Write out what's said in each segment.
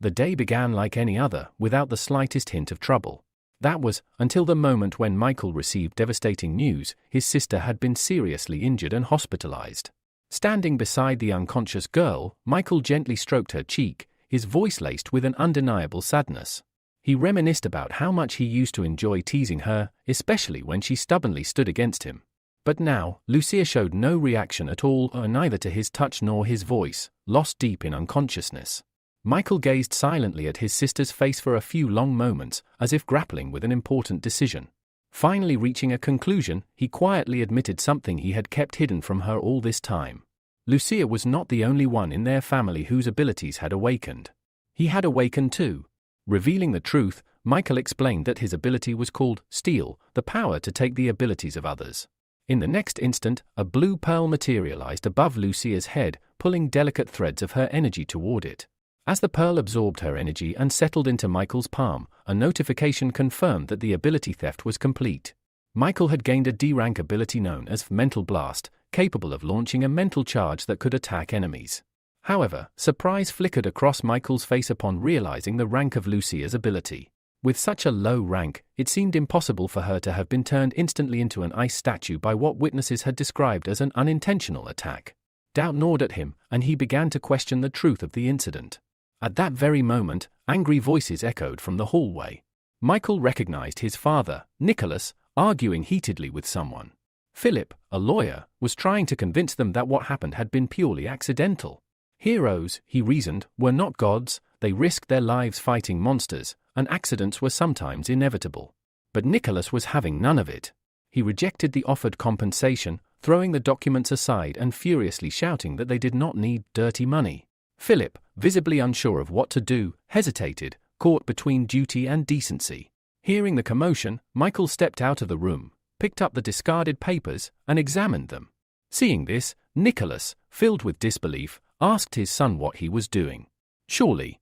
The day began like any other, without the slightest hint of trouble. That was, until the moment when Michael received devastating news: his sister had been seriously injured and hospitalized. Standing beside the unconscious girl, Michael gently stroked her cheek, his voice laced with an undeniable sadness. He reminisced about how much he used to enjoy teasing her, especially when she stubbornly stood against him. But now, Lucia showed no reaction at all, neither to his touch nor his voice, lost deep in unconsciousness. Michael gazed silently at his sister's face for a few long moments, as if grappling with an important decision. Finally reaching a conclusion, he quietly admitted something he had kept hidden from her all this time. Lucia was not the only one in their family whose abilities had awakened. He had awakened too. Revealing the truth, Michael explained that his ability was called Steal, the power to take the abilities of others. In the next instant, a blue pearl materialized above Lucia's head, pulling delicate threads of her energy toward it. As the pearl absorbed her energy and settled into Michael's palm, a notification confirmed that the ability theft was complete. Michael had gained a D-rank ability known as Mental Blast, capable of launching a mental charge that could attack enemies. However, surprise flickered across Michael's face upon realizing the rank of Lucia's ability. With such a low rank, it seemed impossible for her to have been turned instantly into an ice statue by what witnesses had described as an unintentional attack. Doubt gnawed at him, and he began to question the truth of the incident. At that very moment, angry voices echoed from the hallway. Michael recognized his father, Nicholas, arguing heatedly with someone. Philip, a lawyer, was trying to convince them that what happened had been purely accidental. Heroes, he reasoned, were not gods, they risked their lives fighting monsters, and accidents were sometimes inevitable. But Nicholas was having none of it. He rejected the offered compensation, throwing the documents aside and furiously shouting that they did not need dirty money. Philip, visibly unsure of what to do, hesitated, caught between duty and decency. Hearing the commotion, Michael stepped out of the room, picked up the discarded papers, and examined them. Seeing this, Nicholas, filled with disbelief, asked his son what he was doing. Surely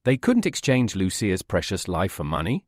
they couldn't exchange Lucia's precious life for money?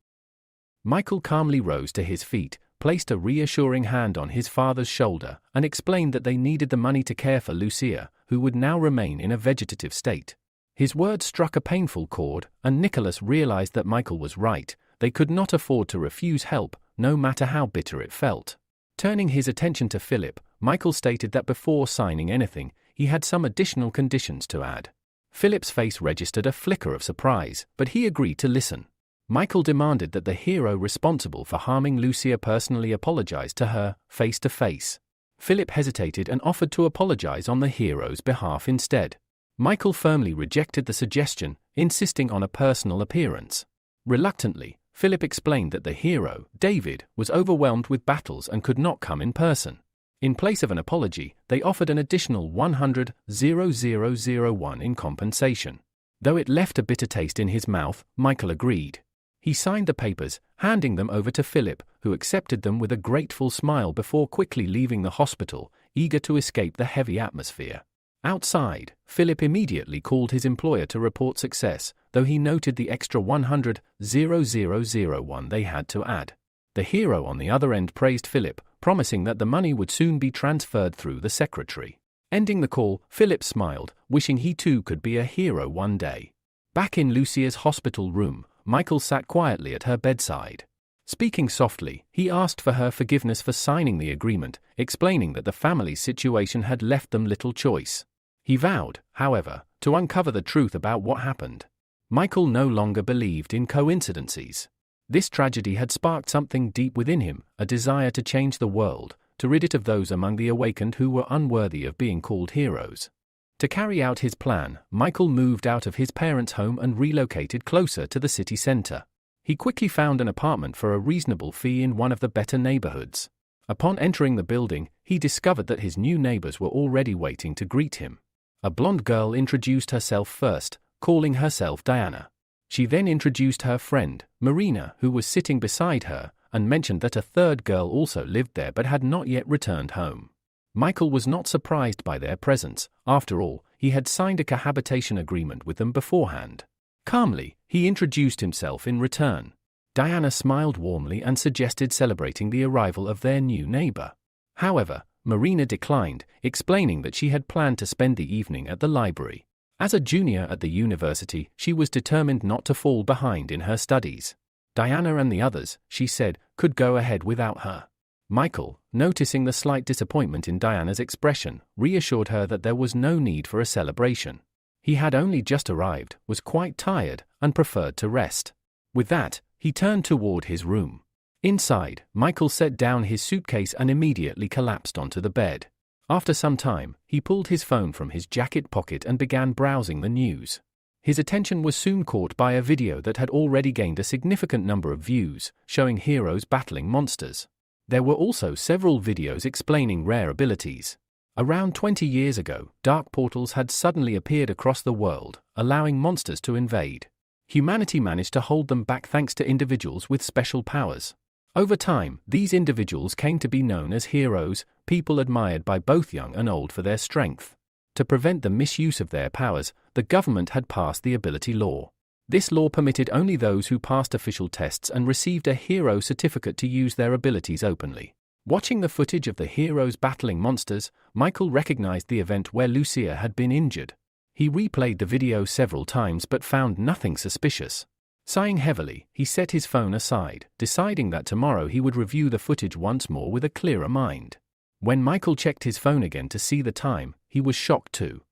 Michael calmly rose to his feet, placed a reassuring hand on his father's shoulder, and explained that they needed the money to care for Lucia, who would now remain in a vegetative state. His words struck a painful chord, and Nicholas realized that Michael was right. They could not afford to refuse help, no matter how bitter it felt. Turning his attention to Philip, Michael stated that before signing anything, he had some additional conditions to add. Philip's face registered a flicker of surprise, but he agreed to listen. Michael demanded that the hero responsible for harming Lucia personally apologize to her, face to face. Philip hesitated and offered to apologize on the hero's behalf instead. Michael firmly rejected the suggestion, insisting on a personal appearance. Reluctantly, Philip explained that the hero, David, was overwhelmed with battles and could not come in person. In place of an apology, they offered an additional 100,001 in compensation. Though it left a bitter taste in his mouth, Michael agreed. He signed the papers, handing them over to Philip, who accepted them with a grateful smile before quickly leaving the hospital, eager to escape the heavy atmosphere. Outside, Philip immediately called his employer to report success, though he noted the extra 100,001 they had to add. The hero on the other end praised Philip, promising that the money would soon be transferred through the secretary. Ending the call, Philip smiled, wishing he too could be a hero one day. Back in Lucia's hospital room, Michael sat quietly at her bedside. Speaking softly, he asked for her forgiveness for signing the agreement, explaining that the family's situation had left them little choice. He vowed, however, to uncover the truth about what happened. Michael no longer believed in coincidences. This tragedy had sparked something deep within him, a desire to change the world, to rid it of those among the awakened who were unworthy of being called heroes. To carry out his plan, Michael moved out of his parents' home and relocated closer to the city center. He quickly found an apartment for a reasonable fee in one of the better neighborhoods. Upon entering the building, he discovered that his new neighbors were already waiting to greet him. A blonde girl introduced herself first, calling herself Diana. She then introduced her friend, Marina, who was sitting beside her, and mentioned that a third girl also lived there but had not yet returned home. Michael was not surprised by their presence. After all, he had signed a cohabitation agreement with them beforehand. Calmly, he introduced himself in return. Diana smiled warmly and suggested celebrating the arrival of their new neighbor. However, Marina declined, explaining that she had planned to spend the evening at the library. As a junior at the university, she was determined not to fall behind in her studies. Diana and the others, she said, could go ahead without her. Michael, noticing the slight disappointment in Diana's expression, reassured her that there was no need for a celebration. He had only just arrived, was quite tired, and preferred to rest. With that, he turned toward his room. Inside, Michael set down his suitcase and immediately collapsed onto the bed. After some time, he pulled his phone from his jacket pocket and began browsing the news. His attention was soon caught by a video that had already gained a significant number of views, showing heroes battling monsters. There were also several videos explaining rare abilities. Around 20 years ago, dark portals had suddenly appeared across the world, allowing monsters to invade. Humanity managed to hold them back thanks to individuals with special powers. Over time, these individuals came to be known as heroes, people admired by both young and old for their strength. To prevent the misuse of their powers, the government had passed the ability law. This law permitted only those who passed official tests and received a hero certificate to use their abilities openly. Watching the footage of the heroes battling monsters, Michael recognized the event where Lucia had been injured. He replayed the video several times but found nothing suspicious. Sighing heavily, he set his phone aside, deciding that tomorrow he would review the footage once more with a clearer mind. When Michael checked his phone again to see the time, he was shocked to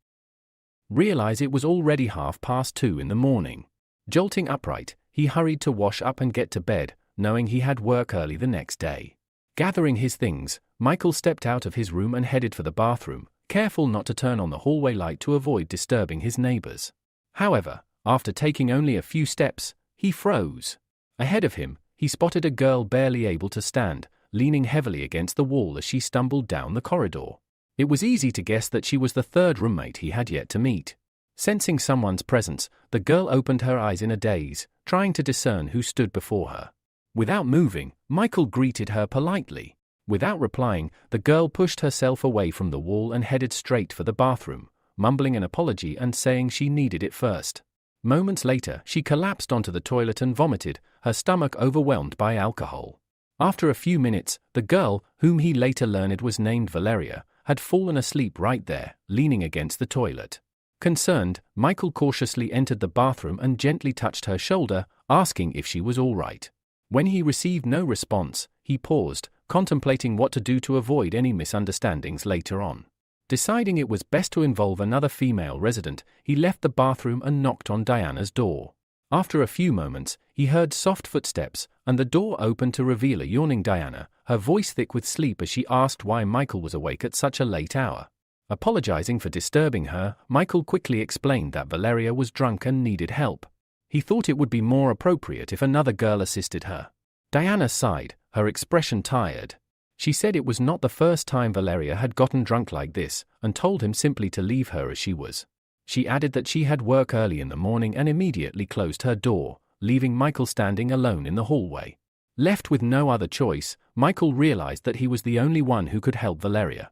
realize it was already 2:30 in the morning. Jolting upright, he hurried to wash up and get to bed, knowing he had work early the next day. Gathering his things, Michael stepped out of his room and headed for the bathroom, careful not to turn on the hallway light to avoid disturbing his neighbors. However, after taking only a few steps, he froze. Ahead of him, he spotted a girl barely able to stand, leaning heavily against the wall as she stumbled down the corridor. It was easy to guess that she was the third roommate he had yet to meet. Sensing someone's presence, the girl opened her eyes in a daze, trying to discern who stood before her. Without moving, Michael greeted her politely. Without replying, the girl pushed herself away from the wall and headed straight for the bathroom, mumbling an apology and saying she needed it first. Moments later, she collapsed onto the toilet and vomited, her stomach overwhelmed by alcohol. After a few minutes, the girl, whom he later learned was named Valeria, had fallen asleep right there, leaning against the toilet. Concerned, Michael cautiously entered the bathroom and gently touched her shoulder, asking if she was all right. When he received no response, he paused, contemplating what to do to avoid any misunderstandings later on. Deciding it was best to involve another female resident, he left the bathroom and knocked on Diana's door. After a few moments, he heard soft footsteps, and the door opened to reveal a yawning Diana, her voice thick with sleep as she asked why Michael was awake at such a late hour. Apologizing for disturbing her, Michael quickly explained that Valeria was drunk and needed help. He thought it would be more appropriate if another girl assisted her. Diana sighed, her expression tired. She said it was not the first time Valeria had gotten drunk like this, and told him simply to leave her as she was. She added that she had work early in the morning and immediately closed her door, leaving Michael standing alone in the hallway. Left with no other choice, Michael realized that he was the only one who could help Valeria.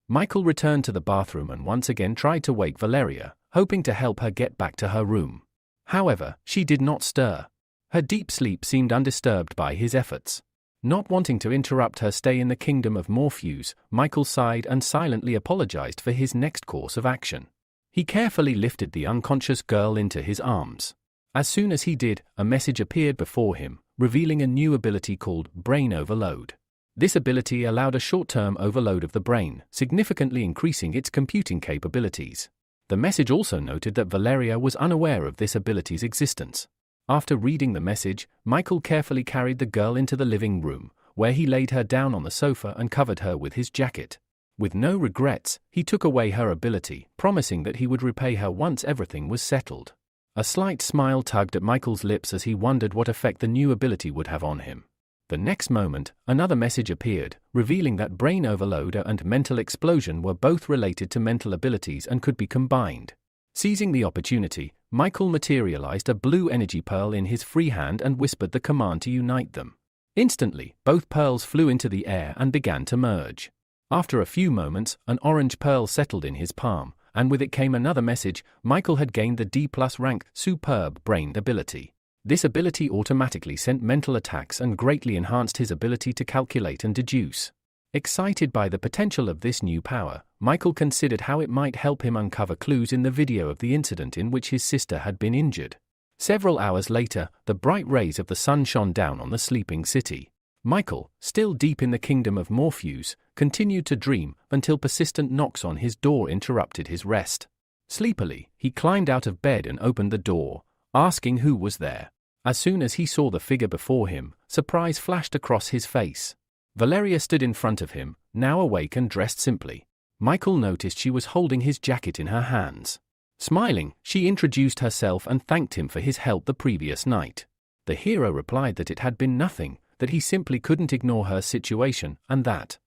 Michael returned to the bathroom and once again tried to wake Valeria, hoping to help her get back to her room. However, she did not stir. Her deep sleep seemed undisturbed by his efforts. Not wanting to interrupt her stay in the kingdom of Morpheus, Michael sighed and silently apologized for his next course of action. He carefully lifted the unconscious girl into his arms. As soon as he did, a message appeared before him, revealing a new ability called Brain Overload. This ability allowed a short-term overload of the brain, significantly increasing its computing capabilities. The message also noted that Valeria was unaware of this ability's existence. After reading the message, Michael carefully carried the girl into the living room, where he laid her down on the sofa and covered her with his jacket. With no regrets, he took away her ability, promising that he would repay her once everything was settled. A slight smile tugged at Michael's lips as he wondered what effect the new ability would have on him. The next moment, another message appeared, revealing that brain overload and mental explosion were both related to mental abilities and could be combined. Seizing the opportunity, Michael materialized a blue energy pearl in his free hand and whispered the command to unite them. Instantly, both pearls flew into the air and began to merge. After a few moments, an orange pearl settled in his palm, and with it came another message. Michael had gained the D+ rank Superb Brain ability. This ability automatically sent mental attacks and greatly enhanced his ability to calculate and deduce. Excited by the potential of this new power, Michael considered how it might help him uncover clues in the video of the incident in which his sister had been injured. Several hours later, the bright rays of the sun shone down on the sleeping city. Michael, still deep in the kingdom of Morpheus, continued to dream until persistent knocks on his door interrupted his rest. Sleepily, he climbed out of bed and opened the door, asking who was there. As soon as he saw the figure before him, surprise flashed across his face. Valeria stood in front of him, now awake and dressed simply. Michael noticed she was holding his jacket in her hands. Smiling, she introduced herself and thanked him for his help the previous night. The hero replied that it had been nothing, that he simply couldn't ignore her situation, and that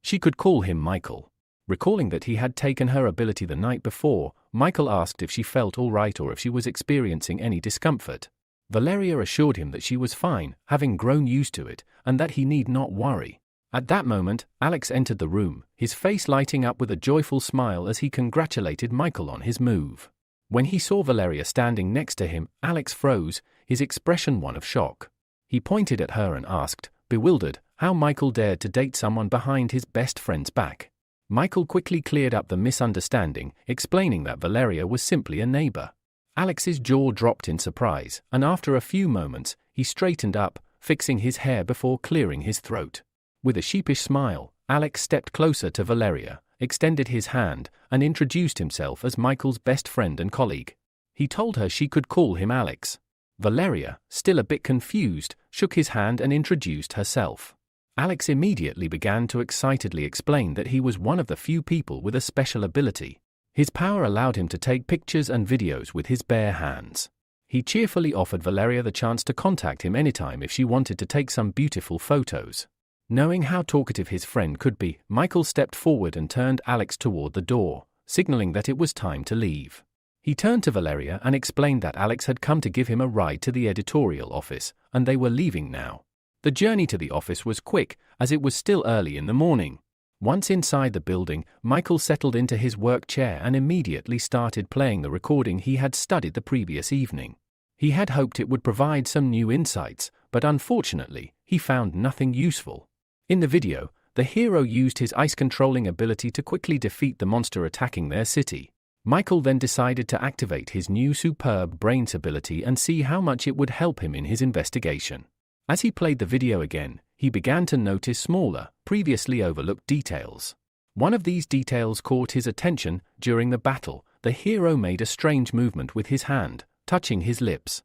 she could call him Michael. Recalling that he had taken her ability the night before, Michael asked if she felt all right or if she was experiencing any discomfort. Valeria assured him that she was fine, having grown used to it, and that he need not worry. At that moment, Alex entered the room, his face lighting up with a joyful smile as he congratulated Michael on his move. When he saw Valeria standing next to him, Alex froze, his expression one of shock. He pointed at her and asked, bewildered, how Michael dared to date someone behind his best friend's back. Michael quickly cleared up the misunderstanding, explaining that Valeria was simply a neighbor. Alex's jaw dropped in surprise, and after a few moments, he straightened up, fixing his hair before clearing his throat. With a sheepish smile, Alex stepped closer to Valeria, extended his hand, and introduced himself as Michael's best friend and colleague. He told her she could call him Alex. Valeria, still a bit confused, shook his hand and introduced herself. Alex immediately began to excitedly explain that he was one of the few people with a special ability. His power allowed him to take pictures and videos with his bare hands. He cheerfully offered Valeria the chance to contact him anytime if she wanted to take some beautiful photos. Knowing how talkative his friend could be, Michael stepped forward and turned Alex toward the door, signaling that it was time to leave. He turned to Valeria and explained that Alex had come to give him a ride to the editorial office, and they were leaving now. The journey to the office was quick, as it was still early in the morning. Once inside the building, Michael settled into his work chair and immediately started playing the recording he had studied the previous evening. He had hoped it would provide some new insights, but unfortunately, he found nothing useful. In the video, the hero used his ice-controlling ability to quickly defeat the monster attacking their city. Michael then decided to activate his new superb brains ability and see how much it would help him in his investigation. As he played the video again, he began to notice smaller, previously overlooked details. One of these details caught his attention. During the battle, the hero made a strange movement with his hand, touching his lips.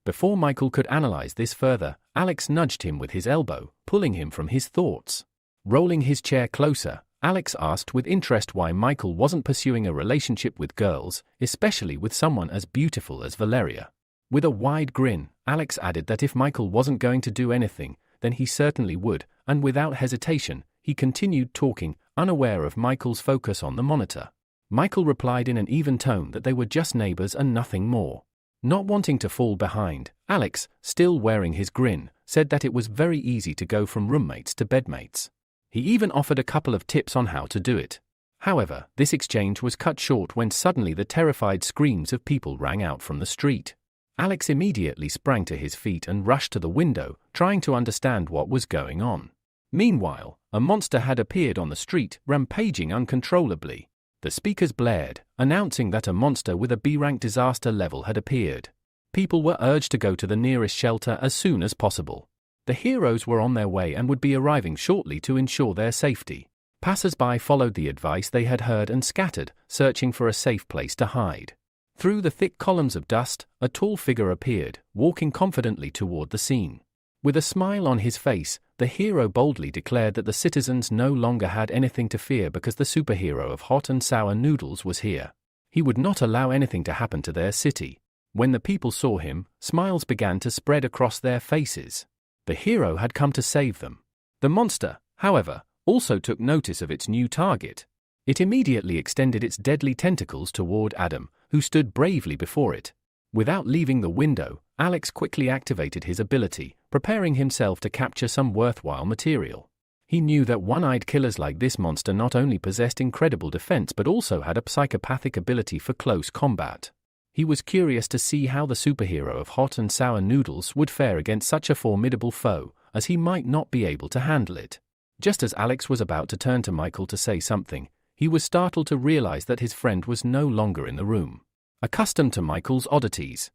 Before Michael could analyze this further, Alex nudged him with his elbow, pulling him from his thoughts. Rolling his chair closer, Alex asked with interest why Michael wasn't pursuing a relationship with girls, especially with someone as beautiful as Valeria. With a wide grin, Alex added that if Michael wasn't going to do anything, then he certainly would, and without hesitation, he continued talking, unaware of Michael's focus on the monitor. Michael replied in an even tone that they were just neighbors and nothing more. Not wanting to fall behind, Alex, still wearing his grin, said that it was very easy to go from roommates to bedmates. He even offered a couple of tips on how to do it. However, this exchange was cut short when suddenly the terrified screams of people rang out from the street. Alex immediately sprang to his feet and rushed to the window, trying to understand what was going on. Meanwhile, a monster had appeared on the street, rampaging uncontrollably. The speakers blared, announcing that a monster with a B-rank disaster level had appeared. People were urged to go to the nearest shelter as soon as possible. The heroes were on their way and would be arriving shortly to ensure their safety. Passers-by followed the advice they had heard and scattered, searching for a safe place to hide. Through the thick columns of dust, a tall figure appeared, walking confidently toward the scene. With a smile on his face, the hero boldly declared that the citizens no longer had anything to fear because the superhero of hot and sour noodles was here. He would not allow anything to happen to their city. When the people saw him, smiles began to spread across their faces. The hero had come to save them. The monster, however, also took notice of its new target. It immediately extended its deadly tentacles toward Adam, who stood bravely before it. Without leaving the window, Alex quickly activated his ability, preparing himself to capture some worthwhile material. He knew that one-eyed killers like this monster not only possessed incredible defense but also had a psychopathic ability for close combat. He was curious to see how the superhero of hot and sour noodles would fare against such a formidable foe, as he might not be able to handle it. Just as Alex was about to turn to Michael to say something, he was startled to realize that his friend was no longer in the room. Accustomed to Michael's oddities,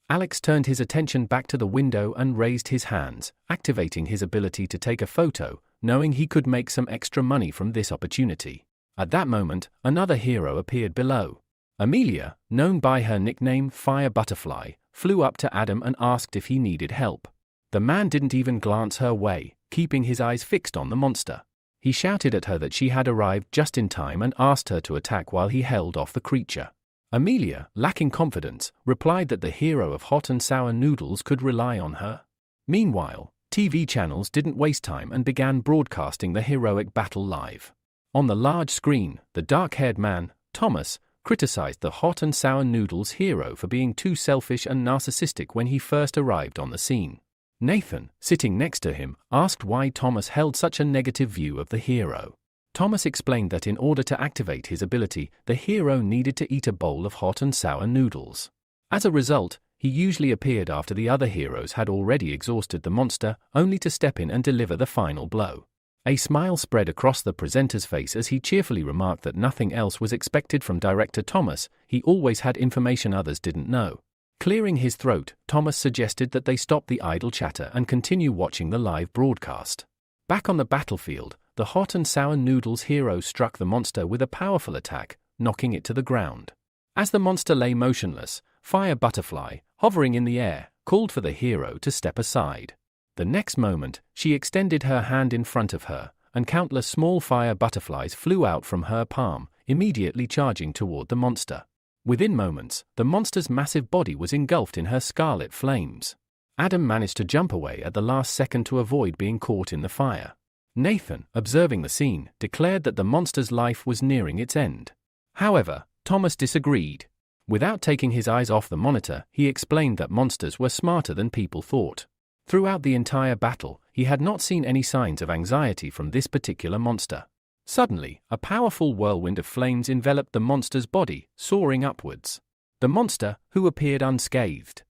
Alex turned his attention back to the window and raised his hands, activating his ability to take a photo, knowing he could make some extra money from this opportunity. At that moment, another hero appeared below. Amelia, known by her nickname Fire Butterfly, flew up to Adam and asked if he needed help. The man didn't even glance her way, keeping his eyes fixed on the monster. He shouted at her that she had arrived just in time and asked her to attack while he held off the creature. Amelia, lacking confidence, replied that the hero of hot and sour noodles could rely on her. Meanwhile, TV channels didn't waste time and began broadcasting the heroic battle live. On the large screen, the dark-haired man, Thomas, criticized the hot and sour noodles hero for being too selfish and narcissistic when he first arrived on the scene. Nathan, sitting next to him, asked why Thomas held such a negative view of the hero. Thomas explained that in order to activate his ability, the hero needed to eat a bowl of hot and sour noodles. As a result, he usually appeared after the other heroes had already exhausted the monster, only to step in and deliver the final blow. A smile spread across the presenter's face as he cheerfully remarked that nothing else was expected from director Thomas. He always had information others didn't know. Clearing his throat, Thomas suggested that they stop the idle chatter and continue watching the live broadcast. Back on the battlefield, the hot and sour noodles hero struck the monster with a powerful attack, knocking it to the ground. As the monster lay motionless, Fire Butterfly, hovering in the air, called for the hero to step aside. The next moment, she extended her hand in front of her, and countless small fire butterflies flew out from her palm, immediately charging toward the monster. Within moments, the monster's massive body was engulfed in her scarlet flames. Adam managed to jump away at the last second to avoid being caught in the fire. Nathan, observing the scene, declared that the monster's life was nearing its end. However, Thomas disagreed. Without taking his eyes off the monitor, he explained that monsters were smarter than people thought. Throughout the entire battle, he had not seen any signs of anxiety from this particular monster. Suddenly, a powerful whirlwind of flames enveloped the monster's body, soaring upwards. The monster, who appeared unscathed,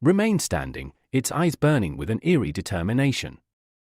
remained standing, its eyes burning with an eerie determination.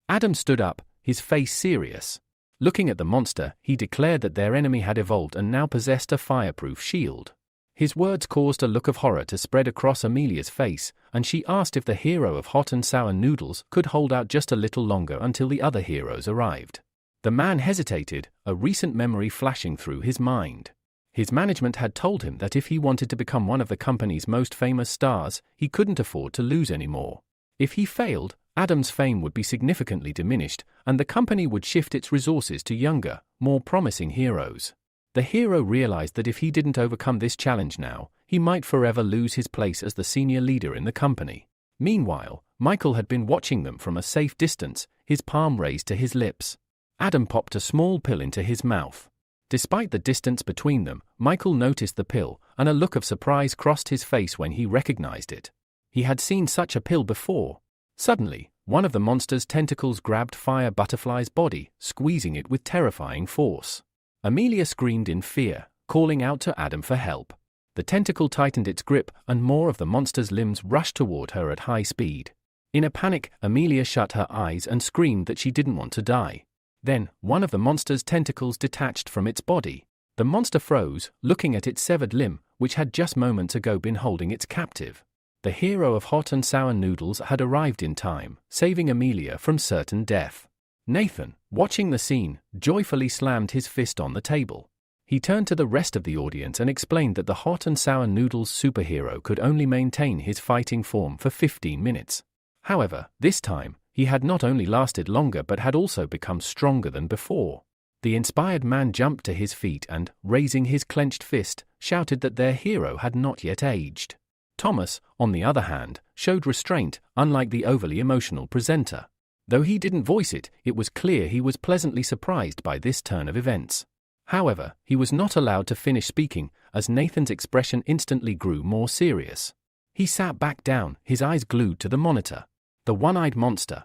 Adam stood up, his face serious. Looking at the monster, he declared that their enemy had evolved and now possessed a fireproof shield. His words caused a look of horror to spread across Amelia's face, and she asked if the hero of hot and sour noodles could hold out just a little longer until the other heroes arrived. The man hesitated, a recent memory flashing through his mind. His management had told him that if he wanted to become one of the company's most famous stars, he couldn't afford to lose anymore. If he failed, Adam's fame would be significantly diminished, and the company would shift its resources to younger, more promising heroes. The hero realized that if he didn't overcome this challenge now, he might forever lose his place as the senior leader in the company. Meanwhile, Michael had been watching them from a safe distance, his palm raised to his lips. Adam popped a small pill into his mouth. Despite the distance between them, Michael noticed the pill, and a look of surprise crossed his face when he recognized it. He had seen such a pill before. Suddenly, one of the monster's tentacles grabbed Fire Butterfly's body, squeezing it with terrifying force. Amelia screamed in fear, calling out to Adam for help. The tentacle tightened its grip, and more of the monster's limbs rushed toward her at high speed. In a panic, Amelia shut her eyes and screamed that she didn't want to die. Then, one of the monster's tentacles detached from its body. The monster froze, looking at its severed limb, which had just moments ago been holding its captive. The hero of hot and sour noodles had arrived in time, saving Amelia from certain death. Nathan, watching the scene, joyfully slammed his fist on the table. He turned to the rest of the audience and explained that the hot and sour noodles superhero could only maintain his fighting form for 15 minutes. However, this time, he had not only lasted longer but had also become stronger than before. The inspired man jumped to his feet and, raising his clenched fist, shouted that their hero had not yet aged. Thomas, on the other hand, showed restraint, unlike the overly emotional presenter. Though he didn't voice it, it was clear he was pleasantly surprised by this turn of events. However, he was not allowed to finish speaking, as Nathan's expression instantly grew more serious. He sat back down, his eyes glued to the monitor. The one-eyed monster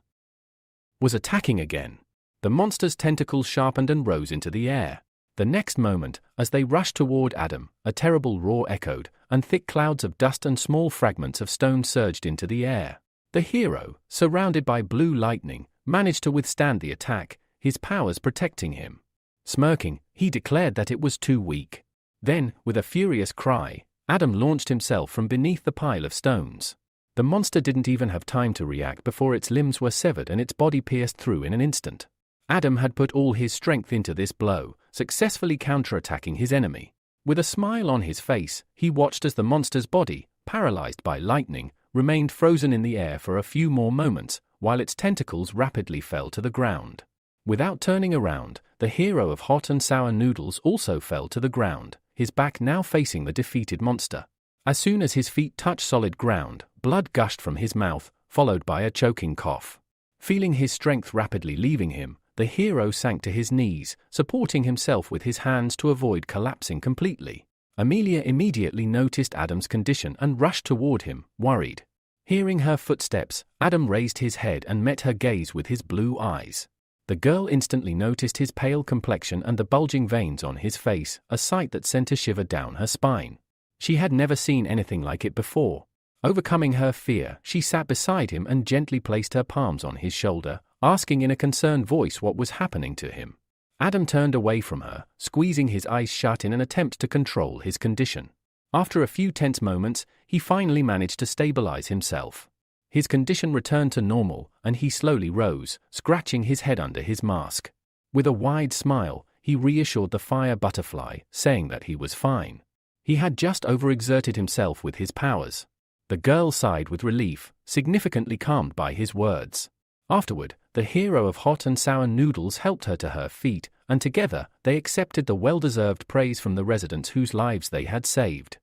was attacking again. The monster's tentacles sharpened and rose into the air. The next moment, as they rushed toward Adam, a terrible roar echoed, and thick clouds of dust and small fragments of stone surged into the air. The hero, surrounded by blue lightning, managed to withstand the attack, his powers protecting him. Smirking, he declared that it was too weak. Then, with a furious cry, Adam launched himself from beneath the pile of stones. The monster didn't even have time to react before its limbs were severed and its body pierced through in an instant. Adam had put all his strength into this blow, successfully counterattacking his enemy. With a smile on his face, he watched as the monster's body, paralyzed by lightning, remained frozen in the air for a few more moments, while its tentacles rapidly fell to the ground. Without turning around, the hero of hot and sour noodles also fell to the ground, his back now facing the defeated monster. As soon as his feet touched solid ground, blood gushed from his mouth, followed by a choking cough. Feeling his strength rapidly leaving him, the hero sank to his knees, supporting himself with his hands to avoid collapsing completely. Amelia immediately noticed Adam's condition and rushed toward him, worried. Hearing her footsteps, Adam raised his head and met her gaze with his blue eyes. The girl instantly noticed his pale complexion and the bulging veins on his face, a sight that sent a shiver down her spine. She had never seen anything like it before. Overcoming her fear, she sat beside him and gently placed her palms on his shoulder, asking in a concerned voice what was happening to him. Adam turned away from her, squeezing his eyes shut in an attempt to control his condition. After a few tense moments, he finally managed to stabilize himself. His condition returned to normal, and he slowly rose, scratching his head under his mask. With a wide smile, he reassured the fire butterfly, saying that he was fine. He had just overexerted himself with his powers. The girl sighed with relief, significantly calmed by his words. Afterward, the hero of hot and sour noodles helped her to her feet, and together, they accepted the well-deserved praise from the residents whose lives they had saved.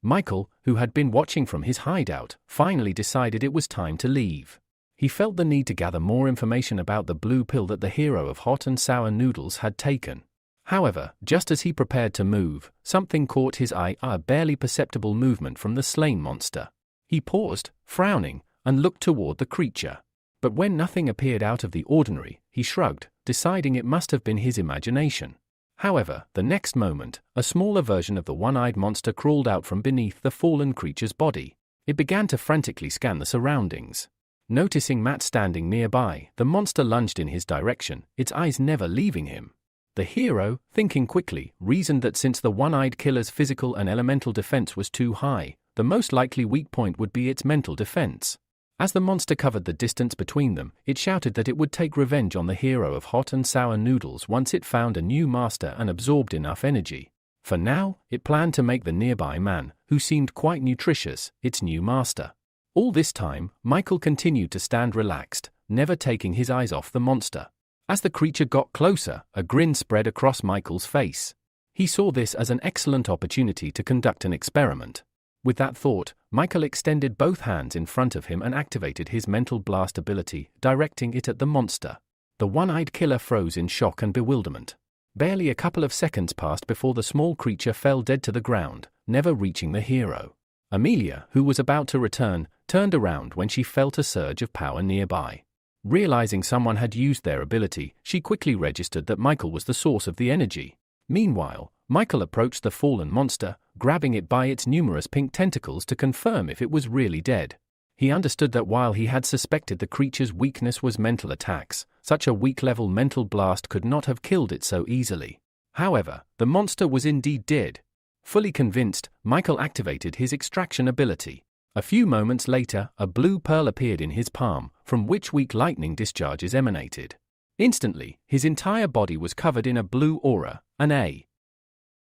Michael, who had been watching from his hideout, finally decided it was time to leave. He felt the need to gather more information about the blue pill that the hero of hot and sour noodles had taken. However, just as he prepared to move, something caught his eye, a barely perceptible movement from the slain monster. He paused, frowning, and looked toward the creature. But when nothing appeared out of the ordinary, he shrugged, deciding it must have been his imagination. However, the next moment, a smaller version of the one-eyed monster crawled out from beneath the fallen creature's body. It began to frantically scan the surroundings. Noticing Matt standing nearby, the monster lunged in his direction, its eyes never leaving him. The hero, thinking quickly, reasoned that since the one-eyed killer's physical and elemental defense was too high, the most likely weak point would be its mental defense. As the monster covered the distance between them, it shouted that it would take revenge on the hero of hot and sour noodles once it found a new master and absorbed enough energy. For now, it planned to make the nearby man, who seemed quite nutritious, its new master. All this time, Michael continued to stand relaxed, never taking his eyes off the monster. As the creature got closer, a grin spread across Michael's face. He saw this as an excellent opportunity to conduct an experiment. With that thought, Michael extended both hands in front of him and activated his mental blast ability, directing it at the monster. The one-eyed killer froze in shock and bewilderment. Barely a couple of seconds passed before the small creature fell dead to the ground, never reaching the hero. Amelia, who was about to return, turned around when she felt a surge of power nearby. Realizing someone had used their ability, she quickly registered that Michael was the source of the energy. Meanwhile, Michael approached the fallen monster, grabbing it by its numerous pink tentacles to confirm if it was really dead. He understood that while he had suspected the creature's weakness was mental attacks, such a weak-level mental blast could not have killed it so easily. However, the monster was indeed dead. Fully convinced, Michael activated his extraction ability. A few moments later, a blue pearl appeared in his palm, from which weak lightning discharges emanated. Instantly, his entire body was covered in a blue aura, an A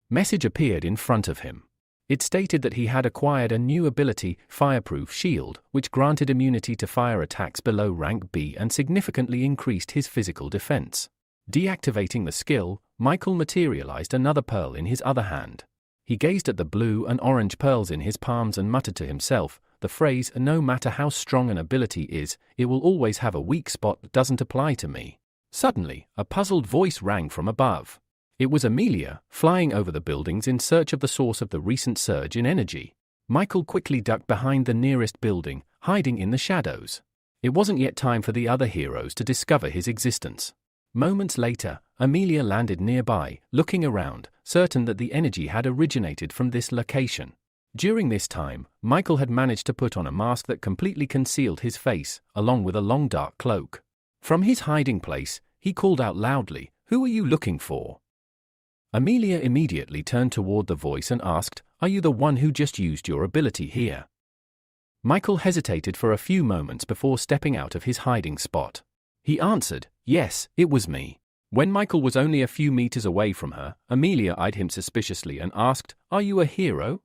message appeared in front of him. It stated that he had acquired a new ability, Fireproof Shield, which granted immunity to fire attacks below rank B and significantly increased his physical defense. Deactivating the skill, Michael materialized another pearl in his other hand. He gazed at the blue and orange pearls in his palms and muttered to himself, the phrase, "No matter how strong an ability is, it will always have a weak spot that doesn't apply to me." Suddenly, a puzzled voice rang from above. It was Amelia, flying over the buildings in search of the source of the recent surge in energy. Michael quickly ducked behind the nearest building, hiding in the shadows. It wasn't yet time for the other heroes to discover his existence. Moments later, Amelia landed nearby, looking around, certain that the energy had originated from this location. During this time, Michael had managed to put on a mask that completely concealed his face, along with a long dark cloak. From his hiding place, he called out loudly, "Who are you looking for?" Amelia immediately turned toward the voice and asked, "Are you the one who just used your ability here?" Michael hesitated for a few moments before stepping out of his hiding spot. He answered, "Yes, it was me." When Michael was only a few meters away from her, Amelia eyed him suspiciously and asked, "Are you a hero?"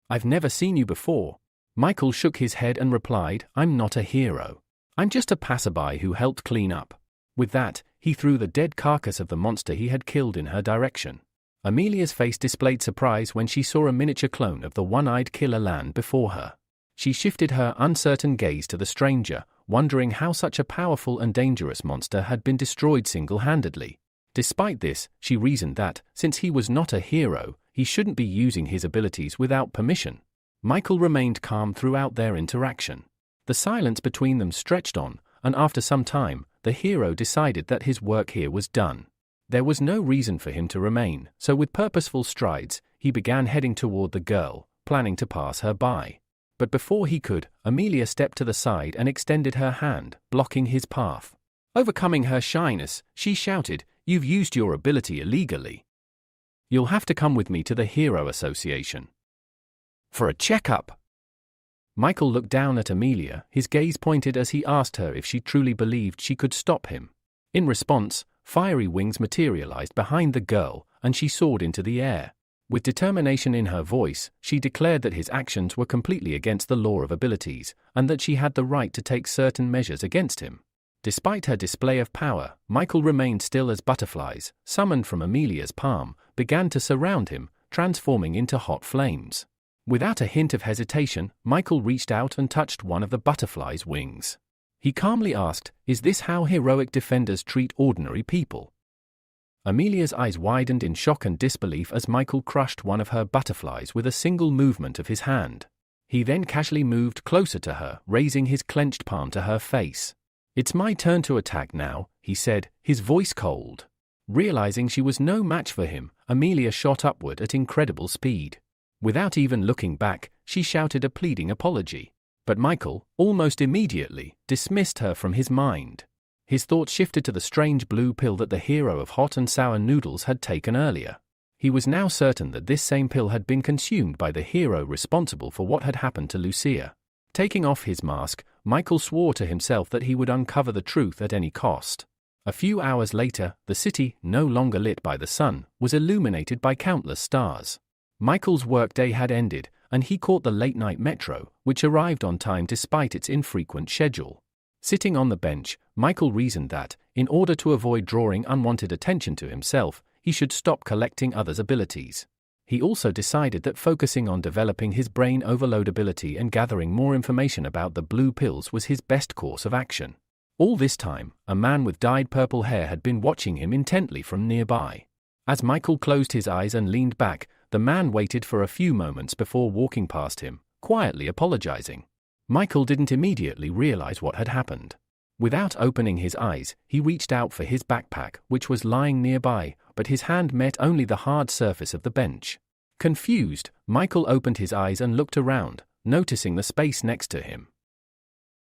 "I've never seen you before." Michael shook his head and replied, "I'm not a hero. I'm just a passerby who helped clean up." With that, he threw the dead carcass of the monster he had killed in her direction. Amelia's face displayed surprise when she saw a miniature clone of the one-eyed killer land before her. She shifted her uncertain gaze to the stranger, wondering how such a powerful and dangerous monster had been destroyed single-handedly. Despite this, she reasoned that, since he was not a hero, he shouldn't be using his abilities without permission. Michael remained calm throughout their interaction. The silence between them stretched on, and after some time, the hero decided that his work here was done. There was no reason for him to remain, so with purposeful strides, he began heading toward the girl, planning to pass her by. But before he could, Amelia stepped to the side and extended her hand, blocking his path. Overcoming her shyness, she shouted, "You've used your ability illegally. You'll have to come with me to the Hero Association for a checkup." Michael looked down at Amelia, his gaze pointed as he asked her if she truly believed she could stop him. In response, fiery wings materialized behind the girl, and she soared into the air. With determination in her voice, she declared that his actions were completely against the law of abilities, and that she had the right to take certain measures against him. Despite her display of power, Michael remained still as butterflies, summoned from Amelia's palm, began to surround him, transforming into hot flames. Without a hint of hesitation, Michael reached out and touched one of the butterfly's wings. He calmly asked, "Is this how heroic defenders treat ordinary people?" Amelia's eyes widened in shock and disbelief as Michael crushed one of her butterflies with a single movement of his hand. He then casually moved closer to her, raising his clenched palm to her face. "It's my turn to attack now," he said, his voice cold. Realizing she was no match for him, Amelia shot upward at incredible speed. Without even looking back, she shouted a pleading apology. But Michael, almost immediately, dismissed her from his mind. His thoughts shifted to the strange blue pill that the hero of hot and sour noodles had taken earlier. He was now certain that this same pill had been consumed by the hero responsible for what had happened to Lucia. Taking off his mask, Michael swore to himself that he would uncover the truth at any cost. A few hours later, the city, no longer lit by the sun, was illuminated by countless stars. Michael's workday had ended, and he caught the late-night metro, which arrived on time despite its infrequent schedule. Sitting on the bench, Michael reasoned that, in order to avoid drawing unwanted attention to himself, he should stop collecting others' abilities. He also decided that focusing on developing his brain overload ability and gathering more information about the blue pills was his best course of action. All this time, a man with dyed purple hair had been watching him intently from nearby. As Michael closed his eyes and leaned back, the man waited for a few moments before walking past him, quietly apologizing. Michael didn't immediately realize what had happened. Without opening his eyes, he reached out for his backpack, which was lying nearby, but his hand met only the hard surface of the bench. Confused, Michael opened his eyes and looked around, noticing the space next to him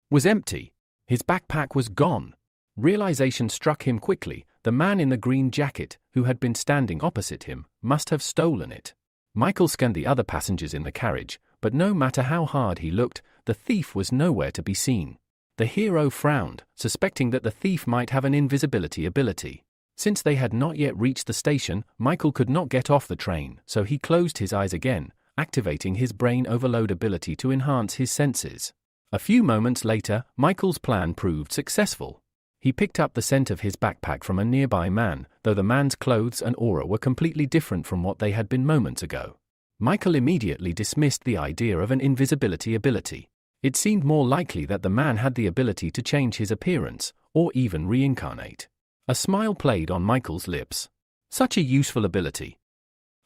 was empty. His backpack was gone. Realization struck him quickly. The man in the green jacket, who had been standing opposite him, must have stolen it. Michael scanned the other passengers in the carriage, but no matter how hard he looked, the thief was nowhere to be seen. The hero frowned, suspecting that the thief might have an invisibility ability. Since they had not yet reached the station, Michael could not get off the train, so he closed his eyes again, activating his brain overload ability to enhance his senses. A few moments later, Michael's plan proved successful. He picked up the scent of his backpack from a nearby man, though the man's clothes and aura were completely different from what they had been moments ago. Michael immediately dismissed the idea of an invisibility ability. It seemed more likely that the man had the ability to change his appearance, or even reincarnate. A smile played on Michael's lips. Such a useful ability.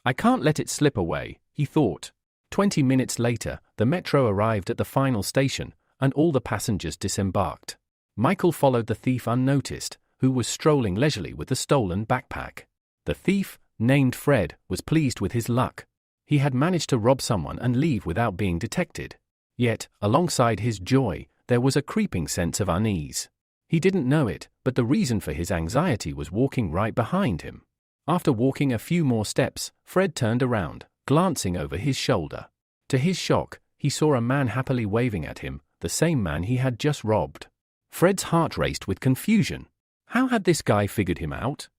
I can't let it slip away, he thought. 20 minutes later, the metro arrived at the final station, and all the passengers disembarked. Michael followed the thief unnoticed, who was strolling leisurely with the stolen backpack. The thief, named Fred, was pleased with his luck. He had managed to rob someone and leave without being detected. Yet, alongside his joy, there was a creeping sense of unease. He didn't know it, but the reason for his anxiety was walking right behind him. After walking a few more steps, Fred turned around, glancing over his shoulder. To his shock, he saw a man happily waving at him, the same man he had just robbed. Fred's heart raced with confusion. How had this guy figured him out?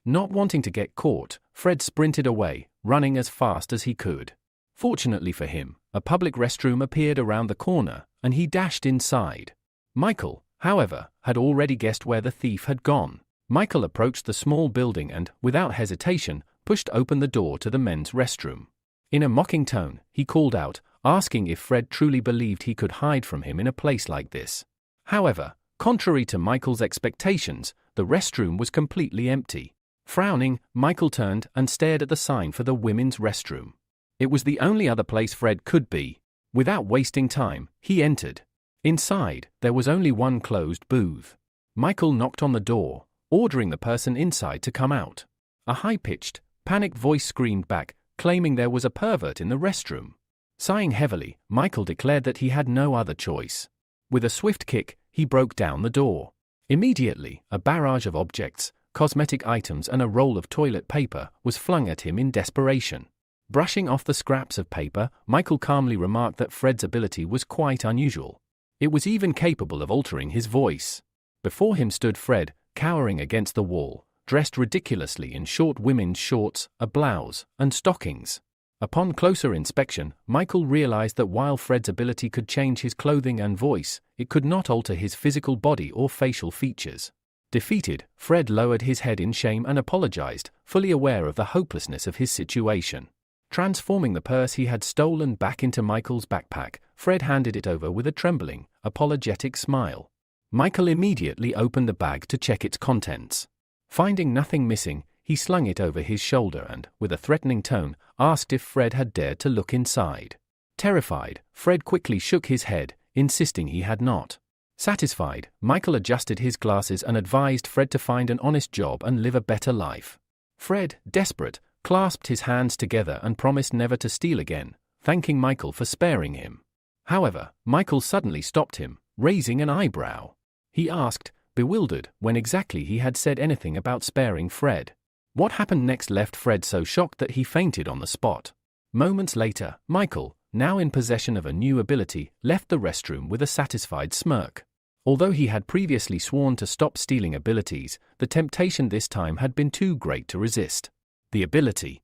Not wanting to get caught, Fred sprinted away, running as fast as he could. Fortunately for him, a public restroom appeared around the corner, and he dashed inside. Michael, however, had already guessed where the thief had gone. Michael approached the small building and, without hesitation, pushed open the door to the men's restroom. In a mocking tone, he called out, asking if Fred truly believed he could hide from him in a place like this. However, contrary to Michael's expectations, the restroom was completely empty. Frowning, Michael turned and stared at the sign for the women's restroom. It was the only other place Fred could be. Without wasting time, he entered. Inside, there was only one closed booth. Michael knocked on the door, ordering the person inside to come out. A high-pitched, panicked voice screamed back, claiming there was a pervert in the restroom. Sighing heavily, Michael declared that he had no other choice. With a swift kick, he broke down the door. Immediately, a barrage of objects, cosmetic items and a roll of toilet paper was flung at him in desperation. Brushing off the scraps of paper, Michael calmly remarked that Fred's ability was quite unusual. It was even capable of altering his voice. Before him stood Fred, cowering against the wall, dressed ridiculously in short women's shorts, a blouse, and stockings. Upon closer inspection, Michael realized that while Fred's ability could change his clothing and voice, it could not alter his physical body or facial features. Defeated, Fred lowered his head in shame and apologized, fully aware of the hopelessness of his situation. Transforming the purse he had stolen back into Michael's backpack, Fred handed it over with a trembling, apologetic smile. Michael immediately opened the bag to check its contents. Finding nothing missing, he slung it over his shoulder and, with a threatening tone, asked if Fred had dared to look inside. Terrified, Fred quickly shook his head, insisting he had not. Satisfied, Michael adjusted his glasses and advised Fred to find an honest job and live a better life. Fred, desperate, clasped his hands together and promised never to steal again, thanking Michael for sparing him. However, Michael suddenly stopped him, raising an eyebrow. He asked, bewildered, when exactly he had said anything about sparing Fred. What happened next left Fred so shocked that he fainted on the spot. Moments later, Michael, now in possession of a new ability, left the restroom with a satisfied smirk. Although he had previously sworn to stop stealing abilities, the temptation this time had been too great to resist. The ability,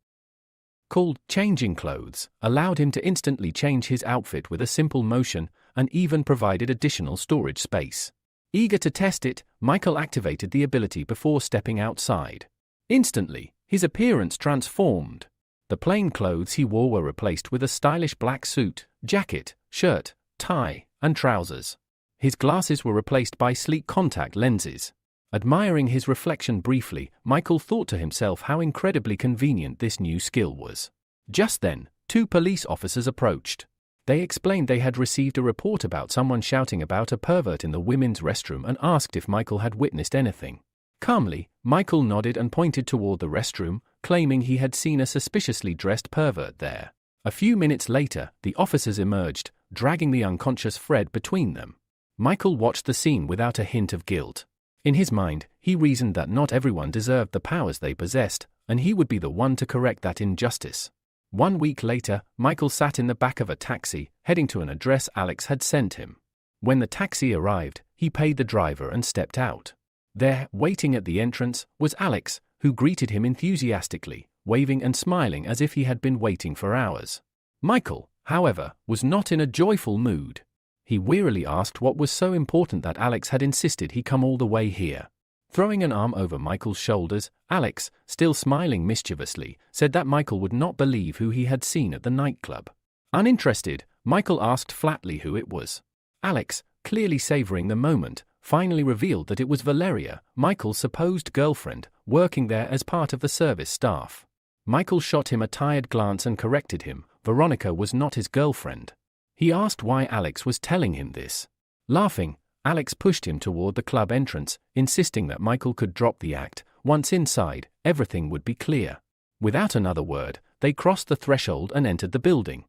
called changing clothes, allowed him to instantly change his outfit with a simple motion and even provided additional storage space. Eager to test it, Michael activated the ability before stepping outside. Instantly, his appearance transformed. The plain clothes he wore were replaced with a stylish black suit, jacket, shirt, tie, and trousers. His glasses were replaced by sleek contact lenses. Admiring his reflection briefly, Michael thought to himself how incredibly convenient this new skill was. Just then, two police officers approached. They explained they had received a report about someone shouting about a pervert in the women's restroom and asked if Michael had witnessed anything. Calmly, Michael nodded and pointed toward the restroom, claiming he had seen a suspiciously dressed pervert there. A few minutes later, the officers emerged, dragging the unconscious Fred between them. Michael watched the scene without a hint of guilt. In his mind, he reasoned that not everyone deserved the powers they possessed, and he would be the one to correct that injustice. 1 week later, Michael sat in the back of a taxi, heading to an address Alex had sent him. When the taxi arrived, he paid the driver and stepped out. There, waiting at the entrance, was Alex, who greeted him enthusiastically, waving and smiling as if he had been waiting for hours. Michael, however, was not in a joyful mood. He wearily asked what was so important that Alex had insisted he come all the way here. Throwing an arm over Michael's shoulders, Alex, still smiling mischievously, said that Michael would not believe who he had seen at the nightclub. Uninterested, Michael asked flatly who it was. Alex, clearly savoring the moment, finally revealed that it was Valeria, Michael's supposed girlfriend, working there as part of the service staff. Michael shot him a tired glance and corrected him. Veronica was not his girlfriend. He asked why Alex was telling him this. Laughing, Alex pushed him toward the club entrance, insisting that Michael could drop the act. Once inside, everything would be clear. Without another word, they crossed the threshold and entered the building.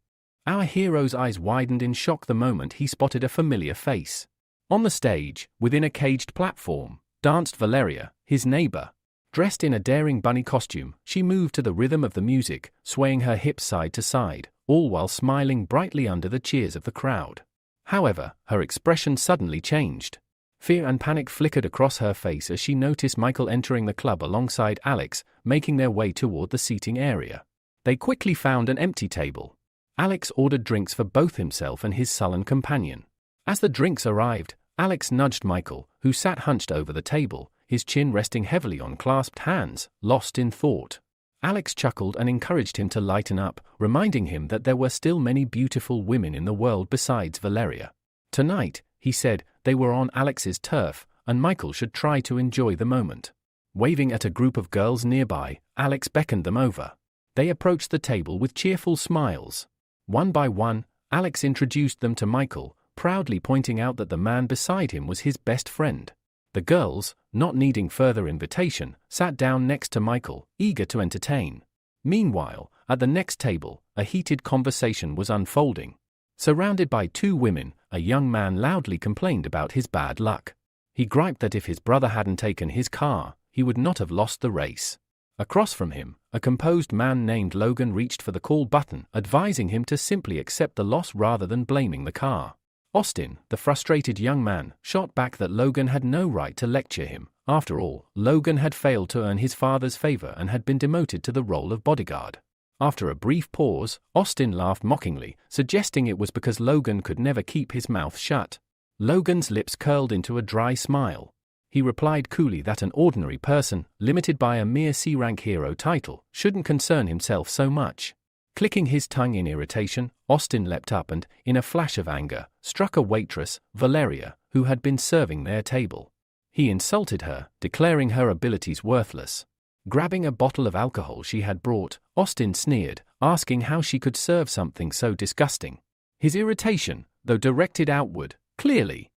Our hero's eyes widened in shock the moment he spotted a familiar face. On the stage, within a caged platform, danced Valeria, his neighbor. Dressed in a daring bunny costume, she moved to the rhythm of the music, swaying her hips side to side, all while smiling brightly under the cheers of the crowd. However, her expression suddenly changed. Fear and panic flickered across her face as she noticed Michael entering the club alongside Alex, making their way toward the seating area. They quickly found an empty table. Alex ordered drinks for both himself and his sullen companion. As the drinks arrived, Alex nudged Michael, who sat hunched over the table, his chin resting heavily on clasped hands, lost in thought. Alex chuckled and encouraged him to lighten up, reminding him that there were still many beautiful women in the world besides Valeria. Tonight, he said, they were on Alex's turf, and Michael should try to enjoy the moment. Waving at a group of girls nearby, Alex beckoned them over. They approached the table with cheerful smiles. One by one, Alex introduced them to Michael, proudly pointing out that the man beside him was his best friend. The girls, not needing further invitation, sat down next to Michael, eager to entertain. Meanwhile, at the next table, a heated conversation was unfolding. Surrounded by two women, a young man loudly complained about his bad luck. He griped that if his brother hadn't taken his car, he would not have lost the race. Across from him, a composed man named Logan reached for the call button, advising him to simply accept the loss rather than blaming the car. Austin, the frustrated young man, shot back that Logan had no right to lecture him. After all, Logan had failed to earn his father's favor and had been demoted to the role of bodyguard. After a brief pause, Austin laughed mockingly, suggesting it was because Logan could never keep his mouth shut. Logan's lips curled into a dry smile. He replied coolly that an ordinary person, limited by a mere C-rank hero title, shouldn't concern himself so much. Clicking his tongue in irritation, Austin leapt up and, in a flash of anger, struck a waitress, Valeria, who had been serving their table. He insulted her, declaring her abilities worthless. Grabbing a bottle of alcohol she had brought, Austin sneered, asking how she could serve something so disgusting. His irritation, though directed outward, clearly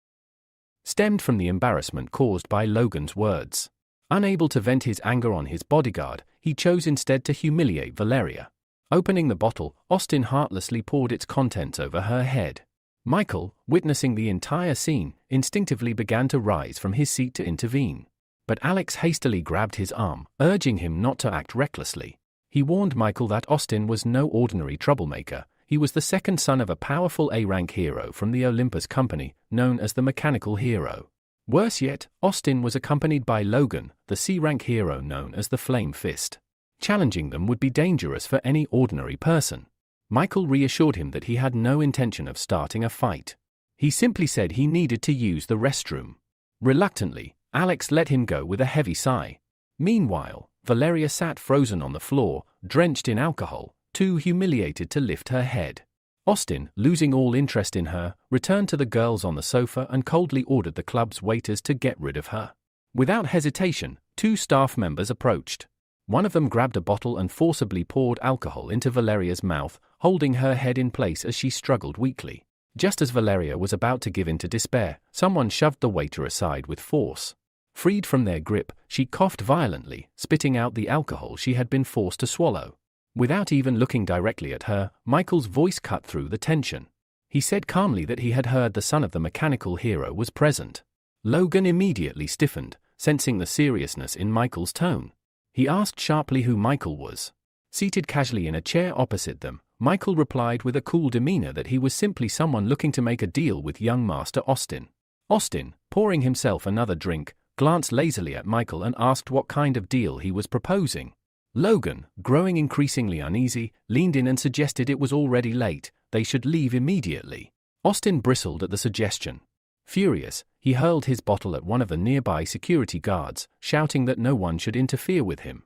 stemmed from the embarrassment caused by Logan's words. Unable to vent his anger on his bodyguard, he chose instead to humiliate Valeria. Opening the bottle, Austin heartlessly poured its contents over her head. Michael, witnessing the entire scene, instinctively began to rise from his seat to intervene. But Alex hastily grabbed his arm, urging him not to act recklessly. He warned Michael that Austin was no ordinary troublemaker. He was the second son of a powerful A-rank hero from the Olympus Company, known as the Mechanical Hero. Worse yet, Austin was accompanied by Logan, the C-rank hero known as the Flame Fist. Challenging them would be dangerous for any ordinary person. Michael reassured him that he had no intention of starting a fight. He simply said he needed to use the restroom. Reluctantly, Alex let him go with a heavy sigh. Meanwhile, Valeria sat frozen on the floor, drenched in alcohol, too humiliated to lift her head. Austin, losing all interest in her, returned to the girls on the sofa and coldly ordered the club's waiters to get rid of her. Without hesitation, two staff members approached. One of them grabbed a bottle and forcibly poured alcohol into Valeria's mouth, holding her head in place as she struggled weakly. Just as Valeria was about to give in to despair, someone shoved the waiter aside with force. Freed from their grip, she coughed violently, spitting out the alcohol she had been forced to swallow. Without even looking directly at her, Michael's voice cut through the tension. He said calmly that he had heard the son of the mechanical hero was present. Logan immediately stiffened, sensing the seriousness in Michael's tone. He asked sharply who Michael was. Seated casually in a chair opposite them, Michael replied with a cool demeanor that he was simply someone looking to make a deal with young Master Austin. Austin, pouring himself another drink, glanced lazily at Michael and asked what kind of deal he was proposing. Logan, growing increasingly uneasy, leaned in and suggested it was already late, they should leave immediately. Austin bristled at the suggestion. Furious, he hurled his bottle at one of the nearby security guards, shouting that no one should interfere with him.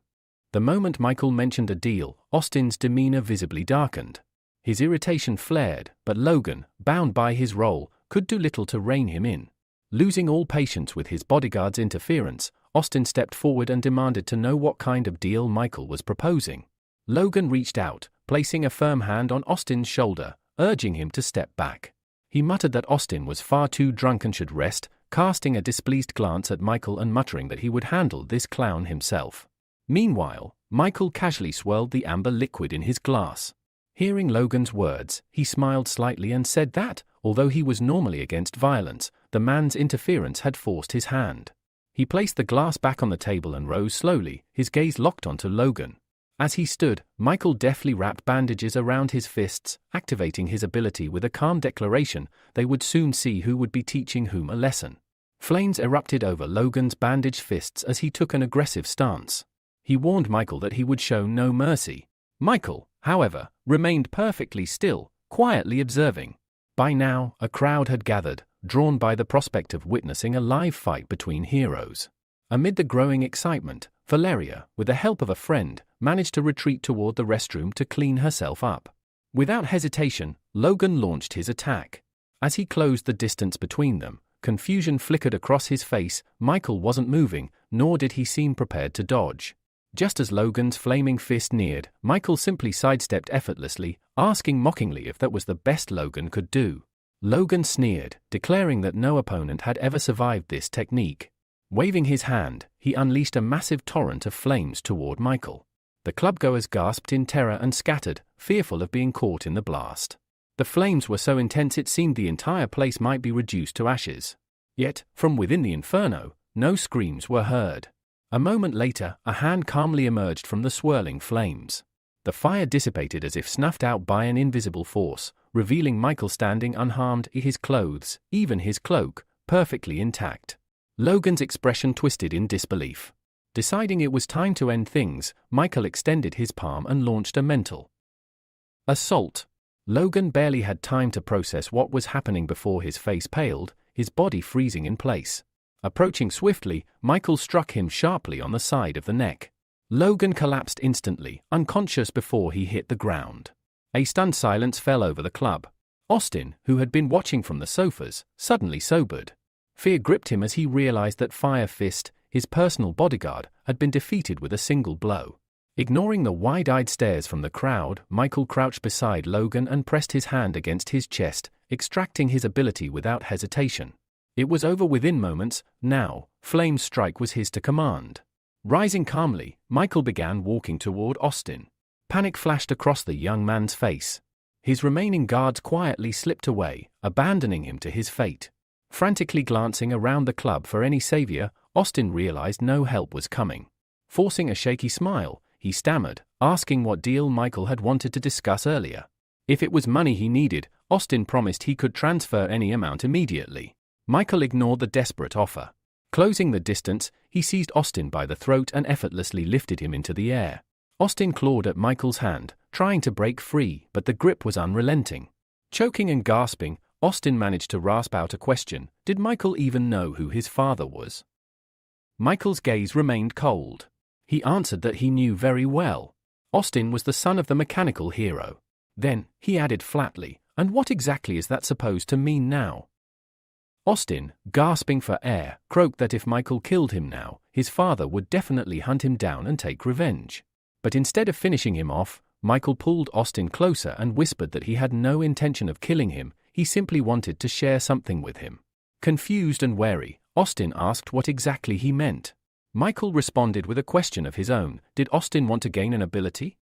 The moment Michael mentioned a deal, Austin's demeanor visibly darkened. His irritation flared, but Logan, bound by his role, could do little to rein him in. Losing all patience with his bodyguard's interference, Austin stepped forward and demanded to know what kind of deal Michael was proposing. Logan reached out, placing a firm hand on Austin's shoulder, urging him to step back. He muttered that Austin was far too drunk and should rest, casting a displeased glance at Michael and muttering that he would handle this clown himself. Meanwhile, Michael casually swirled the amber liquid in his glass. Hearing Logan's words, he smiled slightly and said that, Although he was normally against violence, the man's interference had forced his hand. He placed the glass back on the table and rose slowly, his gaze locked onto Logan. As he stood, Michael deftly wrapped bandages around his fists, activating his ability with a calm declaration they would soon see who would be teaching whom a lesson. Flames erupted over Logan's bandaged fists as he took an aggressive stance. He warned Michael that he would show no mercy. Michael, however, remained perfectly still, quietly observing. By now, a crowd had gathered, drawn by the prospect of witnessing a live fight between heroes. Amid the growing excitement, Valeria, with the help of a friend, managed to retreat toward the restroom to clean herself up. Without hesitation, Logan launched his attack. As he closed the distance between them, confusion flickered across his face. Michael wasn't moving, nor did he seem prepared to dodge. Just as Logan's flaming fist neared, Michael simply sidestepped effortlessly, asking mockingly if that was the best Logan could do. Logan sneered, declaring that no opponent had ever survived this technique. Waving his hand, he unleashed a massive torrent of flames toward Michael. The clubgoers gasped in terror and scattered, fearful of being caught in the blast. The flames were so intense it seemed the entire place might be reduced to ashes. Yet, from within the inferno, no screams were heard. A moment later, a hand calmly emerged from the swirling flames. The fire dissipated as if snuffed out by an invisible force, revealing Michael standing unharmed, his clothes, even his cloak, perfectly intact. Logan's expression twisted in disbelief. Deciding it was time to end things, Michael extended his palm and launched a mental assault. Logan barely had time to process what was happening before his face paled, his body freezing in place. Approaching swiftly, Michael struck him sharply on the side of the neck. Logan collapsed instantly, unconscious before he hit the ground. A stunned silence fell over the club. Austin, who had been watching from the sofas, suddenly sobered. Fear gripped him as he realized that Fire Fist, his personal bodyguard, had been defeated with a single blow. Ignoring the wide-eyed stares from the crowd, Michael crouched beside Logan and pressed his hand against his chest, extracting his ability without hesitation. It was over within moments. Now, Flame's strike was his to command. Rising calmly, Michael began walking toward Austin. Panic flashed across the young man's face. His remaining guards quietly slipped away, abandoning him to his fate. Frantically glancing around the club for any savior, Austin realized no help was coming. Forcing a shaky smile, he stammered, asking what deal Michael had wanted to discuss earlier. If it was money he needed, Austin promised he could transfer any amount immediately. Michael ignored the desperate offer. Closing the distance, he seized Austin by the throat and effortlessly lifted him into the air. Austin clawed at Michael's hand, trying to break free, but the grip was unrelenting. Choking and gasping, Austin managed to rasp out a question. Did Michael even know who his father was? Michael's gaze remained cold. He answered that he knew very well. Austin was the son of the mechanical hero. Then, he added flatly, and what exactly is that supposed to mean now? Austin, gasping for air, croaked that if Michael killed him now, his father would definitely hunt him down and take revenge. But instead of finishing him off, Michael pulled Austin closer and whispered that he had no intention of killing him, he simply wanted to share something with him. Confused and wary, Austin asked what exactly he meant. Michael responded with a question of his own. Did Austin want to gain an ability?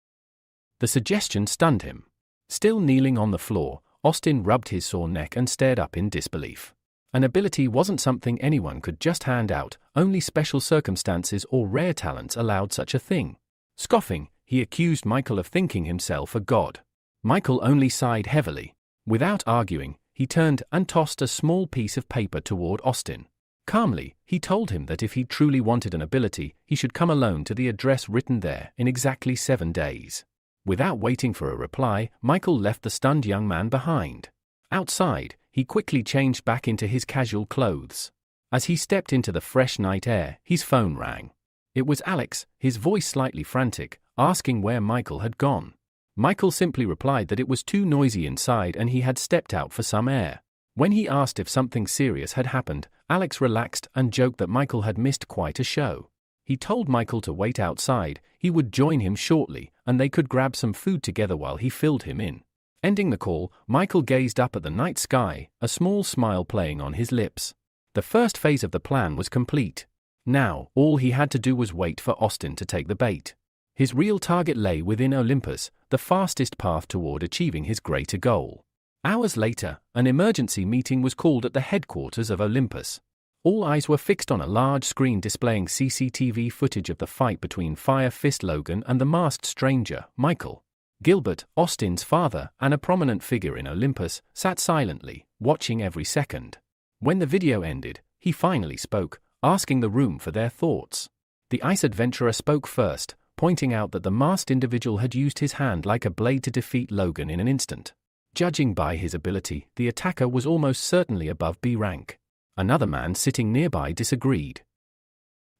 The suggestion stunned him. Still kneeling on the floor, Austin rubbed his sore neck and stared up in disbelief. An ability wasn't something anyone could just hand out, only special circumstances or rare talents allowed such a thing. Scoffing, he accused Michael of thinking himself a god. Michael only sighed heavily. Without arguing, he turned and tossed a small piece of paper toward Austin. Calmly, he told him that if he truly wanted an ability, he should come alone to the address written there in exactly 7 days. Without waiting for a reply, Michael left the stunned young man behind. Outside, he quickly changed back into his casual clothes. As he stepped into the fresh night air, his phone rang. It was Alex, his voice slightly frantic, asking where Michael had gone. Michael simply replied that it was too noisy inside and he had stepped out for some air. When he asked if something serious had happened, Alex relaxed and joked that Michael had missed quite a show. He told Michael to wait outside, he would join him shortly, and they could grab some food together while he filled him in. Ending the call, Michael gazed up at the night sky, a small smile playing on his lips. The first phase of the plan was complete. Now, all he had to do was wait for Austin to take the bait. His real target lay within Olympus, the fastest path toward achieving his greater goal. Hours later, an emergency meeting was called at the headquarters of Olympus. All eyes were fixed on a large screen displaying CCTV footage of the fight between Fire Fist Logan and the masked stranger, Michael. Gilbert, Austin's father, and a prominent figure in Olympus, sat silently, watching every second. When the video ended, he finally spoke, asking the room for their thoughts. The ice adventurer spoke first, pointing out that the masked individual had used his hand like a blade to defeat Logan in an instant. Judging by his ability, the attacker was almost certainly above B rank. Another man sitting nearby disagreed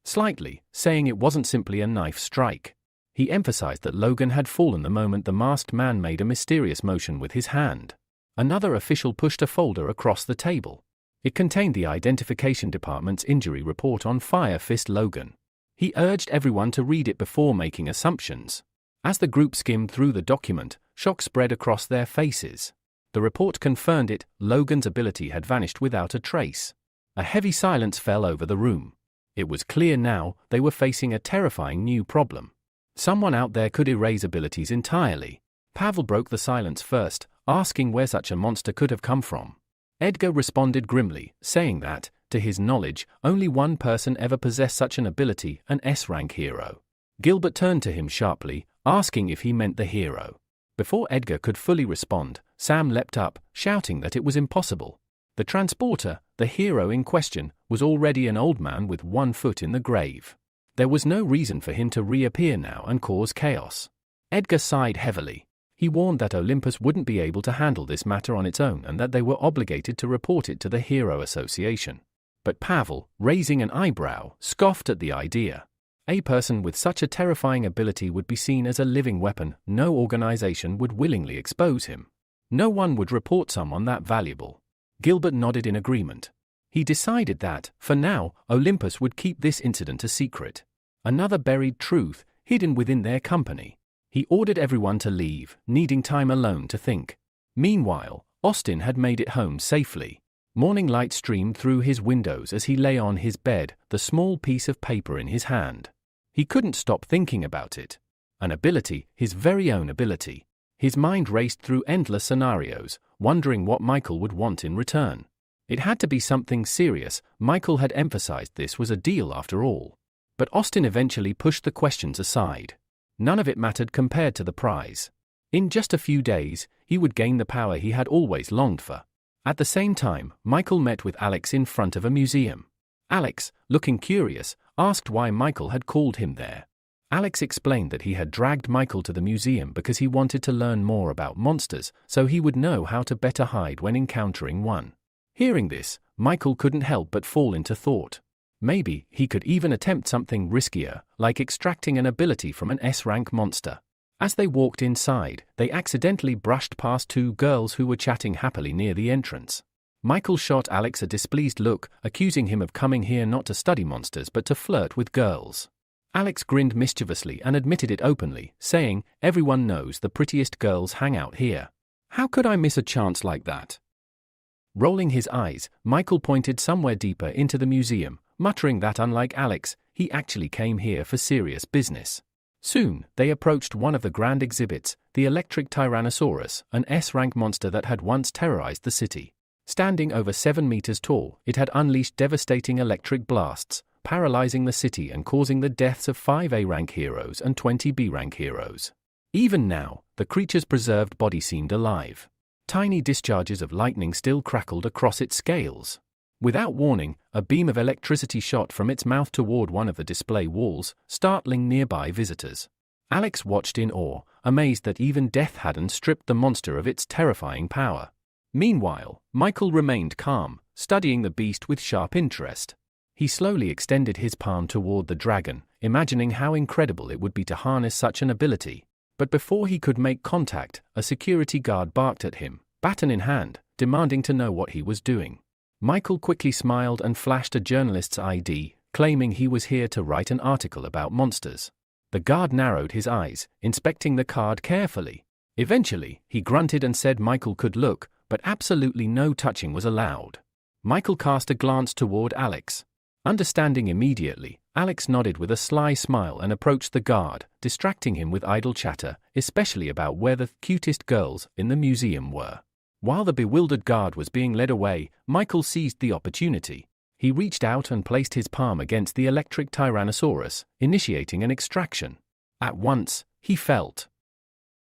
slightly, saying it wasn't simply a knife strike. He emphasized that Logan had fallen the moment the masked man made a mysterious motion with his hand. Another official pushed a folder across the table. It contained the Identification Department's injury report on Fire Fist Logan. He urged everyone to read it before making assumptions. As the group skimmed through the document, shock spread across their faces. The report confirmed it: Logan's ability had vanished without a trace. A heavy silence fell over the room. It was clear now they were facing a terrifying new problem. Someone out there could erase abilities entirely. Pavel broke the silence first, asking where such a monster could have come from. Edgar responded grimly, saying that, to his knowledge, only one person ever possessed such an ability, an S-rank hero. Gilbert turned to him sharply, asking if he meant the hero. Before Edgar could fully respond, Sam leapt up, shouting that it was impossible. The transporter, the hero in question, was already an old man with one foot in the grave. There was no reason for him to reappear now and cause chaos. Edgar sighed heavily. He warned that Olympus wouldn't be able to handle this matter on its own and that they were obligated to report it to the Hero Association. But Pavel, raising an eyebrow, scoffed at the idea. A person with such a terrifying ability would be seen as a living weapon. No organization would willingly expose him. No one would report someone that valuable. Gilbert nodded in agreement. He decided that, for now, Olympus would keep this incident a secret. Another buried truth, hidden within their company. He ordered everyone to leave, needing time alone to think. Meanwhile, Austin had made it home safely. Morning light streamed through his windows as he lay on his bed, the small piece of paper in his hand. He couldn't stop thinking about it. An ability, his very own ability. His mind raced through endless scenarios, wondering what Michael would want in return. It had to be something serious. Michael had emphasized this was a deal after all. But Austin eventually pushed the questions aside. None of it mattered compared to the prize. In just a few days, he would gain the power he had always longed for. At the same time, Michael met with Alex in front of a museum. Alex, looking curious, asked why Michael had called him there. Alex explained that he had dragged Michael to the museum because he wanted to learn more about monsters, so he would know how to better hide when encountering one. Hearing this, Michael couldn't help but fall into thought. Maybe he could even attempt something riskier, like extracting an ability from an S-rank monster. As they walked inside, they accidentally brushed past two girls who were chatting happily near the entrance. Michael shot Alex a displeased look, accusing him of coming here not to study monsters but to flirt with girls. Alex grinned mischievously and admitted it openly, saying, "Everyone knows the prettiest girls hang out here. How could I miss a chance like that?" Rolling his eyes, Michael pointed somewhere deeper into the museum, muttering that unlike Alex, he actually came here for serious business. Soon, they approached one of the grand exhibits, the electric Tyrannosaurus, an S-rank monster that had once terrorized the city. Standing over 7 meters tall, it had unleashed devastating electric blasts, paralyzing the city and causing the deaths of 5 A-rank heroes and 20 B-rank heroes. Even now, the creature's preserved body seemed alive. Tiny discharges of lightning still crackled across its scales. Without warning, a beam of electricity shot from its mouth toward one of the display walls, startling nearby visitors. Alex watched in awe, amazed that even death hadn't stripped the monster of its terrifying power. Meanwhile, Michael remained calm, studying the beast with sharp interest. He slowly extended his palm toward the dragon, imagining how incredible it would be to harness such an ability. But before he could make contact, a security guard barked at him, baton in hand, demanding to know what he was doing. Michael quickly smiled and flashed a journalist's ID, claiming he was here to write an article about monsters. The guard narrowed his eyes, inspecting the card carefully. Eventually, he grunted and said Michael could look, but absolutely no touching was allowed. Michael cast a glance toward Alex. Understanding immediately, Alex nodded with a sly smile and approached the guard, distracting him with idle chatter, especially about where the cutest girls in the museum were. While the bewildered guard was being led away, Michael seized the opportunity. He reached out and placed his palm against the electric Tyrannosaurus, initiating an extraction. At once, he felt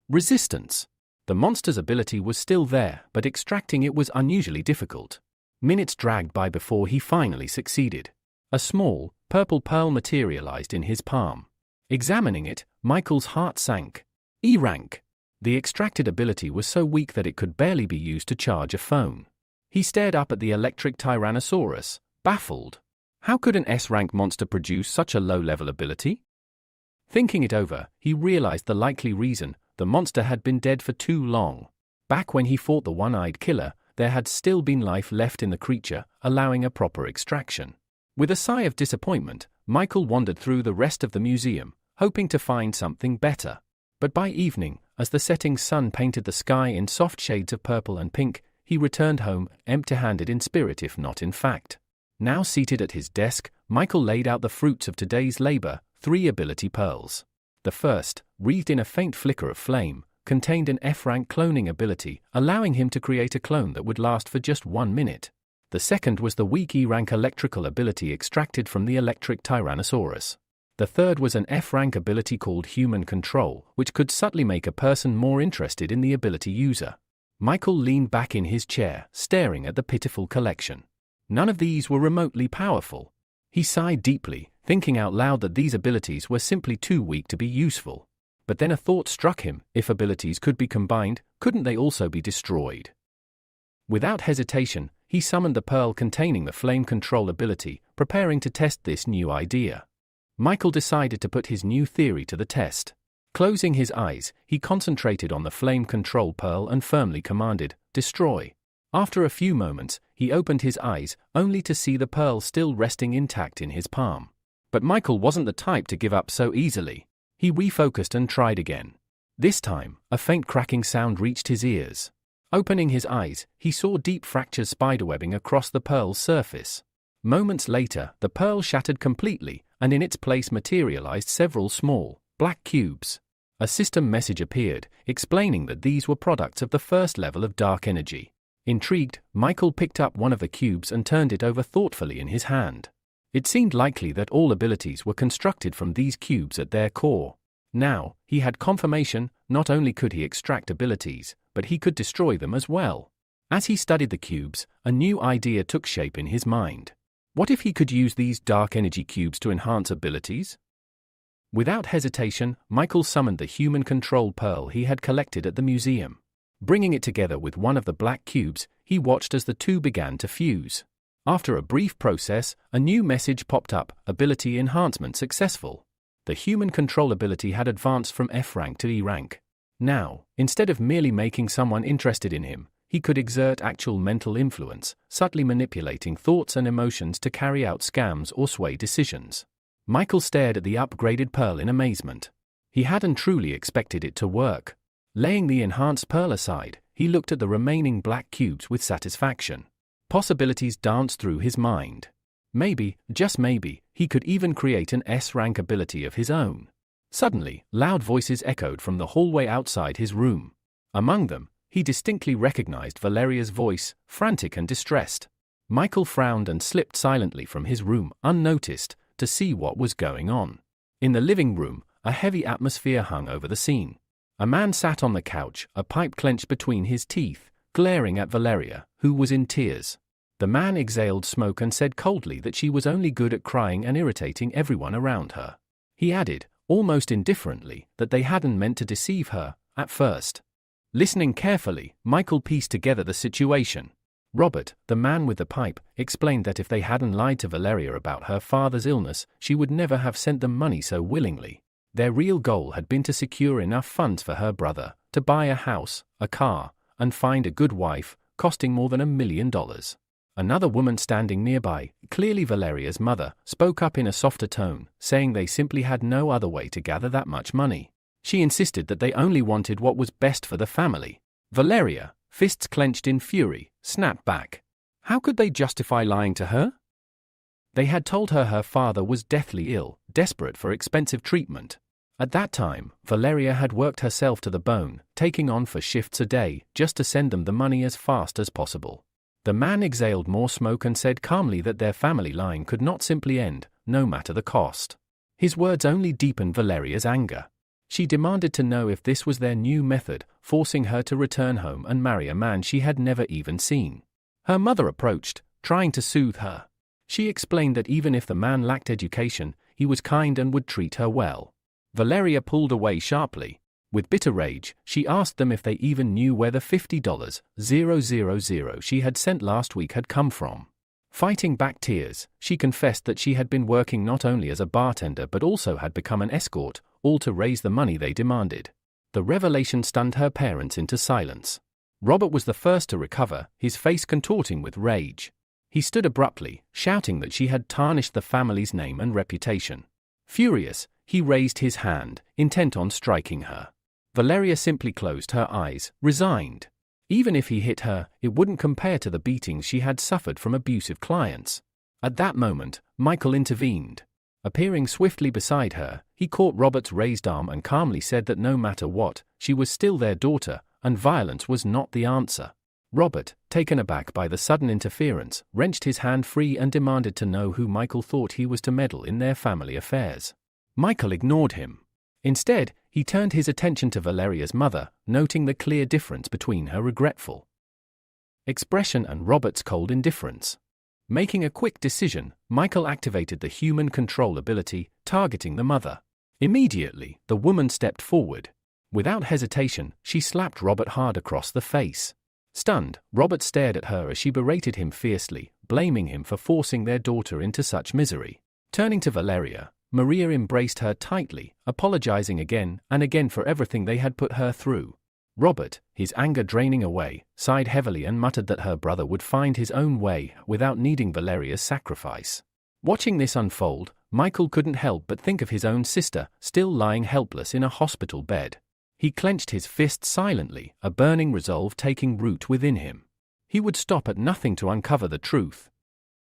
resistance. The monster's ability was still there, but extracting it was unusually difficult. Minutes dragged by before he finally succeeded. A small, purple pearl materialized in his palm. Examining it, Michael's heart sank. E-rank. The extracted ability was so weak that it could barely be used to charge a phone. He stared up at the electric Tyrannosaurus, baffled. How could an S-rank monster produce such a low-level ability? Thinking it over, he realized the likely reason: the monster had been dead for too long. Back when he fought the one-eyed killer, there had still been life left in the creature, allowing a proper extraction. With a sigh of disappointment, Michael wandered through the rest of the museum, hoping to find something better. But by evening, as the setting sun painted the sky in soft shades of purple and pink, he returned home, empty-handed in spirit if not in fact. Now seated at his desk, Michael laid out the fruits of today's labor, 3 ability pearls. The first, wreathed in a faint flicker of flame, contained an F-rank cloning ability, allowing him to create a clone that would last for just 1 minute. The second was the weak E-rank electrical ability extracted from the electric Tyrannosaurus. The third was an F-rank ability called Human Control, which could subtly make a person more interested in the ability user. Michael leaned back in his chair, staring at the pitiful collection. None of these were remotely powerful. He sighed deeply, thinking out loud that these abilities were simply too weak to be useful. But then a thought struck him: if abilities could be combined, couldn't they also be destroyed? Without hesitation, he summoned the pearl containing the flame control ability, preparing to test this new idea. Michael decided to put his new theory to the test. Closing his eyes, he concentrated on the flame control pearl and firmly commanded, "Destroy." After a few moments, he opened his eyes, only to see the pearl still resting intact in his palm. But Michael wasn't the type to give up so easily. He refocused and tried again. This time, a faint cracking sound reached his ears. Opening his eyes, he saw deep fractures spiderwebbing across the pearl's surface. Moments later, the pearl shattered completely, and in its place materialized several small, black cubes. A system message appeared, explaining that these were products of the first level of dark energy. Intrigued, Michael picked up one of the cubes and turned it over thoughtfully in his hand. It seemed likely that all abilities were constructed from these cubes at their core. Now, he had confirmation: not only could he extract abilities, but he could destroy them as well. As he studied the cubes, a new idea took shape in his mind. What if he could use these dark energy cubes to enhance abilities? Without hesitation, Michael summoned the human control pearl he had collected at the museum. Bringing it together with one of the black cubes, he watched as the two began to fuse. After a brief process, a new message popped up: ability enhancement successful. The human control ability had advanced from F-rank to E-rank. Now, instead of merely making someone interested in him, he could exert actual mental influence, subtly manipulating thoughts and emotions to carry out scams or sway decisions. Michael stared at the upgraded pearl in amazement. He hadn't truly expected it to work. Laying the enhanced pearl aside, he looked at the remaining black cubes with satisfaction. Possibilities danced through his mind. Maybe, just maybe, he could even create an S-rank ability of his own. Suddenly, loud voices echoed from the hallway outside his room. Among them, he distinctly recognized Valeria's voice, frantic and distressed. Michael frowned and slipped silently from his room, unnoticed, to see what was going on. In the living room, a heavy atmosphere hung over the scene. A man sat on the couch, a pipe clenched between his teeth, glaring at Valeria, who was in tears. The man exhaled smoke and said coldly that she was only good at crying and irritating everyone around her. He added, almost indifferently, that they hadn't meant to deceive her, at first. Listening carefully, Michael pieced together the situation. Robert, the man with the pipe, explained that if they hadn't lied to Valeria about her father's illness, she would never have sent them money so willingly. Their real goal had been to secure enough funds for her brother, to buy a house, a car, and find a good wife, costing more than $1 million. Another woman standing nearby, clearly Valeria's mother, spoke up in a softer tone, saying they simply had no other way to gather that much money. She insisted that they only wanted what was best for the family. Valeria, fists clenched in fury, snapped back. How could they justify lying to her? They had told her her father was deathly ill, desperate for expensive treatment. At that time, Valeria had worked herself to the bone, taking on 4 shifts a day, just to send them the money as fast as possible. The man exhaled more smoke and said calmly that their family line could not simply end, no matter the cost. His words only deepened Valeria's anger. She demanded to know if this was their new method, forcing her to return home and marry a man she had never even seen. Her mother approached, trying to soothe her. She explained that even if the man lacked education, he was kind and would treat her well. Valeria pulled away sharply. With bitter rage, she asked them if they even knew where the $50,000 she had sent last week had come from. Fighting back tears, she confessed that she had been working not only as a bartender but also had become an escort, all to raise the money they demanded. The revelation stunned her parents into silence. Robert was the first to recover, his face contorting with rage. He stood abruptly, shouting that she had tarnished the family's name and reputation. Furious, he raised his hand, intent on striking her. Valeria simply closed her eyes, resigned. Even if he hit her, it wouldn't compare to the beatings she had suffered from abusive clients. At that moment, Michael intervened. Appearing swiftly beside her, he caught Robert's raised arm and calmly said that no matter what, she was still their daughter, and violence was not the answer. Robert, taken aback by the sudden interference, wrenched his hand free and demanded to know who Michael thought he was to meddle in their family affairs. Michael ignored him. Instead, he turned his attention to Valeria's mother, noting the clear difference between her regretful expression and Robert's cold indifference. Making a quick decision, Michael activated the human control ability, targeting the mother. Immediately, the woman stepped forward. Without hesitation, she slapped Robert hard across the face. Stunned, Robert stared at her as she berated him fiercely, blaming him for forcing their daughter into such misery. Turning to Valeria, Maria embraced her tightly, apologizing again and again for everything they had put her through. Robert, his anger draining away, sighed heavily and muttered that her brother would find his own way without needing Valeria's sacrifice. Watching this unfold, Michael couldn't help but think of his own sister, still lying helpless in a hospital bed. He clenched his fists silently, a burning resolve taking root within him. He would stop at nothing to uncover the truth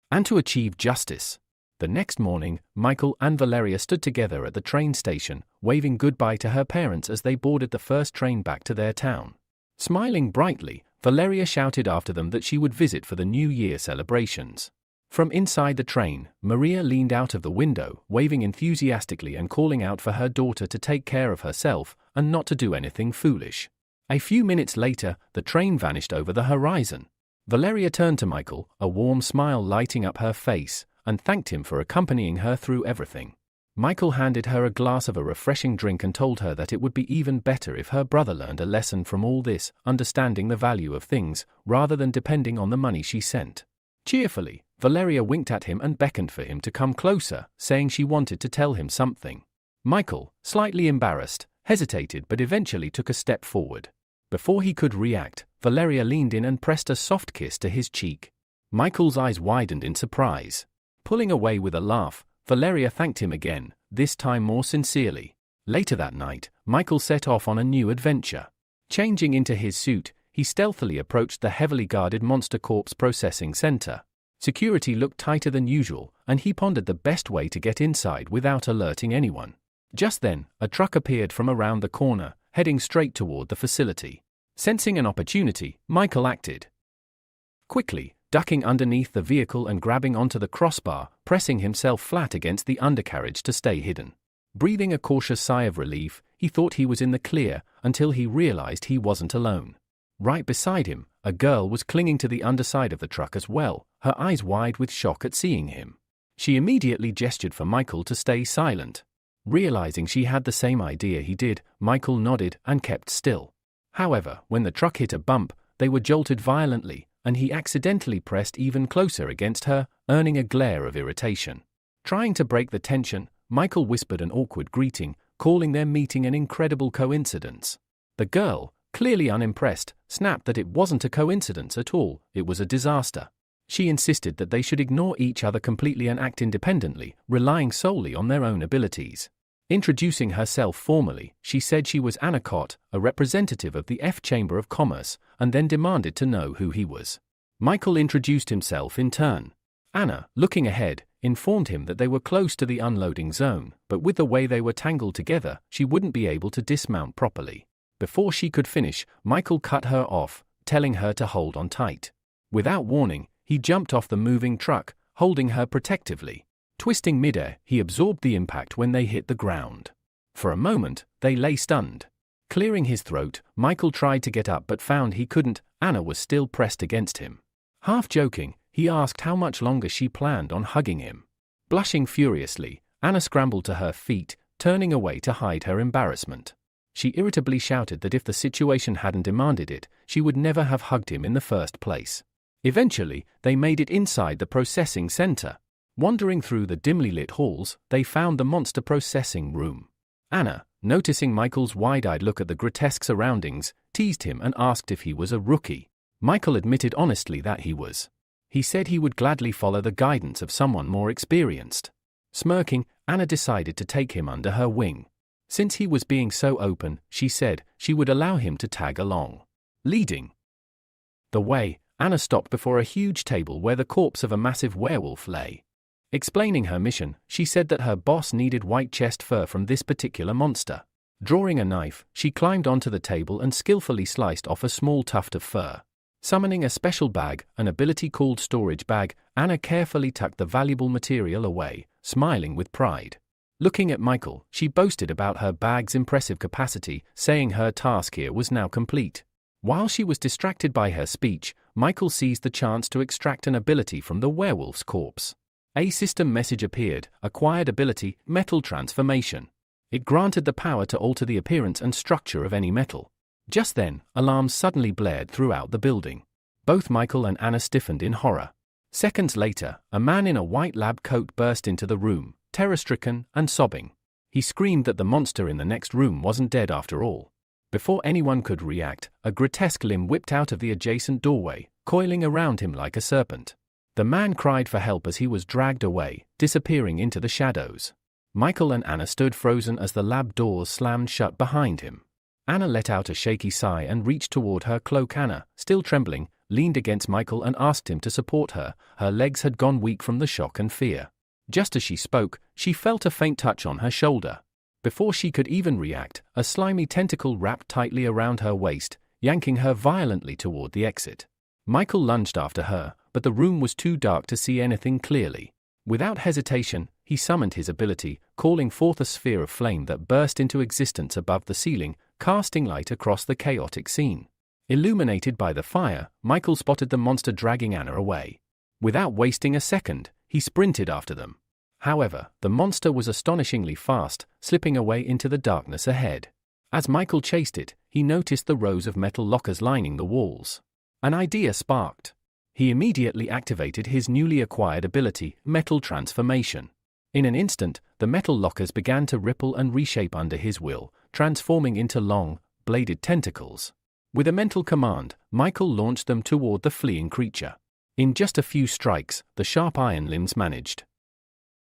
and to achieve justice. The next morning, Michael and Valeria stood together at the train station, waving goodbye to her parents as they boarded the first train back to their town. Smiling brightly, Valeria shouted after them that she would visit for the New Year celebrations. From inside the train, Maria leaned out of the window, waving enthusiastically and calling out for her daughter to take care of herself and not to do anything foolish. A few minutes later, the train vanished over the horizon. Valeria turned to Michael, a warm smile lighting up her face, and thanked him for accompanying her through everything. Michael handed her a glass of a refreshing drink and told her that it would be even better if her brother learned a lesson from all this, understanding the value of things, rather than depending on the money she sent. Cheerfully, Valeria winked at him and beckoned for him to come closer, saying she wanted to tell him something. Michael, slightly embarrassed, hesitated but eventually took a step forward. Before he could react, Valeria leaned in and pressed a soft kiss to his cheek. Michael's eyes widened in surprise. Pulling away with a laugh, Valeria thanked him again, this time more sincerely. Later that night, Michael set off on a new adventure. Changing into his suit, he stealthily approached the heavily guarded Monster Corp's processing center. Security looked tighter than usual, and he pondered the best way to get inside without alerting anyone. Just then, a truck appeared from around the corner, heading straight toward the facility. Sensing an opportunity, Michael acted quickly, ducking underneath the vehicle and grabbing onto the crossbar, pressing himself flat against the undercarriage to stay hidden. Breathing a cautious sigh of relief, he thought he was in the clear until he realized he wasn't alone. Right beside him, a girl was clinging to the underside of the truck as well, her eyes wide with shock at seeing him. She immediately gestured for Michael to stay silent. Realizing she had the same idea he did, Michael nodded and kept still. However, when the truck hit a bump, they were jolted violently, and he accidentally pressed even closer against her, earning a glare of irritation. Trying to break the tension, Michael whispered an awkward greeting, calling their meeting an incredible coincidence. The girl, clearly unimpressed, snapped that it wasn't a coincidence at all, it was a disaster. She insisted that they should ignore each other completely and act independently, relying solely on their own abilities. Introducing herself formally, she said she was Anna Cott, a representative of the F Chamber of Commerce, and then demanded to know who he was. Michael introduced himself in turn. Anna, looking ahead, informed him that they were close to the unloading zone, but with the way they were tangled together, she wouldn't be able to dismount properly. Before she could finish, Michael cut her off, telling her to hold on tight. Without warning, he jumped off the moving truck, holding her protectively. Twisting midair, he absorbed the impact when they hit the ground. For a moment, they lay stunned. Clearing his throat, Michael tried to get up but found he couldn't. Anna was still pressed against him. Half joking, he asked how much longer she planned on hugging him. Blushing furiously, Anna scrambled to her feet, turning away to hide her embarrassment. She irritably shouted that if the situation hadn't demanded it, she would never have hugged him in the first place. Eventually, they made it inside the processing center. Wandering through the dimly lit halls, they found the monster processing room. Anna, noticing Michael's wide-eyed look at the grotesque surroundings, teased him and asked if he was a rookie. Michael admitted honestly that he was. He said he would gladly follow the guidance of someone more experienced. Smirking, Anna decided to take him under her wing. Since he was being so open, she said she would allow him to tag along. Leading the way, Anna stopped before a huge table where the corpse of a massive werewolf lay. Explaining her mission, she said that her boss needed white chest fur from this particular monster. Drawing a knife, she climbed onto the table and skillfully sliced off a small tuft of fur. Summoning a special bag, an ability called storage bag, Anna carefully tucked the valuable material away, smiling with pride. Looking at Michael, she boasted about her bag's impressive capacity, saying her task here was now complete. While she was distracted by her speech, Michael seized the chance to extract an ability from the werewolf's corpse. A system message appeared, acquired ability, metal transformation. It granted the power to alter the appearance and structure of any metal. Just then, alarms suddenly blared throughout the building. Both Michael and Anna stiffened in horror. Seconds later, a man in a white lab coat burst into the room, terror-stricken and sobbing. He screamed that the monster in the next room wasn't dead after all. Before anyone could react, a grotesque limb whipped out of the adjacent doorway, coiling around him like a serpent. The man cried for help as he was dragged away, disappearing into the shadows. Michael and Anna stood frozen as the lab doors slammed shut behind him. Anna let out a shaky sigh and reached toward her cloak. Anna, still trembling, leaned against Michael and asked him to support her. Her legs had gone weak from the shock and fear. Just as she spoke, she felt a faint touch on her shoulder. Before she could even react, a slimy tentacle wrapped tightly around her waist, yanking her violently toward the exit. Michael lunged after her, but the room was too dark to see anything clearly. Without hesitation, he summoned his ability, calling forth a sphere of flame that burst into existence above the ceiling, casting light across the chaotic scene. Illuminated by the fire, Michael spotted the monster dragging Anna away. Without wasting a second, he sprinted after them. However, the monster was astonishingly fast, slipping away into the darkness ahead. As Michael chased it, he noticed the rows of metal lockers lining the walls. An idea sparked. He immediately activated his newly acquired ability, metal transformation. In an instant, the metal lockers began to ripple and reshape under his will, transforming into long, bladed tentacles. With a mental command, Michael launched them toward the fleeing creature. In just a few strikes, the sharp iron limbs managed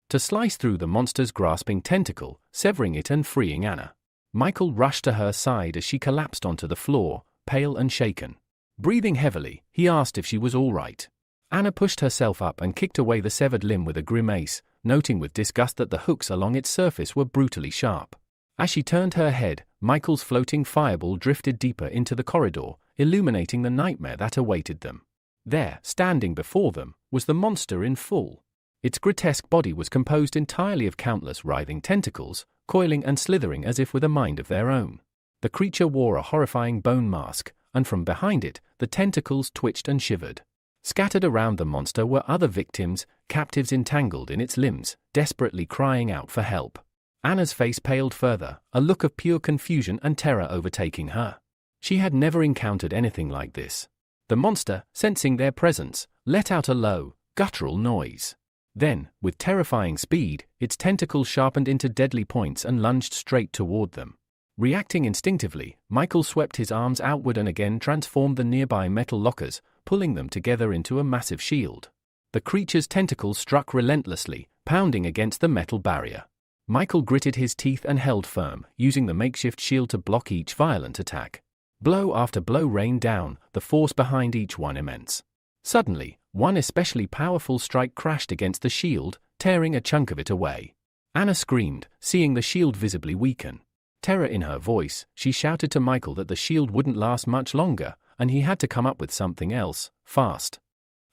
to slice through the monster's grasping tentacle, severing it and freeing Anna. Michael rushed to her side as she collapsed onto the floor, pale and shaken. Breathing heavily, he asked if she was all right. Anna pushed herself up and kicked away the severed limb with a grimace, noting with disgust that the hooks along its surface were brutally sharp. As she turned her head, Michael's floating fireball drifted deeper into the corridor, illuminating the nightmare that awaited them. There, standing before them, was the monster in full. Its grotesque body was composed entirely of countless writhing tentacles, coiling and slithering as if with a mind of their own. The creature wore a horrifying bone mask, and from behind it, the tentacles twitched and shivered. Scattered around the monster were other victims, captives entangled in its limbs, desperately crying out for help. Anna's face paled further, a look of pure confusion and terror overtaking her. She had never encountered anything like this. The monster, sensing their presence, let out a low, guttural noise. Then, with terrifying speed, its tentacles sharpened into deadly points and lunged straight toward them. Reacting instinctively, Michael swept his arms outward and again transformed the nearby metal lockers, pulling them together into a massive shield. The creature's tentacles struck relentlessly, pounding against the metal barrier. Michael gritted his teeth and held firm, using the makeshift shield to block each violent attack. Blow after blow rained down, the force behind each one immense. Suddenly, one especially powerful strike crashed against the shield, tearing a chunk of it away. Anna screamed, seeing the shield visibly weaken. Terror in her voice, she shouted to Michael that the shield wouldn't last much longer, and he had to come up with something else, fast.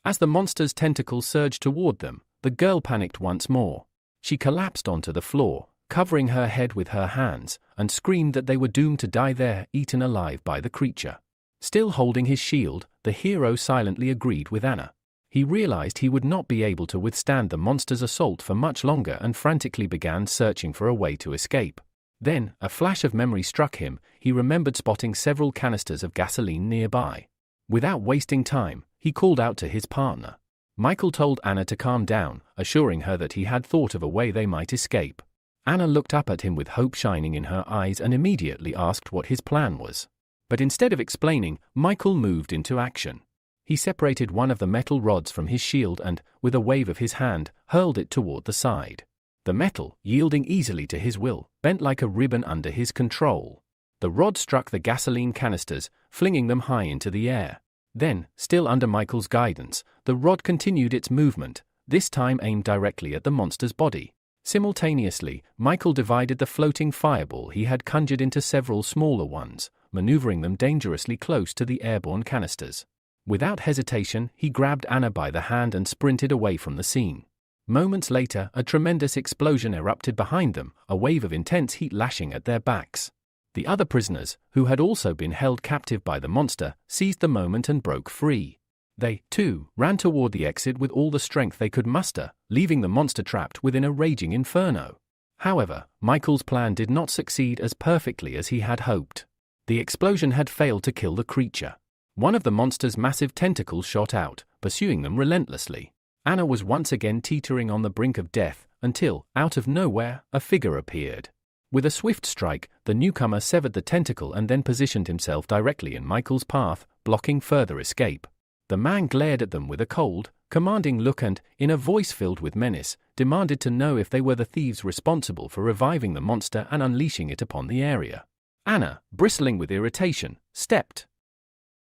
As the monster's tentacles surged toward them, the girl panicked once more. She collapsed onto the floor, covering her head with her hands, and screamed that they were doomed to die there, eaten alive by the creature. Still holding his shield, the hero silently agreed with Anna. He realized he would not be able to withstand the monster's assault for much longer and frantically began searching for a way to escape. Then, a flash of memory struck him. He remembered spotting several canisters of gasoline nearby. Without wasting time, he called out to his partner. Michael told Anna to calm down, assuring her that he had thought of a way they might escape. Anna looked up at him with hope shining in her eyes and immediately asked what his plan was. But instead of explaining, Michael moved into action. He separated one of the metal rods from his shield and, with a wave of his hand, hurled it toward the side. The metal, yielding easily to his will, bent like a ribbon under his control. The rod struck the gasoline canisters, flinging them high into the air. Then, still under Michael's guidance, the rod continued its movement, this time aimed directly at the monster's body. Simultaneously, Michael divided the floating fireball he had conjured into several smaller ones, maneuvering them dangerously close to the airborne canisters. Without hesitation, he grabbed Anna by the hand and sprinted away from the scene. Moments later, a tremendous explosion erupted behind them, a wave of intense heat lashing at their backs. The other prisoners, who had also been held captive by the monster, seized the moment and broke free. They, too, ran toward the exit with all the strength they could muster, leaving the monster trapped within a raging inferno. However, Michael's plan did not succeed as perfectly as he had hoped. The explosion had failed to kill the creature. One of the monster's massive tentacles shot out, pursuing them relentlessly. Anna was once again teetering on the brink of death, until, out of nowhere, a figure appeared. With a swift strike, the newcomer severed the tentacle and then positioned himself directly in Michael's path, blocking further escape. The man glared at them with a cold, commanding look and, in a voice filled with menace, demanded to know if they were the thieves responsible for reviving the monster and unleashing it upon the area. Anna, bristling with irritation, stepped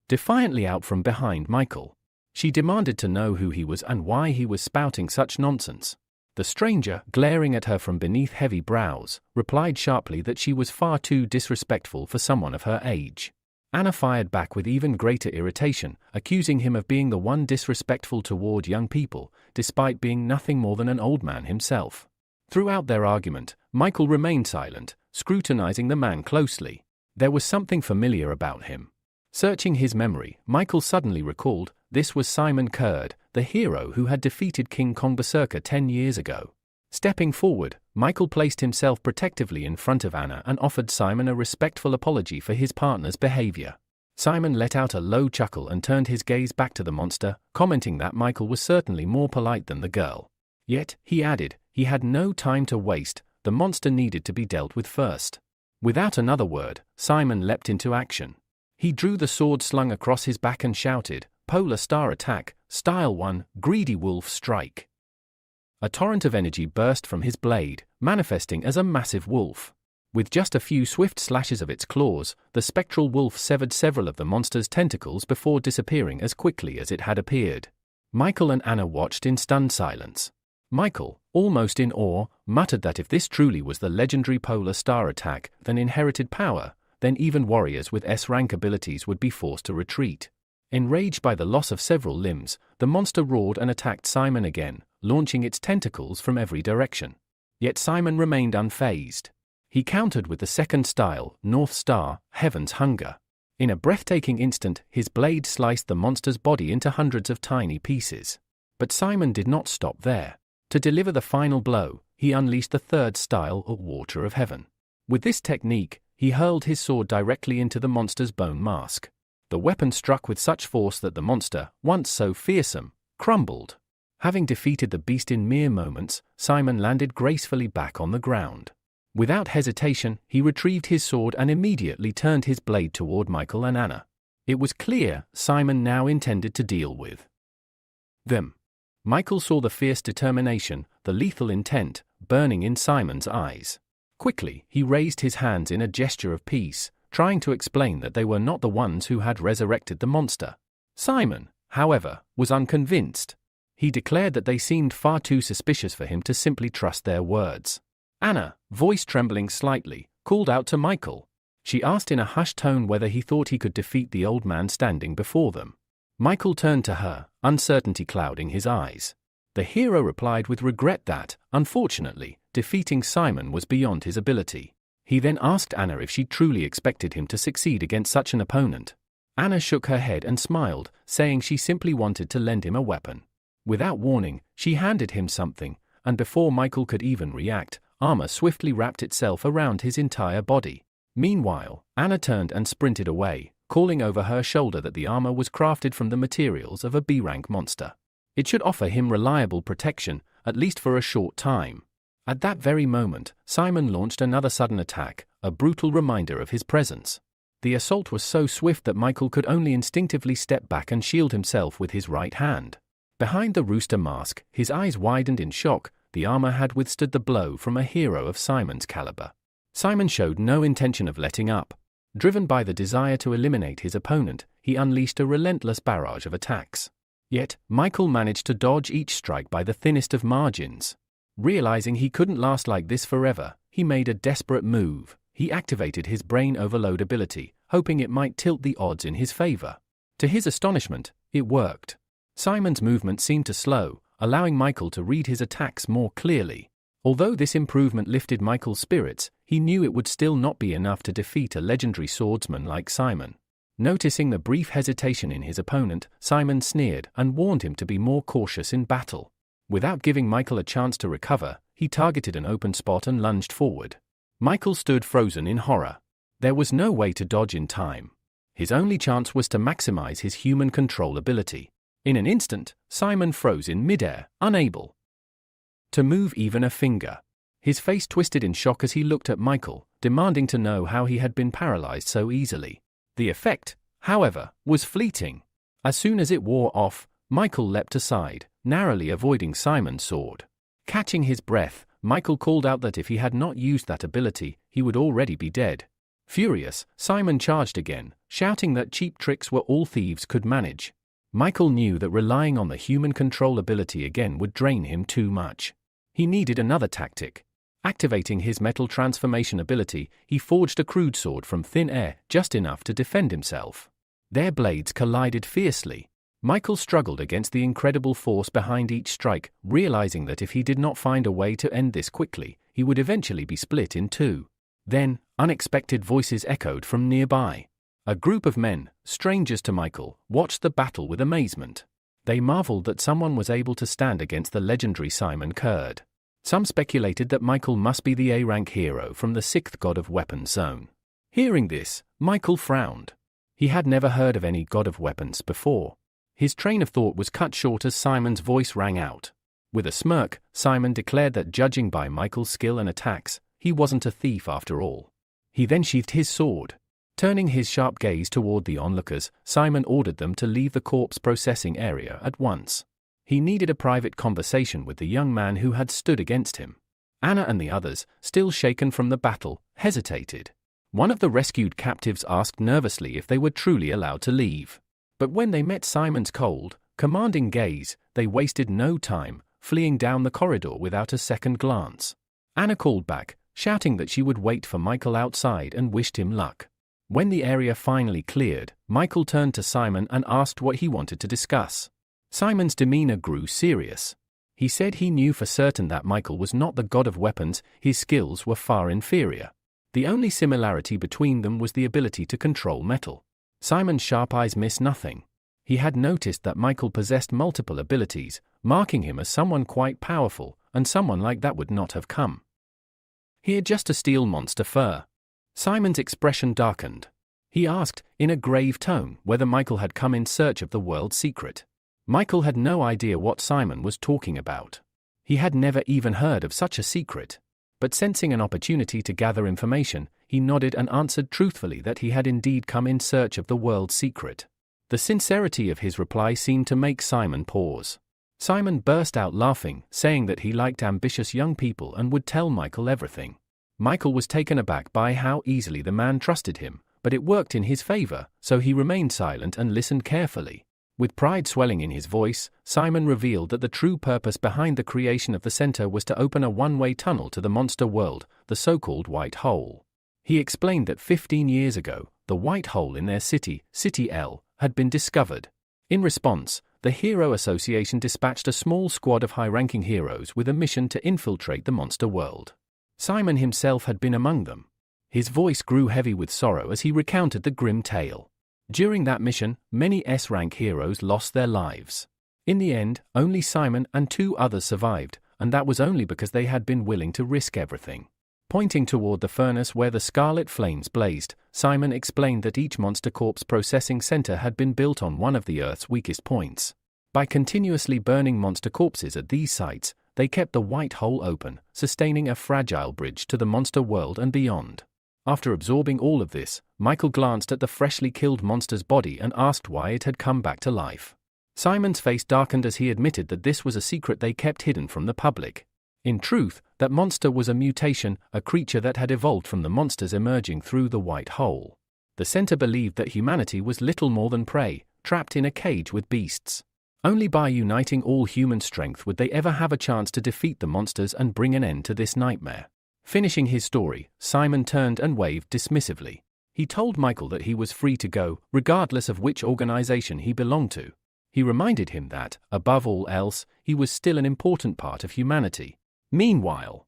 defiantly out from behind Michael. She demanded to know who he was and why he was spouting such nonsense. The stranger, glaring at her from beneath heavy brows, replied sharply that she was far too disrespectful for someone of her age. Anna fired back with even greater irritation, accusing him of being the one disrespectful toward young people, despite being nothing more than an old man himself. Throughout their argument, Michael remained silent, scrutinizing the man closely. There was something familiar about him. Searching his memory, Michael suddenly recalled, this was Simon Kurd, the hero who had defeated King Kong Berserker 10 years ago. Stepping forward, Michael placed himself protectively in front of Anna and offered Simon a respectful apology for his partner's behavior. Simon let out a low chuckle and turned his gaze back to the monster, commenting that Michael was certainly more polite than the girl. Yet, he added, he had no time to waste, the monster needed to be dealt with first. Without another word, Simon leapt into action. He drew the sword slung across his back and shouted, "Polar Star Attack, Style 1, Greedy Wolf Strike." A torrent of energy burst from his blade, manifesting as a massive wolf. With just a few swift slashes of its claws, the spectral wolf severed several of the monster's tentacles before disappearing as quickly as it had appeared. Michael and Anna watched in stunned silence. Michael, almost in awe, muttered that if this truly was the legendary Polar Star Attack, then inherited power, then even warriors with S-rank abilities would be forced to retreat. Enraged by the loss of several limbs, the monster roared and attacked Simon again, launching its tentacles from every direction. Yet Simon remained unfazed. He countered with the second style, North Star, Heaven's Hunger. In a breathtaking instant, his blade sliced the monster's body into hundreds of tiny pieces. But Simon did not stop there. To deliver the final blow, he unleashed the third style, or Water of Heaven. With this technique, he hurled his sword directly into the monster's bone mask. The weapon struck with such force that the monster, once so fearsome, crumbled. Having defeated the beast in mere moments, Simon landed gracefully back on the ground. Without hesitation, he retrieved his sword and immediately turned his blade toward Michael and Anna. It was clear Simon now intended to deal with them. Michael saw the fierce determination, the lethal intent, burning in Simon's eyes. Quickly, he raised his hands in a gesture of peace, trying to explain that they were not the ones who had resurrected the monster. Simon, however, was unconvinced. He declared that they seemed far too suspicious for him to simply trust their words. Anna, voice trembling slightly, called out to Michael. She asked in a hushed tone whether he thought he could defeat the old man standing before them. Michael turned to her, uncertainty clouding his eyes. The hero replied with regret that, unfortunately, defeating Simon was beyond his ability. He then asked Anna if she truly expected him to succeed against such an opponent. Anna shook her head and smiled, saying she simply wanted to lend him a weapon. Without warning, she handed him something, and before Michael could even react, armor swiftly wrapped itself around his entire body. Meanwhile, Anna turned and sprinted away, calling over her shoulder that the armor was crafted from the materials of a B-rank monster. It should offer him reliable protection, at least for a short time. At that very moment, Simon launched another sudden attack, a brutal reminder of his presence. The assault was so swift that Michael could only instinctively step back and shield himself with his right hand. Behind the rooster mask, his eyes widened in shock. The armor had withstood the blow from a hero of Simon's caliber. Simon showed no intention of letting up. Driven by the desire to eliminate his opponent, he unleashed a relentless barrage of attacks. Yet, Michael managed to dodge each strike by the thinnest of margins. Realizing he couldn't last like this forever, he made a desperate move. He activated his brain overload ability, hoping it might tilt the odds in his favor. To his astonishment, it worked. Simon's movement seemed to slow, allowing Michael to read his attacks more clearly. Although this improvement lifted Michael's spirits, he knew it would still not be enough to defeat a legendary swordsman like Simon. Noticing the brief hesitation in his opponent, Simon sneered and warned him to be more cautious in battle. Without giving Michael a chance to recover, he targeted an open spot and lunged forward. Michael stood frozen in horror. There was no way to dodge in time. His only chance was to maximize his human control ability. In an instant, Simon froze in midair, unable to move even a finger. His face twisted in shock as he looked at Michael, demanding to know how he had been paralyzed so easily. The effect, however, was fleeting. As soon as it wore off, Michael leapt aside, narrowly avoiding Simon's sword. Catching his breath, Michael called out that if he had not used that ability, he would already be dead. Furious, Simon charged again, shouting that cheap tricks were all thieves could manage. Michael knew that relying on the human control ability again would drain him too much. He needed another tactic. Activating his metal transformation ability, he forged a crude sword from thin air, just enough to defend himself. Their blades collided fiercely. Michael struggled against the incredible force behind each strike, realizing that if he did not find a way to end this quickly, he would eventually be split in two. Then, unexpected voices echoed from nearby. A group of men, strangers to Michael, watched the battle with amazement. They marveled that someone was able to stand against the legendary Simon Kurd. Some speculated that Michael must be the A-rank hero from the 6th God of Weapons zone. Hearing this, Michael frowned. He had never heard of any God of Weapons before. His train of thought was cut short as Simon's voice rang out. With a smirk, Simon declared that judging by Michael's skill and attacks, he wasn't a thief after all. He then sheathed his sword. Turning his sharp gaze toward the onlookers, Simon ordered them to leave the corpse processing area at once. He needed a private conversation with the young man who had stood against him. Anna and the others, still shaken from the battle, hesitated. One of the rescued captives asked nervously if they were truly allowed to leave. But when they met Simon's cold, commanding gaze, they wasted no time, fleeing down the corridor without a second glance. Anna called back, shouting that she would wait for Michael outside and wished him luck. When the area finally cleared, Michael turned to Simon and asked what he wanted to discuss. Simon's demeanor grew serious. He said he knew for certain that Michael was not the god of weapons, his skills were far inferior. The only similarity between them was the ability to control metal. Simon's sharp eyes missed nothing. He had noticed that Michael possessed multiple abilities, marking him as someone quite powerful, and someone like that would not have come here just to steal monster fur. Simon's expression darkened. He asked, in a grave tone, whether Michael had come in search of the world's secret. Michael had no idea what Simon was talking about. He had never even heard of such a secret. But sensing an opportunity to gather information, he nodded and answered truthfully that he had indeed come in search of the world's secret. The sincerity of his reply seemed to make Simon pause. Simon burst out laughing, saying that he liked ambitious young people and would tell Michael everything. Michael was taken aback by how easily the man trusted him, but it worked in his favor, so he remained silent and listened carefully. With pride swelling in his voice, Simon revealed that the true purpose behind the creation of the center was to open a one-way tunnel to the monster world, the so-called White Hole. He explained that 15 years ago, the White Hole in their city, City L, had been discovered. In response, the Hero Association dispatched a small squad of high-ranking heroes with a mission to infiltrate the monster world. Simon himself had been among them. His voice grew heavy with sorrow as he recounted the grim tale. During that mission, many S-rank heroes lost their lives. In the end, only Simon and 2 others survived, and that was only because they had been willing to risk everything. Pointing toward the furnace where the scarlet flames blazed, Simon explained that each monster corpse processing center had been built on one of the Earth's weakest points. By continuously burning monster corpses at these sites, they kept the White Hole open, sustaining a fragile bridge to the monster world and beyond. After absorbing all of this, Michael glanced at the freshly killed monster's body and asked why it had come back to life. Simon's face darkened as he admitted that this was a secret they kept hidden from the public. In truth, that monster was a mutation, a creature that had evolved from the monsters emerging through the White Hole. The center believed that humanity was little more than prey, trapped in a cage with beasts. Only by uniting all human strength would they ever have a chance to defeat the monsters and bring an end to this nightmare. Finishing his story, Simon turned and waved dismissively. He told Michael that he was free to go, regardless of which organization he belonged to. He reminded him that, above all else, he was still an important part of humanity. Meanwhile,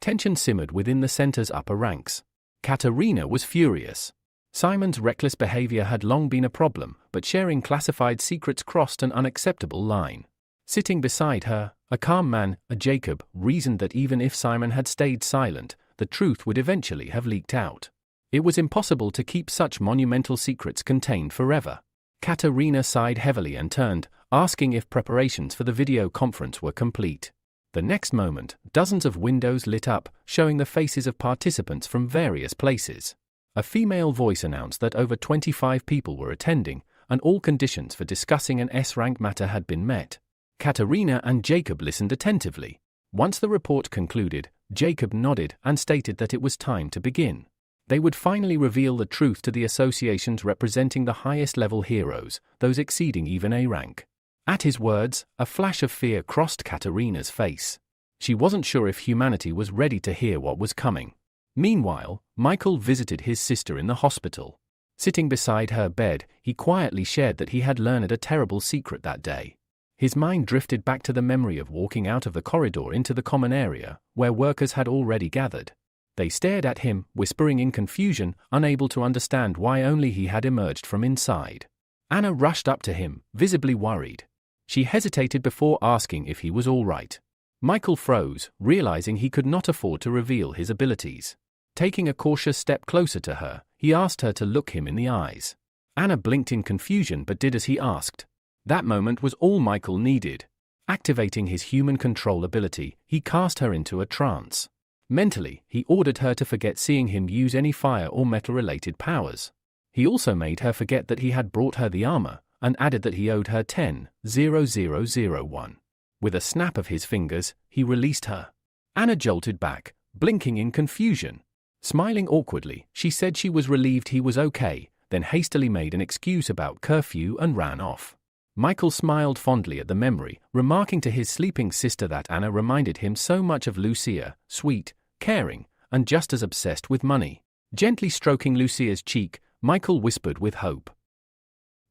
tension simmered within the center's upper ranks. Katerina was furious. Simon's reckless behavior had long been a problem, but sharing classified secrets crossed an unacceptable line. Sitting beside her, a calm man, Jacob, reasoned that even if Simon had stayed silent, the truth would eventually have leaked out. It was impossible to keep such monumental secrets contained forever. Katerina sighed heavily and turned, asking if preparations for the video conference were complete. The next moment, dozens of windows lit up, showing the faces of participants from various places. A female voice announced that over 25 people were attending, and all conditions for discussing an S-rank matter had been met. Katerina and Jacob listened attentively. Once the report concluded, Jacob nodded and stated that it was time to begin. They would finally reveal the truth to the associations representing the highest-level heroes, those exceeding even A rank. At his words, a flash of fear crossed Katerina's face. She wasn't sure if humanity was ready to hear what was coming. Meanwhile, Michael visited his sister in the hospital. Sitting beside her bed, he quietly shared that he had learned a terrible secret that day. His mind drifted back to the memory of walking out of the corridor into the common area, where workers had already gathered. They stared at him, whispering in confusion, unable to understand why only he had emerged from inside. Anna rushed up to him, visibly worried. She hesitated before asking if he was all right. Michael froze, realizing he could not afford to reveal his abilities. Taking a cautious step closer to her, he asked her to look him in the eyes. Anna blinked in confusion but did as he asked. That moment was all Michael needed. Activating his human control ability, he cast her into a trance. Mentally, he ordered her to forget seeing him use any fire or metal-related powers. He also made her forget that he had brought her the armor, and added that he owed her 10,000,001. With a snap of his fingers, he released her. Anna jolted back, blinking in confusion. Smiling awkwardly, she said she was relieved he was okay, then hastily made an excuse about curfew and ran off. Michael smiled fondly at the memory, remarking to his sleeping sister that Anna reminded him so much of Lucia, sweet, caring, and just as obsessed with money. Gently stroking Lucia's cheek, Michael whispered with hope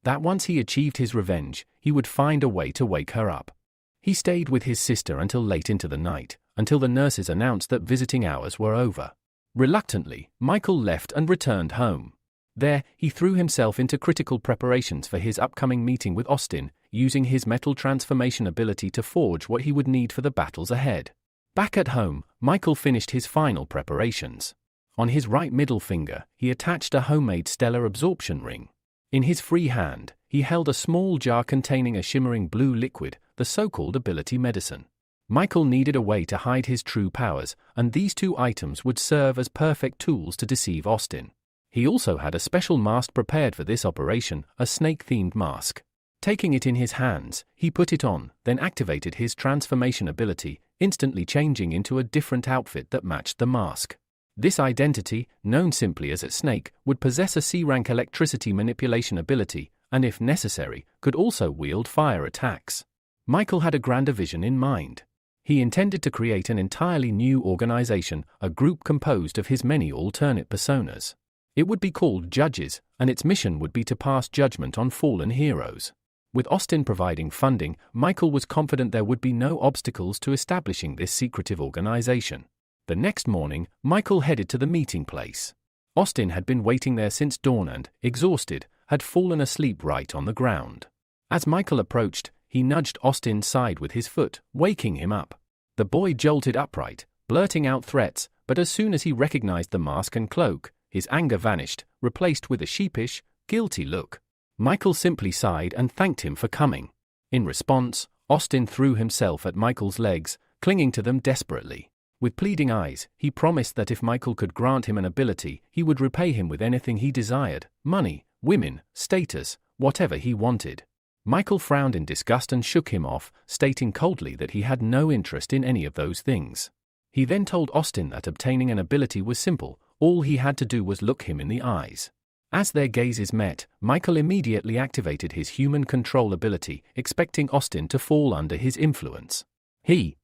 that once he achieved his revenge, he would find a way to wake her up. He stayed with his sister until late into the night, until the nurses announced that visiting hours were over. Reluctantly, Michael left and returned home. There, he threw himself into critical preparations for his upcoming meeting with Austin, using his metal transformation ability to forge what he would need for the battles ahead. Back at home, Michael finished his final preparations. On his right middle finger, he attached a homemade stellar absorption ring. In his free hand, he held a small jar containing a shimmering blue liquid, the so-called ability medicine. Michael needed a way to hide his true powers, and these two items would serve as perfect tools to deceive Austin. He also had a special mask prepared for this operation, a snake-themed mask. Taking it in his hands, he put it on, then activated his transformation ability, instantly changing into a different outfit that matched the mask. This identity, known simply as a snake, would possess a C-rank electricity manipulation ability, and if necessary, could also wield fire attacks. Michael had a grander vision in mind. He intended to create an entirely new organization, a group composed of his many alternate personas. It would be called Judges, and its mission would be to pass judgment on fallen heroes. With Austin providing funding, Michael was confident there would be no obstacles to establishing this secretive organization. The next morning, Michael headed to the meeting place. Austin had been waiting there since dawn and, exhausted, had fallen asleep right on the ground. As Michael approached, he nudged Austin's side with his foot, waking him up. The boy jolted upright, blurting out threats, but as soon as he recognized the mask and cloak, his anger vanished, replaced with a sheepish, guilty look. Michael simply sighed and thanked him for coming. In response, Austin threw himself at Michael's legs, clinging to them desperately. With pleading eyes, he promised that if Michael could grant him an ability, he would repay him with anything he desired: money, women, status, whatever he wanted. Michael frowned in disgust and shook him off, stating coldly that he had no interest in any of those things. He then told Austin that obtaining an ability was simple, all he had to do was look him in the eyes. As their gazes met, Michael immediately activated his human control ability, expecting Austin to fall under his influence. He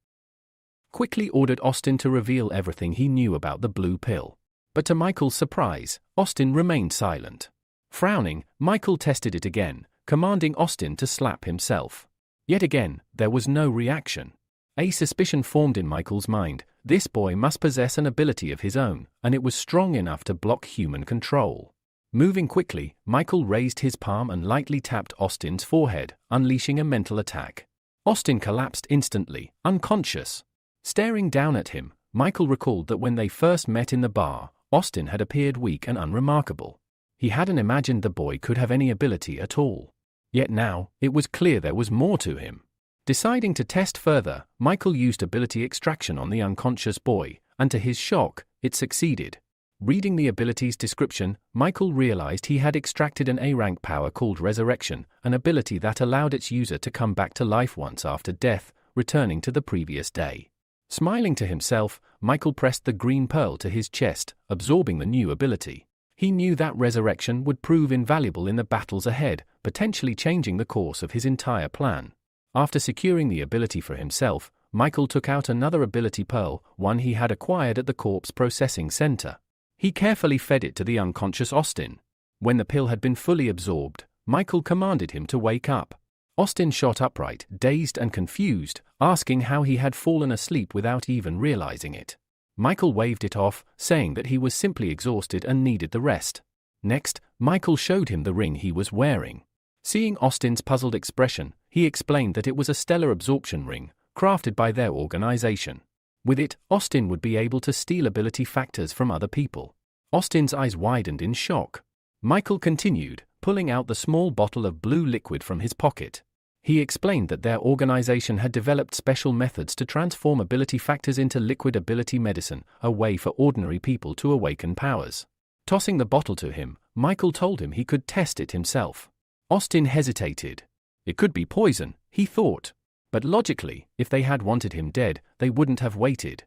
quickly ordered Austin to reveal everything he knew about the blue pill. But to Michael's surprise, Austin remained silent. Frowning, Michael tested it again, commanding Austin to slap himself. Yet again, there was no reaction. A suspicion formed in Michael's mind: this boy must possess an ability of his own, and it was strong enough to block human control. Moving quickly, Michael raised his palm and lightly tapped Austin's forehead, unleashing a mental attack. Austin collapsed instantly, unconscious. Staring down at him, Michael recalled that when they first met in the bar, Austin had appeared weak and unremarkable. He hadn't imagined the boy could have any ability at all. Yet now, it was clear there was more to him. Deciding to test further, Michael used ability extraction on the unconscious boy, and to his shock, it succeeded. Reading the ability's description, Michael realized he had extracted an A-rank power called Resurrection, an ability that allowed its user to come back to life once after death, returning to the previous day. Smiling to himself, Michael pressed the green pearl to his chest, absorbing the new ability. He knew that resurrection would prove invaluable in the battles ahead, potentially changing the course of his entire plan. After securing the ability for himself, Michael took out another ability pearl, one he had acquired at the corpse processing center. He carefully fed it to the unconscious Austin. When the pill had been fully absorbed, Michael commanded him to wake up. Austin shot upright, dazed and confused, asking how he had fallen asleep without even realizing it. Michael waved it off, saying that he was simply exhausted and needed the rest. Next, Michael showed him the ring he was wearing. Seeing Austin's puzzled expression, he explained that it was a stellar absorption ring, crafted by their organization. With it, Austin would be able to steal ability factors from other people. Austin's eyes widened in shock. Michael continued, pulling out the small bottle of blue liquid from his pocket. He explained that their organization had developed special methods to transform ability factors into liquid ability medicine, a way for ordinary people to awaken powers. Tossing the bottle to him, Michael told him he could test it himself. Austin hesitated. It could be poison, he thought. But logically, if they had wanted him dead, they wouldn't have waited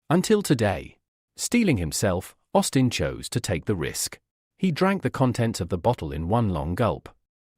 until today. Steeling himself, Austin chose to take the risk. He drank the contents of the bottle in one long gulp.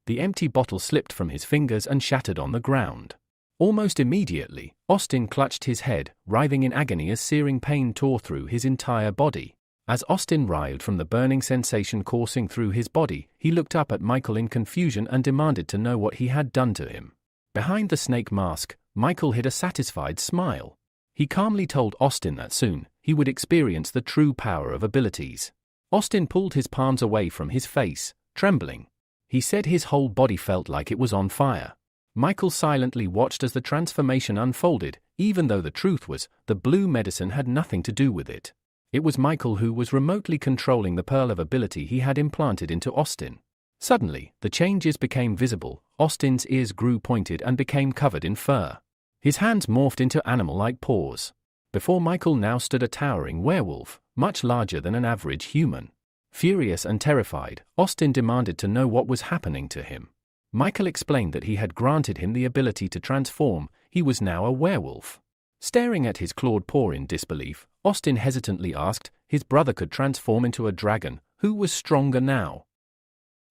The empty bottle slipped from his fingers and shattered on the ground. Almost immediately, Austin clutched his head, writhing in agony as searing pain tore through his entire body. As Austin writhed from the burning sensation coursing through his body, he looked up at Michael in confusion and demanded to know what he had done to him. Behind the snake mask, Michael hid a satisfied smile. He calmly told Austin that soon, he would experience the true power of abilities. Austin pulled his palms away from his face, trembling. He said his whole body felt like it was on fire. Michael silently watched as the transformation unfolded, even though the truth was, the blue medicine had nothing to do with it. It was Michael who was remotely controlling the pearl of ability he had implanted into Austin. Suddenly, the changes became visible. Austin's ears grew pointed and became covered in fur. His hands morphed into animal-like paws. Before Michael now stood a towering werewolf, much larger than an average human. Furious and terrified, Austin demanded to know what was happening to him. Michael explained that he had granted him the ability to transform. He was now a werewolf. Staring at his clawed paw in disbelief, Austin hesitantly asked, his brother could transform into a dragon, who was stronger now?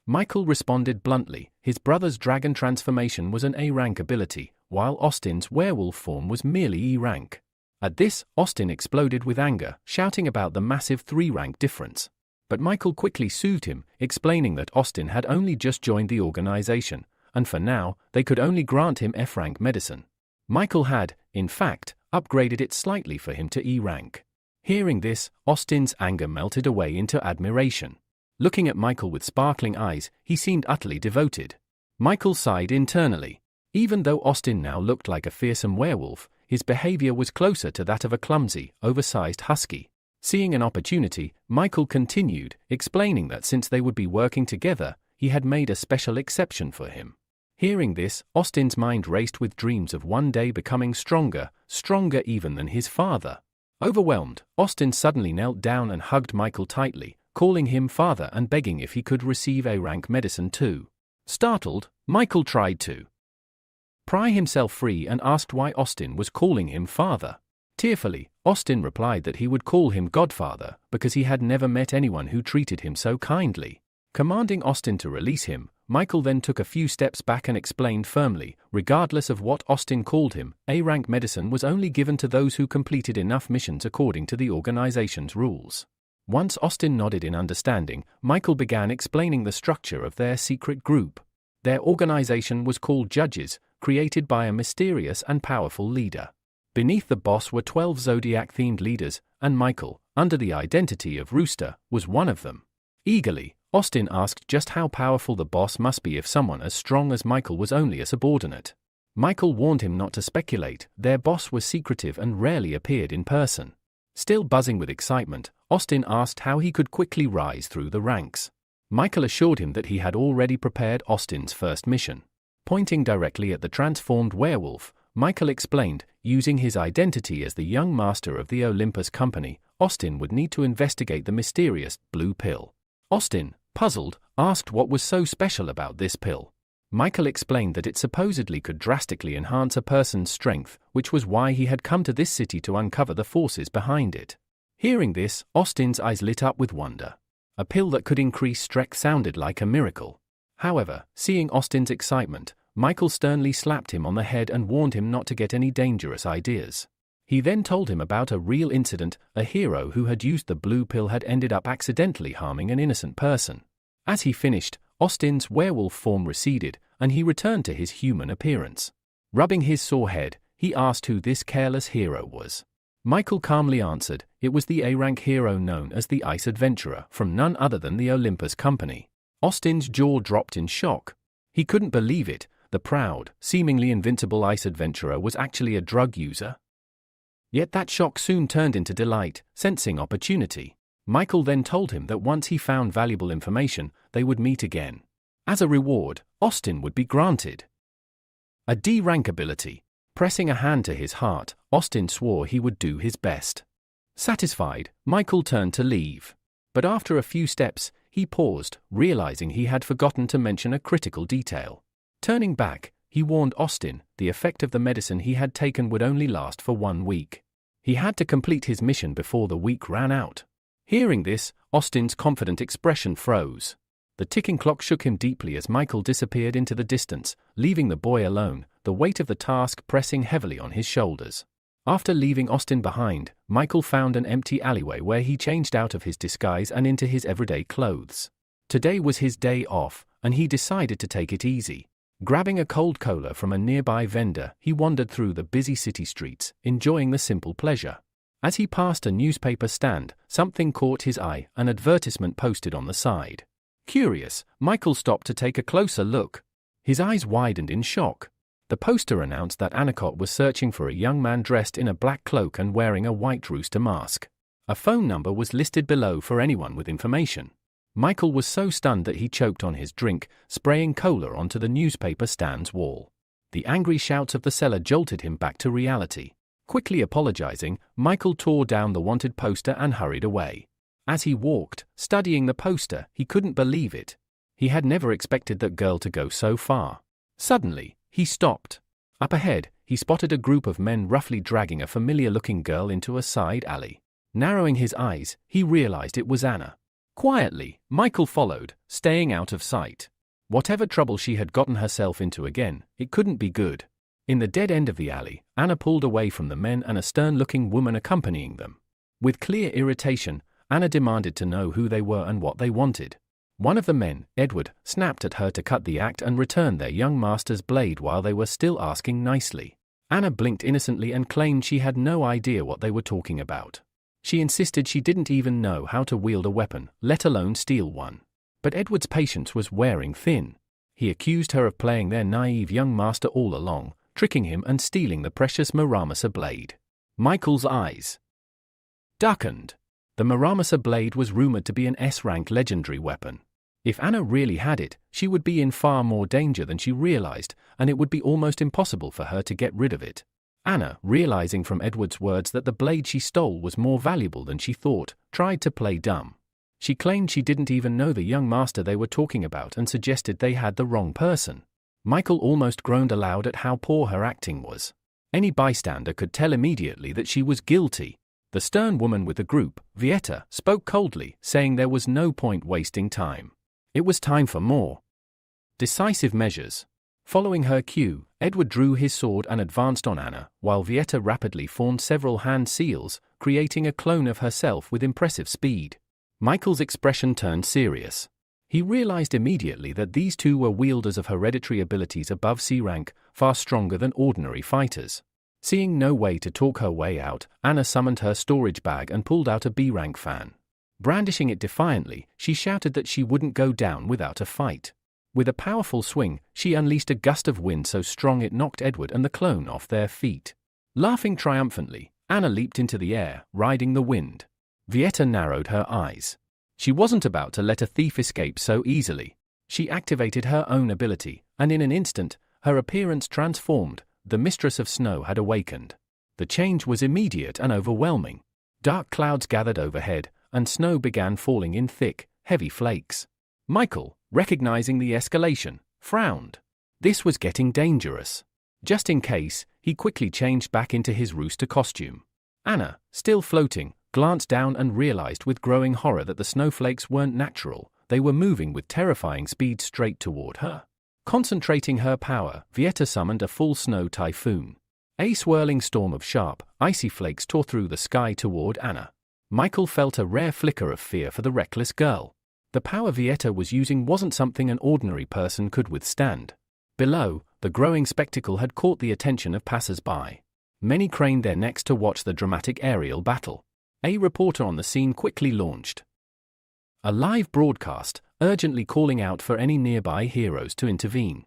Michael responded bluntly. His brother's dragon transformation was an A-rank ability, while Austin's werewolf form was merely E-rank. At this, Austin exploded with anger, shouting about the massive 3-rank difference. But Michael quickly soothed him, explaining that Austin had only just joined the organization, and for now, they could only grant him F-rank medicine. Michael had, in fact, upgraded it slightly for him to E-rank. Hearing this, Austin's anger melted away into admiration. Looking at Michael with sparkling eyes, he seemed utterly devoted. Michael sighed internally. Even though Austin now looked like a fearsome werewolf, his behavior was closer to that of a clumsy, oversized husky. Seeing an opportunity, Michael continued, explaining that since they would be working together, he had made a special exception for him. Hearing this, Austin's mind raced with dreams of one day becoming stronger, stronger even than his father. Overwhelmed, Austin suddenly knelt down and hugged Michael tightly, calling him father and begging if he could receive A-rank medicine too. Startled, Michael tried to pry himself free and asked why Austin was calling him father. Tearfully, Austin replied that he would call him Godfather because he had never met anyone who treated him so kindly. Commanding Austin to release him, Michael then took a few steps back and explained firmly, regardless of what Austin called him, A-rank medicine was only given to those who completed enough missions according to the organization's rules. Once Austin nodded in understanding, Michael began explaining the structure of their secret group. Their organization was called Judges, created by a mysterious and powerful leader. Beneath the boss were 12 Zodiac-themed leaders, and Michael, under the identity of Rooster, was one of them. Eagerly, Austin asked just how powerful the boss must be if someone as strong as Michael was only a subordinate. Michael warned him not to speculate. Their boss was secretive and rarely appeared in person. Still buzzing with excitement, Austin asked how he could quickly rise through the ranks. Michael assured him that he had already prepared Austin's first mission. Pointing directly at the transformed werewolf, Michael explained, using his identity as the young master of the Olympus Company, Austin would need to investigate the mysterious blue pill. Austin, puzzled, asked what was so special about this pill. Michael explained that it supposedly could drastically enhance a person's strength, which was why he had come to this city to uncover the forces behind it. Hearing this, Austin's eyes lit up with wonder. A pill that could increase strength sounded like a miracle. However, seeing Austin's excitement, Michael sternly slapped him on the head and warned him not to get any dangerous ideas. He then told him about a real incident. A hero who had used the blue pill had ended up accidentally harming an innocent person. As he finished, Austin's werewolf form receded, and he returned to his human appearance. Rubbing his sore head, he asked who this careless hero was. Michael calmly answered, it was the A-rank hero known as the Ice Adventurer, from none other than the Olympus Company. Austin's jaw dropped in shock. He couldn't believe it. The proud, seemingly invincible Ice Adventurer was actually a drug user. Yet that shock soon turned into delight, sensing opportunity. Michael then told him that once he found valuable information, they would meet again. As a reward, Austin would be granted a D-rank ability. Pressing a hand to his heart, Austin swore he would do his best. Satisfied, Michael turned to leave. But after a few steps, he paused, realizing he had forgotten to mention a critical detail. Turning back, he warned Austin the effect of the medicine he had taken would only last for 1 week. He had to complete his mission before the week ran out. Hearing this, Austin's confident expression froze. The ticking clock shook him deeply as Michael disappeared into the distance, leaving the boy alone, the weight of the task pressing heavily on his shoulders. After leaving Austin behind, Michael found an empty alleyway where he changed out of his disguise and into his everyday clothes. Today was his day off, and he decided to take it easy. Grabbing a cold cola from a nearby vendor, he wandered through the busy city streets, enjoying the simple pleasure. As he passed a newspaper stand, something caught his eye, an advertisement posted on the side. Curious, Michael stopped to take a closer look. His eyes widened in shock. The poster announced that Anacott was searching for a young man dressed in a black cloak and wearing a white rooster mask. A phone number was listed below for anyone with information. Michael was so stunned that he choked on his drink, spraying cola onto the newspaper stand's wall. The angry shouts of the seller jolted him back to reality. Quickly apologizing, Michael tore down the wanted poster and hurried away. As he walked, studying the poster, he couldn't believe it. He had never expected that girl to go so far. Suddenly, he stopped. Up ahead, he spotted a group of men roughly dragging a familiar-looking girl into a side alley. Narrowing his eyes, he realized it was Anna. Quietly, Michael followed, staying out of sight. Whatever trouble she had gotten herself into again, it couldn't be good. In the dead end of the alley, Anna pulled away from the men and a stern-looking woman accompanying them. With clear irritation, Anna demanded to know who they were and what they wanted. One of the men, Edward, snapped at her to cut the act and return their young master's blade while they were still asking nicely. Anna blinked innocently and claimed she had no idea what they were talking about. She insisted she didn't even know how to wield a weapon, let alone steal one. But Edward's patience was wearing thin. He accused her of playing their naive young master all along, tricking him and stealing the precious Muramasa blade. Michael's eyes darkened. The Muramasa blade was rumored to be an S-rank legendary weapon. If Anna really had it, she would be in far more danger than she realized, and it would be almost impossible for her to get rid of it. Anna, realizing from Edward's words that the blade she stole was more valuable than she thought, tried to play dumb. She claimed she didn't even know the young master they were talking about and suggested they had the wrong person. Michael almost groaned aloud at how poor her acting was. Any bystander could tell immediately that she was guilty. The stern woman with the group, Vieta, spoke coldly, saying there was no point wasting time. It was time for more decisive measures. Following her cue, Edward drew his sword and advanced on Anna, while Vieta rapidly formed several hand seals, creating a clone of herself with impressive speed. Michael's expression turned serious. He realized immediately that these two were wielders of hereditary abilities above C rank, far stronger than ordinary fighters. Seeing no way to talk her way out, Anna summoned her storage bag and pulled out a B-rank fan. Brandishing it defiantly, she shouted that she wouldn't go down without a fight. With a powerful swing, she unleashed a gust of wind so strong it knocked Edward and the clone off their feet. Laughing triumphantly, Anna leaped into the air, riding the wind. Vieta narrowed her eyes. She wasn't about to let a thief escape so easily. She activated her own ability, and in an instant, her appearance transformed. The Mistress of Snow had awakened. The change was immediate and overwhelming. Dark clouds gathered overhead, and snow began falling in thick, heavy flakes. Michael, recognizing the escalation, frowned. This was getting dangerous. Just in case, he quickly changed back into his rooster costume. Anna, still floating, glanced down and realized with growing horror that the snowflakes weren't natural, they were moving with terrifying speed straight toward her. Concentrating her power, Vieta summoned a full snow typhoon. A swirling storm of sharp, icy flakes tore through the sky toward Anna. Michael felt a rare flicker of fear for the reckless girl. The power Vieta was using wasn't something an ordinary person could withstand. Below, the growing spectacle had caught the attention of passers-by. Many craned their necks to watch the dramatic aerial battle. A reporter on the scene quickly launched a live broadcast, urgently calling out for any nearby heroes to intervene.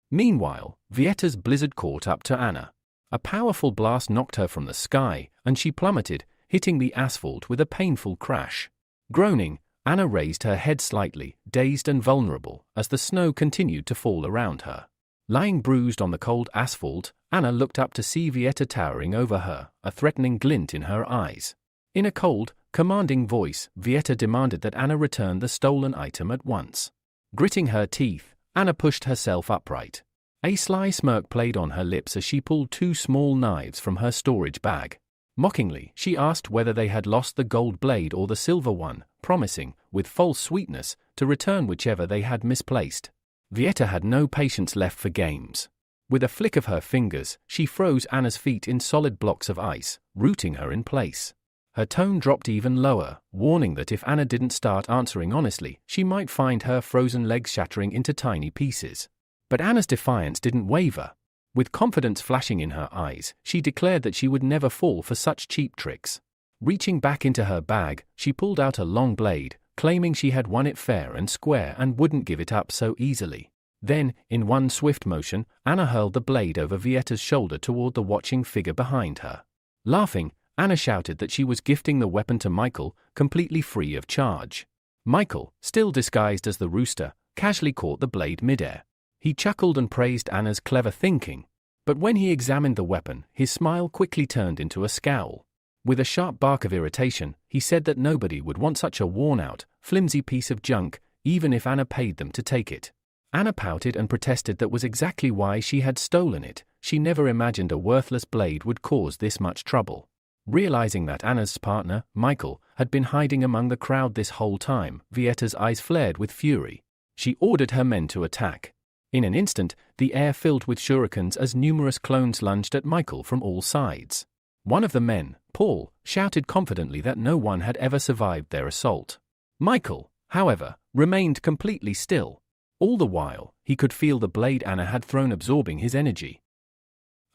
Meanwhile, Vieta's blizzard caught up to Anna. A powerful blast knocked her from the sky, and she plummeted, hitting the asphalt with a painful crash. Groaning, Anna raised her head slightly, dazed and vulnerable, as the snow continued to fall around her. Lying bruised on the cold asphalt, Anna looked up to see Vieta towering over her, a threatening glint in her eyes. In a cold, commanding voice, Vieta demanded that Anna return the stolen item at once. Gritting her teeth, Anna pushed herself upright. A sly smirk played on her lips as she pulled two small knives from her storage bag. Mockingly, she asked whether they had lost the gold blade or the silver one, promising, with false sweetness, to return whichever they had misplaced. Vieta had no patience left for games. With a flick of her fingers, she froze Anna's feet in solid blocks of ice, rooting her in place. Her tone dropped even lower, warning that if Anna didn't start answering honestly, she might find her frozen legs shattering into tiny pieces. But Anna's defiance didn't waver. With confidence flashing in her eyes, she declared that she would never fall for such cheap tricks. Reaching back into her bag, she pulled out a long blade, claiming she had won it fair and square and wouldn't give it up so easily. Then, in one swift motion, Anna hurled the blade over Vieta's shoulder toward the watching figure behind her. Laughing, Anna shouted that she was gifting the weapon to Michael, completely free of charge. Michael, still disguised as the rooster, casually caught the blade midair. He chuckled and praised Anna's clever thinking. But when he examined the weapon, his smile quickly turned into a scowl. With a sharp bark of irritation, he said that nobody would want such a worn-out, flimsy piece of junk, even if Anna paid them to take it. Anna pouted and protested that was exactly why she had stolen it. She never imagined a worthless blade would cause this much trouble. Realizing that Anna's partner, Michael, had been hiding among the crowd this whole time. Vietta's eyes flared with fury. She ordered her men to attack. In an instant, the air filled with shurikens as numerous clones lunged at Michael from all sides. One of the men, Paul, shouted confidently that no one had ever survived their assault. Michael, however, remained completely still. All the while, he could feel the blade Anna had thrown absorbing his energy.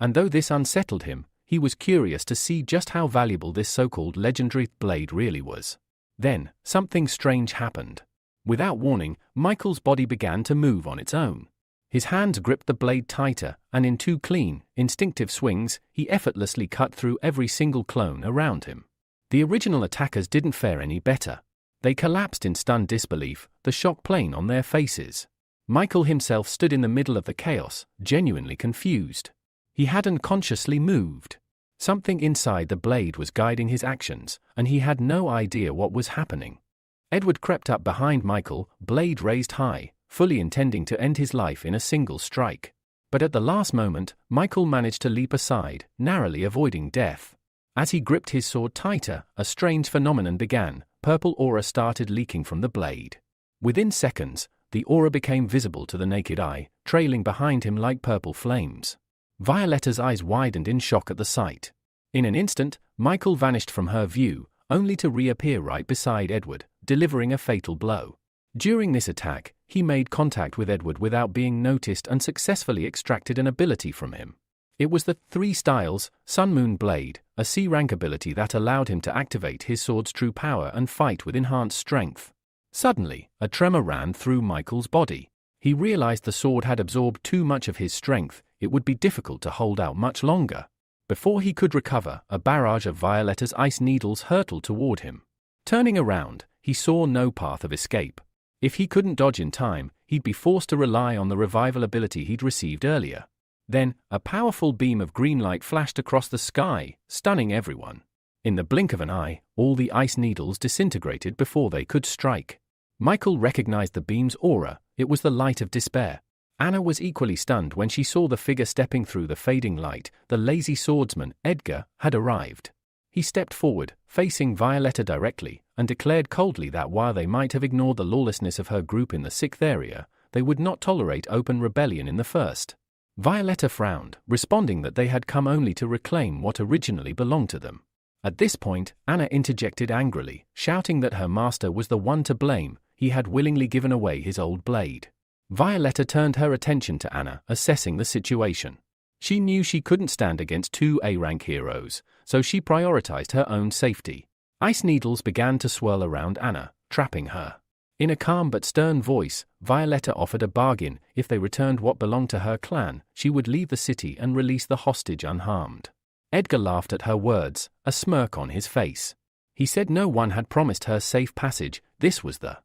And though this unsettled him, he was curious to see just how valuable this so-called legendary blade really was. Then, something strange happened. Without warning, Michael's body began to move on its own. His hands gripped the blade tighter, and in two clean, instinctive swings, he effortlessly cut through every single clone around him. The original attackers didn't fare any better. They collapsed in stunned disbelief, the shock plain on their faces. Michael himself stood in the middle of the chaos, genuinely confused. He hadn't consciously moved. Something inside the blade was guiding his actions, and he had no idea what was happening. Edward crept up behind Michael, blade raised high, fully intending to end his life in a single strike. But at the last moment, Michael managed to leap aside, narrowly avoiding death. As he gripped his sword tighter, a strange phenomenon began. Purple aura started leaking from the blade. Within seconds, the aura became visible to the naked eye, trailing behind him like purple flames. Violetta's eyes widened in shock at the sight. In an instant, Michael vanished from her view, only to reappear right beside Edward, delivering a fatal blow. During this attack, he made contact with Edward without being noticed and successfully extracted an ability from him. It was the 3 Styles, Sun Moon Blade, a C-rank ability that allowed him to activate his sword's true power and fight with enhanced strength. Suddenly, a tremor ran through Michael's body. He realized the sword had absorbed too much of his strength. It would be difficult to hold out much longer. Before he could recover, a barrage of Violetta's ice needles hurtled toward him. Turning around, he saw no path of escape. If he couldn't dodge in time, he'd be forced to rely on the revival ability he'd received earlier. Then, a powerful beam of green light flashed across the sky, stunning everyone. In the blink of an eye, all the ice needles disintegrated before they could strike. Michael recognized the beam's aura. It was the light of despair. Anna was equally stunned when she saw the figure stepping through the fading light. The lazy swordsman, Edgar, had arrived. He stepped forward, facing Violetta directly, and declared coldly that while they might have ignored the lawlessness of her group in the 6th area, they would not tolerate open rebellion in the 1st. Violetta frowned, responding that they had come only to reclaim what originally belonged to them. At this point, Anna interjected angrily, shouting that her master was the one to blame. He had willingly given away his old blade. Violetta turned her attention to Anna, assessing the situation. She knew she couldn't stand against 2 A-rank heroes, so she prioritized her own safety. Ice needles began to swirl around Anna, trapping her. In a calm but stern voice, Violetta offered a bargain. If they returned what belonged to her clan, she would leave the city and release the hostage unharmed. Edgar laughed at her words, a smirk on his face. He said no one had promised her safe passage. This was the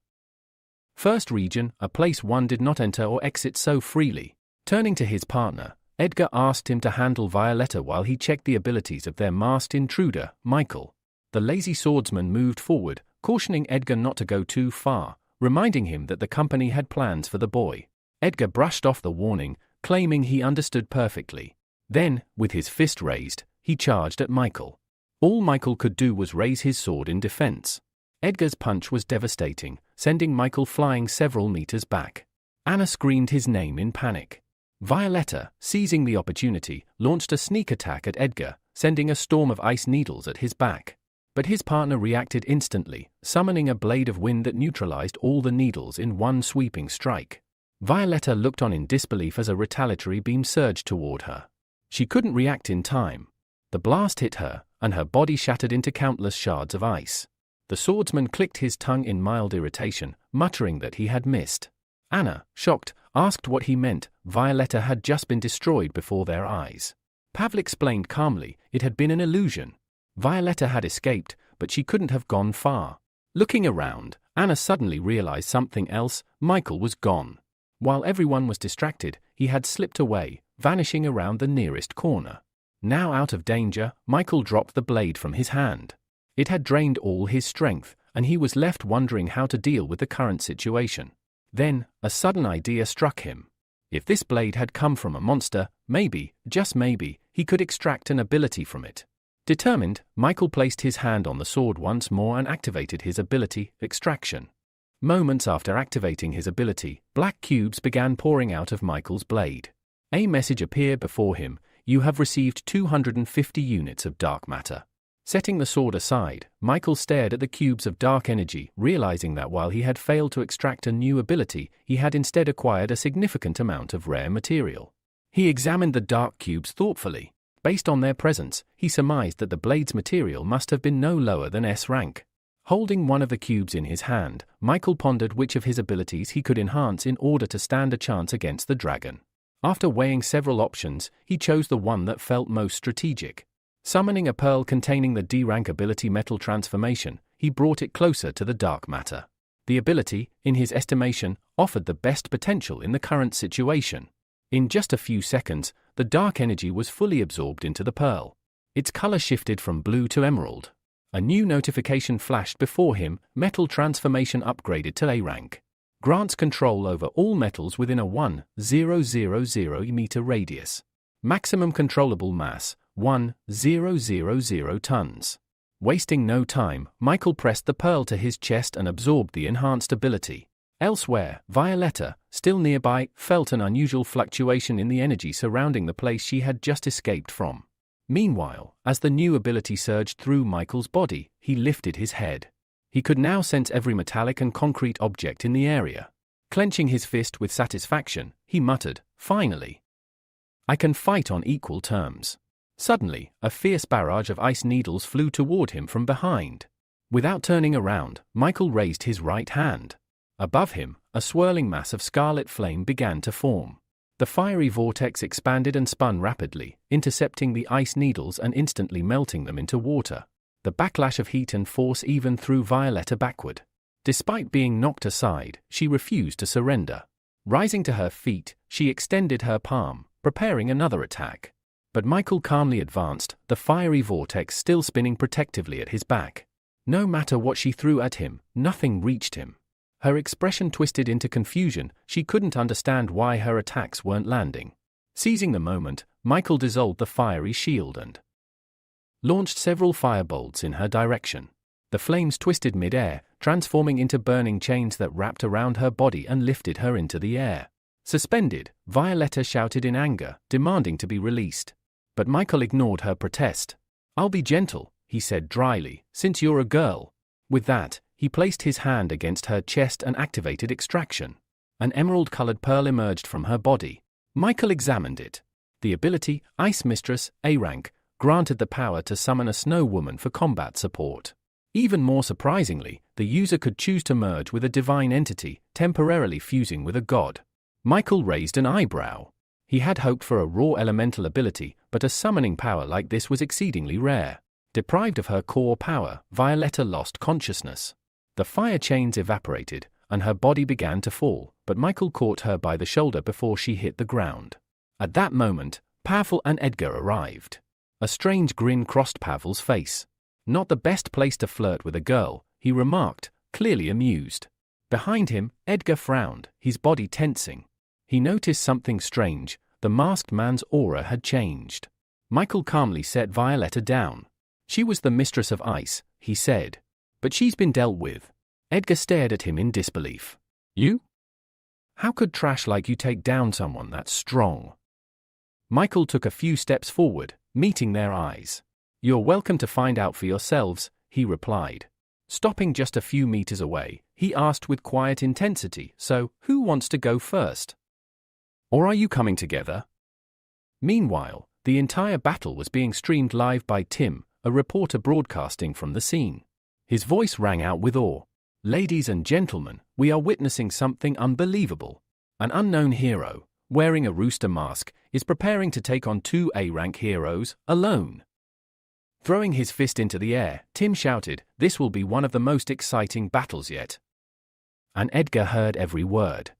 1st region, a place one did not enter or exit so freely. Turning to his partner, Edgar asked him to handle Violetta while he checked the abilities of their masked intruder, Michael. The lazy swordsman moved forward, cautioning Edgar not to go too far, reminding him that the company had plans for the boy. Edgar brushed off the warning, claiming he understood perfectly. Then, with his fist raised, he charged at Michael. All Michael could do was raise his sword in defense. Edgar's punch was devastating, sending Michael flying several meters back. Anna screamed his name in panic. Violetta, seizing the opportunity, launched a sneak attack at Edgar, sending a storm of ice needles at his back. But his partner reacted instantly, summoning a blade of wind that neutralized all the needles in one sweeping strike. Violetta looked on in disbelief as a retaliatory beam surged toward her. She couldn't react in time. The blast hit her, and her body shattered into countless shards of ice. The swordsman clicked his tongue in mild irritation, muttering that he had missed. Anna, shocked, asked what he meant. Violetta had just been destroyed before their eyes. Pavel explained calmly, it had been an illusion. Violetta had escaped, but she couldn't have gone far. Looking around, Anna suddenly realized something else. Michael was gone. While everyone was distracted, he had slipped away, vanishing around the nearest corner. Now out of danger, Michael dropped the blade from his hand. It had drained all his strength, and he was left wondering how to deal with the current situation. Then, a sudden idea struck him. If this blade had come from a monster, maybe, just maybe, he could extract an ability from it. Determined, Michael placed his hand on the sword once more and activated his ability, Extraction. Moments after activating his ability, black cubes began pouring out of Michael's blade. A message appeared before him: "You have received 250 units of dark matter." Setting the sword aside, Michael stared at the cubes of dark energy, realizing that while he had failed to extract a new ability, he had instead acquired a significant amount of rare material. He examined the dark cubes thoughtfully. Based on their presence, he surmised that the blade's material must have been no lower than S rank. Holding one of the cubes in his hand, Michael pondered which of his abilities he could enhance in order to stand a chance against the dragon. After weighing several options, he chose the one that felt most strategic. Summoning a pearl containing the D-rank ability Metal Transformation, he brought it closer to the dark matter. The ability, in his estimation, offered the best potential in the current situation. In just a few seconds, the dark energy was fully absorbed into the pearl. Its color shifted from blue to emerald. A new notification flashed before him: Metal Transformation upgraded to A rank. Grants control over all metals within a 1,000 meter radius. Maximum controllable mass, 1,000 tons. Wasting no time, Michael pressed the pearl to his chest and absorbed the enhanced ability. Elsewhere, Violetta, still nearby, felt an unusual fluctuation in the energy surrounding the place she had just escaped from. Meanwhile, as the new ability surged through Michael's body, he lifted his head. He could now sense every metallic and concrete object in the area. Clenching his fist with satisfaction, he muttered, "Finally! I can fight on equal terms." Suddenly, a fierce barrage of ice needles flew toward him from behind. Without turning around, Michael raised his right hand. Above him, a swirling mass of scarlet flame began to form. The fiery vortex expanded and spun rapidly, intercepting the ice needles and instantly melting them into water. The backlash of heat and force even threw Violetta backward. Despite being knocked aside, she refused to surrender. Rising to her feet, she extended her palm, preparing another attack. But Michael calmly advanced, the fiery vortex still spinning protectively at his back. No matter what she threw at him, nothing reached him. Her expression twisted into confusion. She couldn't understand why her attacks weren't landing. Seizing the moment, Michael dissolved the fiery shield and launched several firebolts in her direction. The flames twisted mid-air, transforming into burning chains that wrapped around her body and lifted her into the air. Suspended, Violetta shouted in anger, demanding to be released. But Michael ignored her protest. "I'll be gentle," he said dryly, "since you're a girl." With that, he placed his hand against her chest and activated Extraction. An emerald-colored pearl emerged from her body. Michael examined it. The ability, Ice Mistress, A rank, granted the power to summon a snow woman for combat support. Even more surprisingly, the user could choose to merge with a divine entity, temporarily fusing with a god. Michael raised an eyebrow. He had hoped for a raw elemental ability, but a summoning power like this was exceedingly rare. Deprived of her core power, Violetta lost consciousness. The fire chains evaporated, and her body began to fall, but Michael caught her by the shoulder before she hit the ground. At that moment, Pavel and Edgar arrived. A strange grin crossed Pavel's face. "Not the best place to flirt with a girl," he remarked, clearly amused. Behind him, Edgar frowned, his body tensing. He noticed something strange: the masked man's aura had changed. Michael calmly set Violetta down. "She was the Mistress of Ice," he said. "But she's been dealt with." Edgar stared at him in disbelief. "You? How could trash like you take down someone that strong?" Michael took a few steps forward, meeting their eyes. "You're welcome to find out for yourselves," he replied. Stopping just a few meters away, he asked with quiet intensity, "So, who wants to go first? Or are you coming together?" Meanwhile, the entire battle was being streamed live by Tim, a reporter broadcasting from the scene. His voice rang out with awe. "Ladies and gentlemen, we are witnessing something unbelievable. An unknown hero, wearing a rooster mask, is preparing to take on two A-rank heroes, alone." Throwing his fist into the air, Tim shouted, "This will be one of the most exciting battles yet." And Edgar heard every word.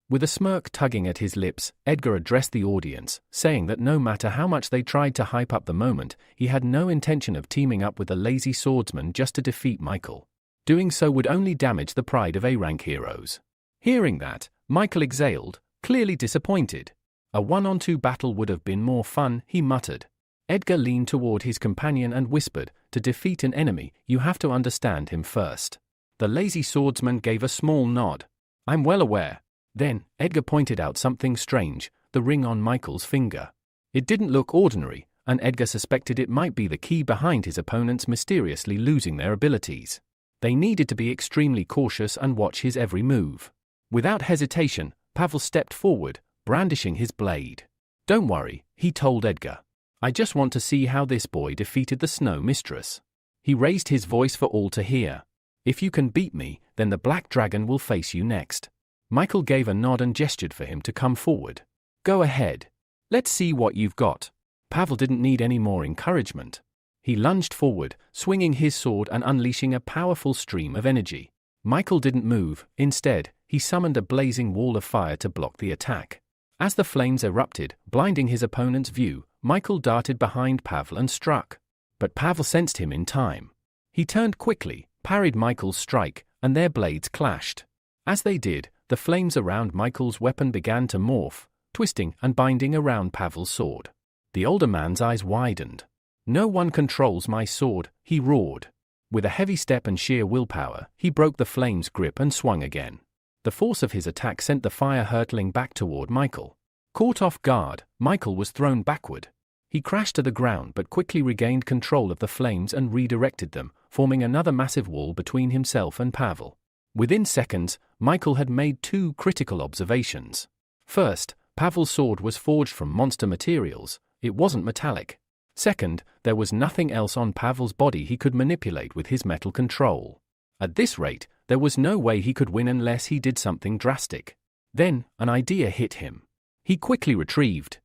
With a smirk tugging at his lips, Edgar addressed the audience, saying that no matter how much they tried to hype up the moment, he had no intention of teaming up with a lazy swordsman just to defeat Michael. Doing so would only damage the pride of A-rank heroes. Hearing that, Michael exhaled, clearly disappointed. "A one-on-two battle would have been more fun," he muttered. Edgar leaned toward his companion and whispered, "To defeat an enemy, you have to understand him first." The lazy swordsman gave a small nod. "I'm well aware." Then, Edgar pointed out something strange, the ring on Michael's finger. It didn't look ordinary, and Edgar suspected it might be the key behind his opponents mysteriously losing their abilities. They needed to be extremely cautious and watch his every move. Without hesitation, Pavel stepped forward, brandishing his blade. "Don't worry," he told Edgar. "I just want to see how this boy defeated the Snow Mistress." He raised his voice for all to hear. "If you can beat me, then the Black Dragon will face you next." Michael gave a nod and gestured for him to come forward. "Go ahead. Let's see what you've got." Pavel didn't need any more encouragement. He lunged forward, swinging his sword and unleashing a powerful stream of energy. Michael didn't move. Instead, he summoned a blazing wall of fire to block the attack. As the flames erupted, blinding his opponent's view, Michael darted behind Pavel and struck. But Pavel sensed him in time. He turned quickly, parried Michael's strike, and their blades clashed. As they did, the flames around Michael's weapon began to morph, twisting and binding around Pavel's sword. The older man's eyes widened. "No one controls my sword," he roared. With a heavy step and sheer willpower, he broke the flame's grip and swung again. The force of his attack sent the fire hurtling back toward Michael. Caught off guard, Michael was thrown backward. He crashed to the ground but quickly regained control of the flames and redirected them, forming another massive wall between himself and Pavel. Within seconds, Michael had made two critical observations. First, Pavel's sword was forged from monster materials. It wasn't metallic. Second, there was nothing else on Pavel's body he could manipulate with his metal control. At this rate, there was no way he could win unless he did something drastic. Then, an idea hit him. He quickly retrieved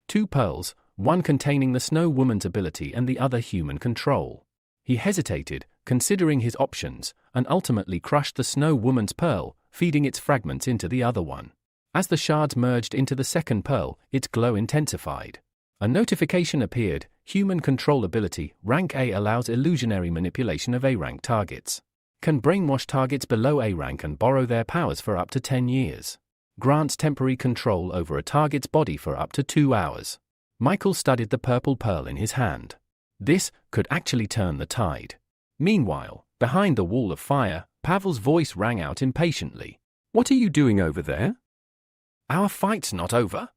two pearls, one containing the Snow Woman's ability and the other human control. He hesitated, considering his options, and ultimately crushed the Snow Woman's pearl, feeding its fragments into the other one. As the shards merged into the second pearl, its glow intensified. A notification appeared: Human Control Ability, Rank A, allows illusionary manipulation of A-rank targets. Can brainwash targets below A-rank and borrow their powers for up to 10 years. Grants temporary control over a target's body for up to 2 hours. Michael studied the purple pearl in his hand. This could actually turn the tide. Meanwhile, behind the wall of fire, Pavel's voice rang out impatiently. "What are you doing over there?" "Our fight's not over."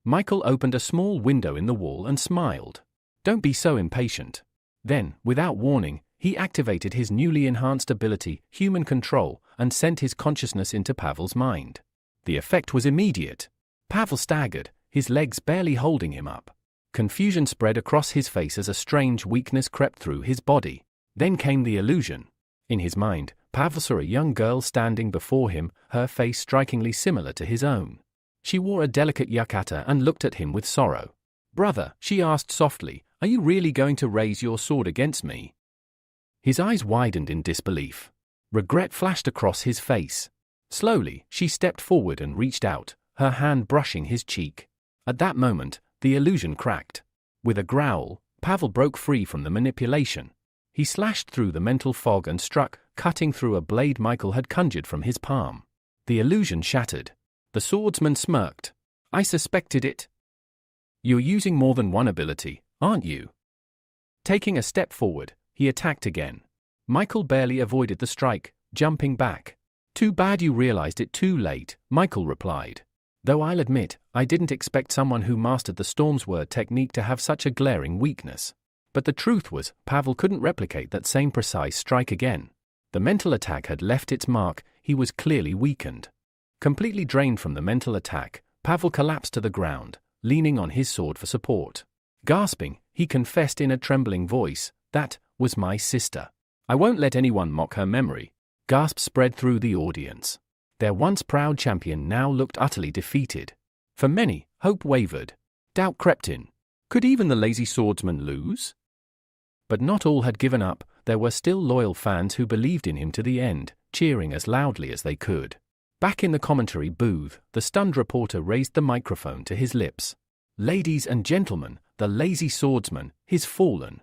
Michael opened a small window in the wall and smiled. "Don't be so impatient." Then, without warning, he activated his newly enhanced ability, Human Control, and sent his consciousness into Pavel's mind. The effect was immediate. Pavel staggered, his legs barely holding him up. Confusion spread across his face as a strange weakness crept through his body. Then came the illusion. In his mind, Pavel saw a young girl standing before him, her face strikingly similar to his own. She wore a delicate yukata and looked at him with sorrow. "Brother," she asked softly, "are you really going to raise your sword against me?" His eyes widened in disbelief. Regret flashed across his face. Slowly, she stepped forward and reached out, her hand brushing his cheek. At that moment, the illusion cracked. With a growl, Pavel broke free from the manipulation. He slashed through the mental fog and struck, cutting through a blade Michael had conjured from his palm. The illusion shattered. The swordsman smirked. "I suspected it. You're using more than one ability, aren't you?" Taking a step forward, he attacked again. Michael barely avoided the strike, jumping back. "Too bad you realized it too late," Michael replied. "Though I'll admit, I didn't expect someone who mastered the Storm's Word technique to have such a glaring weakness." But the truth was, Pavel couldn't replicate that same precise strike again. The mental attack had left its mark. He was clearly weakened. Completely drained from the mental attack, Pavel collapsed to the ground, leaning on his sword for support. Gasping, he confessed in a trembling voice, "That was my sister. I won't let anyone mock her memory." Gasps spread through the audience. Their once proud champion now looked utterly defeated. For many, hope wavered. Doubt crept in. Could even the lazy swordsman lose? But not all had given up. There were still loyal fans who believed in him to the end, cheering as loudly as they could. Back in the commentary booth, the stunned reporter raised the microphone to his lips. "Ladies and gentlemen, the lazy swordsman, he's fallen.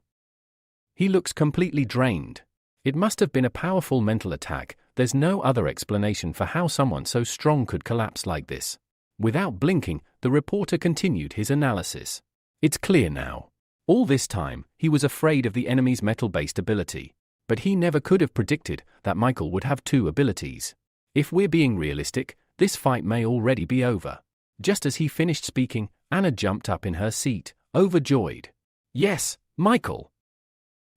He looks completely drained. It must have been a powerful mental attack. There's no other explanation for how someone so strong could collapse like this." Without blinking, the reporter continued his analysis. It's clear now. All this time, he was afraid of the enemy's metal-based ability. But he never could have predicted that Michael would have two abilities. If we're being realistic, this fight may already be over. Just as he finished speaking, Anna jumped up in her seat, overjoyed. Yes, Michael!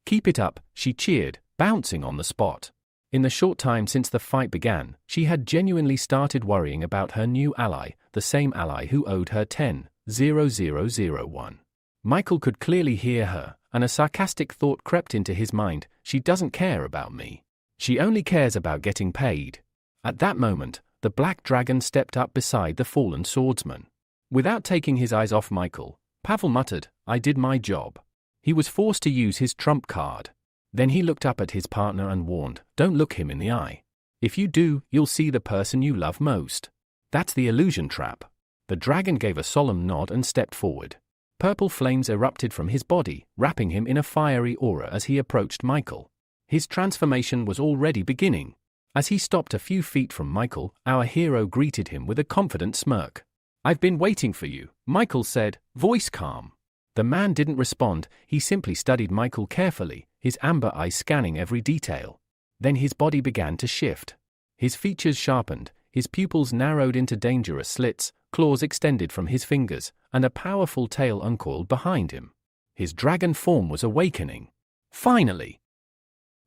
Keep it up, she cheered, bouncing on the spot. In the short time since the fight began, she had genuinely started worrying about her new ally, the same ally who owed her 10,000,001. Michael could clearly hear her, and a sarcastic thought crept into his mind: she doesn't care about me. She only cares about getting paid. At that moment, the black dragon stepped up beside the fallen swordsman. Without taking his eyes off Michael, Pavel muttered, "I did my job." He was forced to use his trump card. Then he looked up at his partner and warned, "Don't look him in the eye. If you do, you'll see the person you love most. That's the illusion trap." The dragon gave a solemn nod and stepped forward. Purple flames erupted from his body, wrapping him in a fiery aura as he approached Michael. His transformation was already beginning. As he stopped a few feet from Michael, our hero greeted him with a confident smirk. "I've been waiting for you," Michael said, voice calm. The man didn't respond, he simply studied Michael carefully, his amber eyes scanning every detail. Then his body began to shift. His features sharpened, his pupils narrowed into dangerous slits, claws extended from his fingers, and a powerful tail uncoiled behind him. His dragon form was awakening. Finally!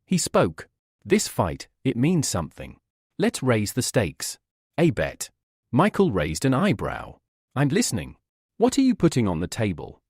He spoke. "This fight, it means something. Let's raise the stakes. A bet." Michael raised an eyebrow. "I'm listening. What are you putting on the table?"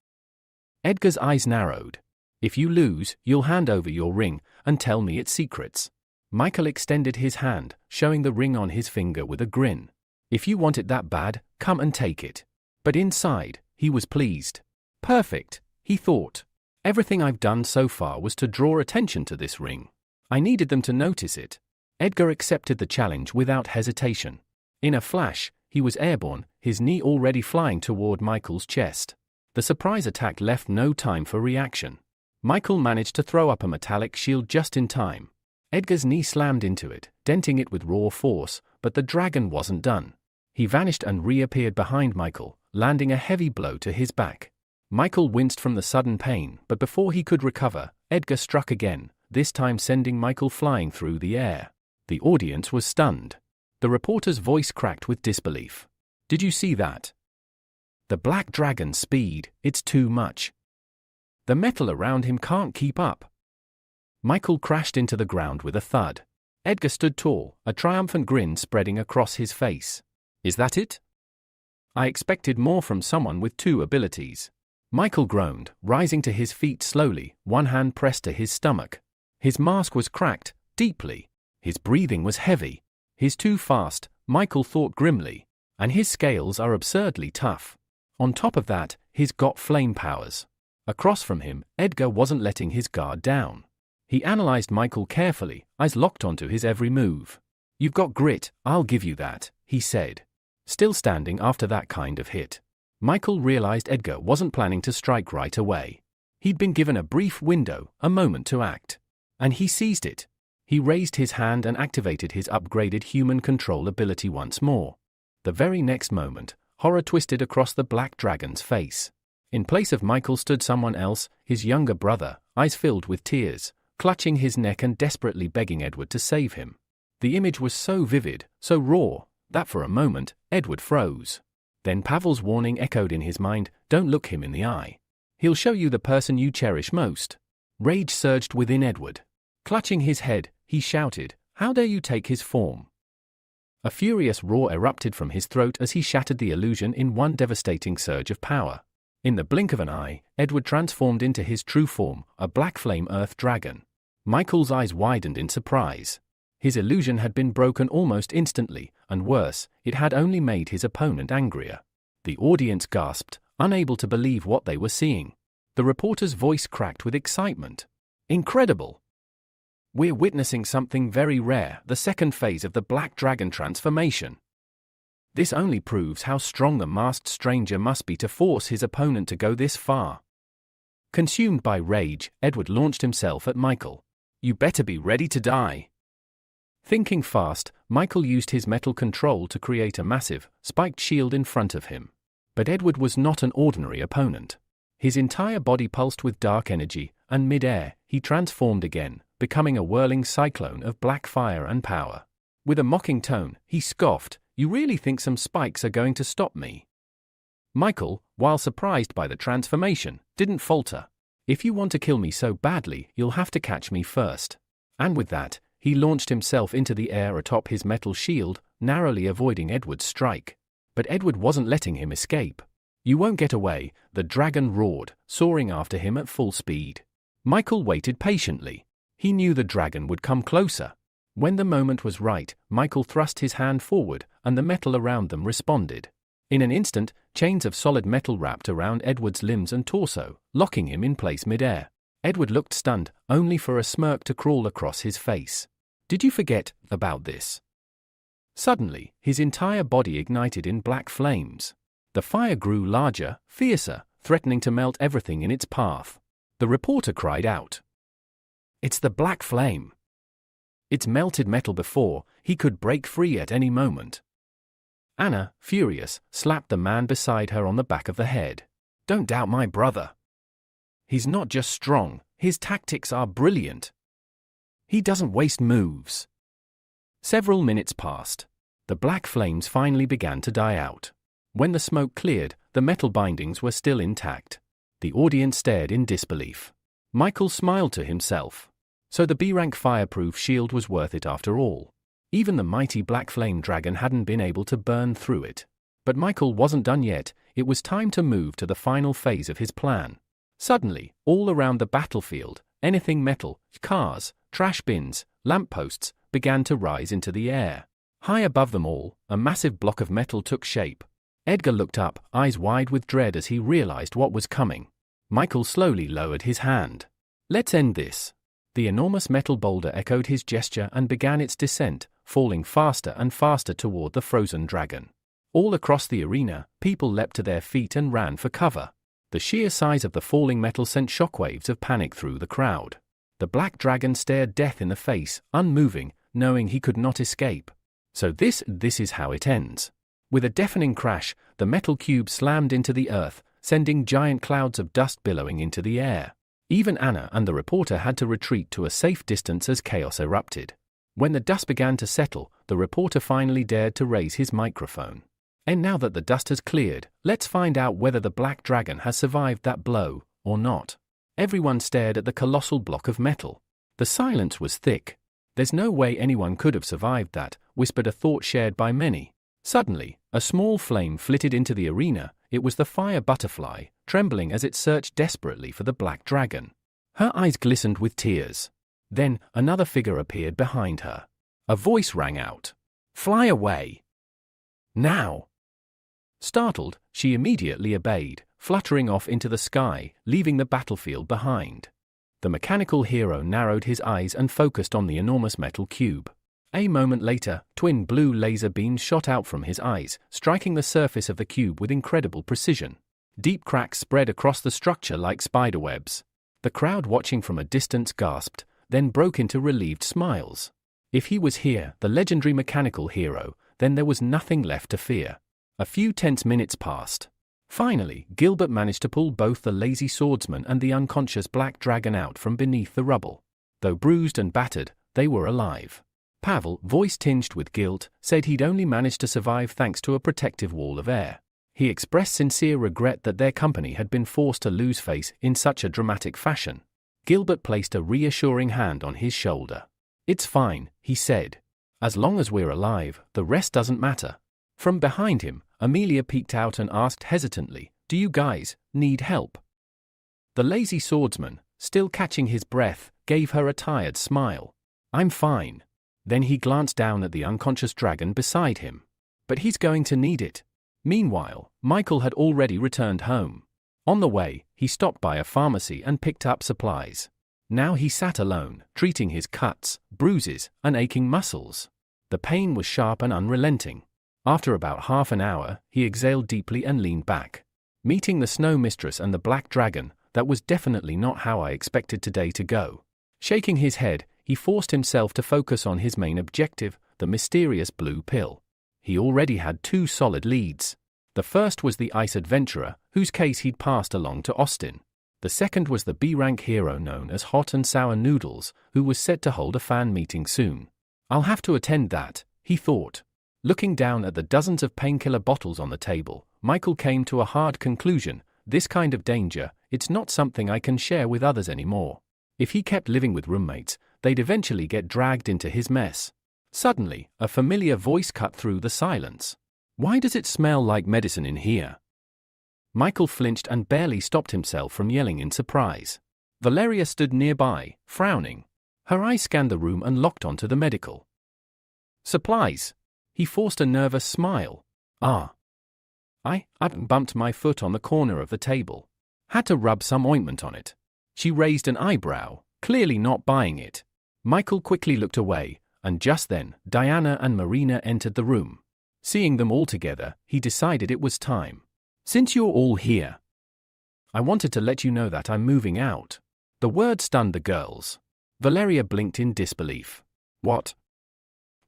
Edgar's eyes narrowed. "If you lose, you'll hand over your ring and tell me its secrets." Michael extended his hand, showing the ring on his finger with a grin. "If you want it that bad, come and take it." But inside, he was pleased. Perfect, he thought. Everything I've done so far was to draw attention to this ring. I needed them to notice it. Edgar accepted the challenge without hesitation. In a flash, he was airborne, his knee already flying toward Michael's chest. The surprise attack left no time for reaction. Michael managed to throw up a metallic shield just in time. Edgar's knee slammed into it, denting it with raw force, but the dragon wasn't done. He vanished and reappeared behind Michael, landing a heavy blow to his back. Michael winced from the sudden pain, but before he could recover, Edgar struck again, this time sending Michael flying through the air. The audience was stunned. The reporter's voice cracked with disbelief. "Did you see that? The black dragon's speed, it's too much. The metal around him can't keep up." Michael crashed into the ground with a thud. Edgar stood tall, a triumphant grin spreading across his face. "Is that it? I expected more from someone with two abilities." Michael groaned, rising to his feet slowly, one hand pressed to his stomach. His mask was cracked, deeply. His breathing was heavy. "He's too fast," Michael thought grimly. "And his scales are absurdly tough. On top of that, he's got flame powers." Across from him, Edgar wasn't letting his guard down. He analyzed Michael carefully, eyes locked onto his every move. "You've got grit, I'll give you that," he said. Still standing after that kind of hit. Michael realized Edgar wasn't planning to strike right away. He'd been given a brief window, a moment to act. And he seized it. He raised his hand and activated his upgraded human control ability once more. The very next moment, horror twisted across the black dragon's face. In place of Michael stood someone else, his younger brother, eyes filled with tears, clutching his neck and desperately begging Edward to save him. The image was so vivid, so raw, that for a moment, Edward froze. Then Pavel's warning echoed in his mind, "Don't look him in the eye. He'll show you the person you cherish most." Rage surged within Edward. Clutching his head, he shouted, "How dare you take his form?" A furious roar erupted from his throat as he shattered the illusion in one devastating surge of power. In the blink of an eye, Edward transformed into his true form, a black flame earth dragon. Michael's eyes widened in surprise. His illusion had been broken almost instantly, and worse, it had only made his opponent angrier. The audience gasped, unable to believe what they were seeing. The reporter's voice cracked with excitement. "Incredible! We're witnessing something very rare, the second phase of the Black Dragon transformation. This only proves how strong the masked stranger must be to force his opponent to go this far." Consumed by rage, Edward launched himself at Michael. "You better be ready to die." Thinking fast, Michael used his metal control to create a massive, spiked shield in front of him. But Edward was not an ordinary opponent. His entire body pulsed with dark energy, and mid-air, he transformed again, becoming a whirling cyclone of black fire and power. With a mocking tone, he scoffed, "You really think some spikes are going to stop me?" Michael, while surprised by the transformation, didn't falter. "If you want to kill me so badly, you'll have to catch me first." And with that, he launched himself into the air atop his metal shield, narrowly avoiding Edward's strike. But Edward wasn't letting him escape. "You won't get away," the dragon roared, soaring after him at full speed. Michael waited patiently. He knew the dragon would come closer. When the moment was right, Michael thrust his hand forward, and the metal around them responded. In an instant, chains of solid metal wrapped around Edward's limbs and torso, locking him in place mid-air. Edward looked stunned, only for a smirk to crawl across his face. "Did you forget about this?" Suddenly, his entire body ignited in black flames. The fire grew larger, fiercer, threatening to melt everything in its path. The reporter cried out, "It's the black flame! It's melted metal before, he could break free at any moment." Anna, furious, slapped the man beside her on the back of the head. "Don't doubt my brother. He's not just strong, his tactics are brilliant. He doesn't waste moves." Several minutes passed. The black flames finally began to die out. When the smoke cleared, the metal bindings were still intact. The audience stared in disbelief. Michael smiled to himself. So the B-rank fireproof shield was worth it after all. Even the mighty black flame dragon hadn't been able to burn through it. But Michael wasn't done yet. It was time to move to the final phase of his plan. Suddenly, all around the battlefield, anything metal, cars, trash bins, lampposts, began to rise into the air. High above them all, a massive block of metal took shape. Edgar looked up, eyes wide with dread as he realized what was coming. Michael slowly lowered his hand. "Let's end this." The enormous metal boulder echoed his gesture and began its descent, falling faster and faster toward the frozen dragon. All across the arena, people leapt to their feet and ran for cover. The sheer size of the falling metal sent shockwaves of panic through the crowd. The black dragon stared death in the face, unmoving, knowing he could not escape. So this is how it ends. With a deafening crash, the metal cube slammed into the earth, sending giant clouds of dust billowing into the air. Even Anna and the reporter had to retreat to a safe distance as chaos erupted. When the dust began to settle, the reporter finally dared to raise his microphone. "And now that the dust has cleared, let's find out whether the black dragon has survived that blow, or not." Everyone stared at the colossal block of metal. The silence was thick. "There's no way anyone could have survived that," whispered a thought shared by many. Suddenly, a small flame flitted into the arena. It was the fire butterfly, trembling as it searched desperately for the black dragon. Her eyes glistened with tears. Then, another figure appeared behind her. A voice rang out. "Fly away! Now!" Startled, she immediately obeyed, fluttering off into the sky, leaving the battlefield behind. The mechanical hero narrowed his eyes and focused on the enormous metal cube. A moment later, twin blue laser beams shot out from his eyes, striking the surface of the cube with incredible precision. Deep cracks spread across the structure like spiderwebs. The crowd watching from a distance gasped, then broke into relieved smiles. If he was here, the legendary mechanical hero, then there was nothing left to fear. A few tense minutes passed. Finally, Gilbert managed to pull both the lazy swordsman and the unconscious black dragon out from beneath the rubble. Though bruised and battered, they were alive. Pavel, voice tinged with guilt, said he'd only managed to survive thanks to a protective wall of air. He expressed sincere regret that their company had been forced to lose face in such a dramatic fashion. Gilbert placed a reassuring hand on his shoulder. "It's fine," he said. "As long as we're alive, the rest doesn't matter." From behind him, Amelia peeked out and asked hesitantly, "Do you guys need help?" The lazy swordsman, still catching his breath, gave her a tired smile. "I'm fine." Then he glanced down at the unconscious dragon beside him. "But he's going to need it." Meanwhile, Michael had already returned home. On the way, he stopped by a pharmacy and picked up supplies. Now he sat alone, treating his cuts, bruises, and aching muscles. The pain was sharp and unrelenting. After about half an hour, he exhaled deeply and leaned back. Meeting the Snow Mistress and the Black Dragon, that was definitely not how I expected today to go. Shaking his head, he forced himself to focus on his main objective, the mysterious blue pill. He already had 2 solid leads. The first was the ice adventurer, whose case he'd passed along to Austin. The second was the B-rank hero known as Hot and Sour Noodles, who was set to hold a fan meeting soon. I'll have to attend that, he thought. Looking down at the dozens of painkiller bottles on the table, Michael came to a hard conclusion. This kind of danger, it's not something I can share with others anymore. If he kept living with roommates, they'd eventually get dragged into his mess. Suddenly, a familiar voice cut through the silence. Why does it smell like medicine in here? Michael flinched and barely stopped himself from yelling in surprise. Valeria stood nearby, frowning. Her eyes scanned the room and locked onto the medical supplies. He forced a nervous smile. I bumped my foot on the corner of the table. Had to rub some ointment on it. She raised an eyebrow, clearly not buying it. Michael quickly looked away, and just then, Diana and Marina entered the room. Seeing them all together, he decided it was time. Since you're all here, I wanted to let you know that I'm moving out. The word stunned the girls. Valeria blinked in disbelief. What?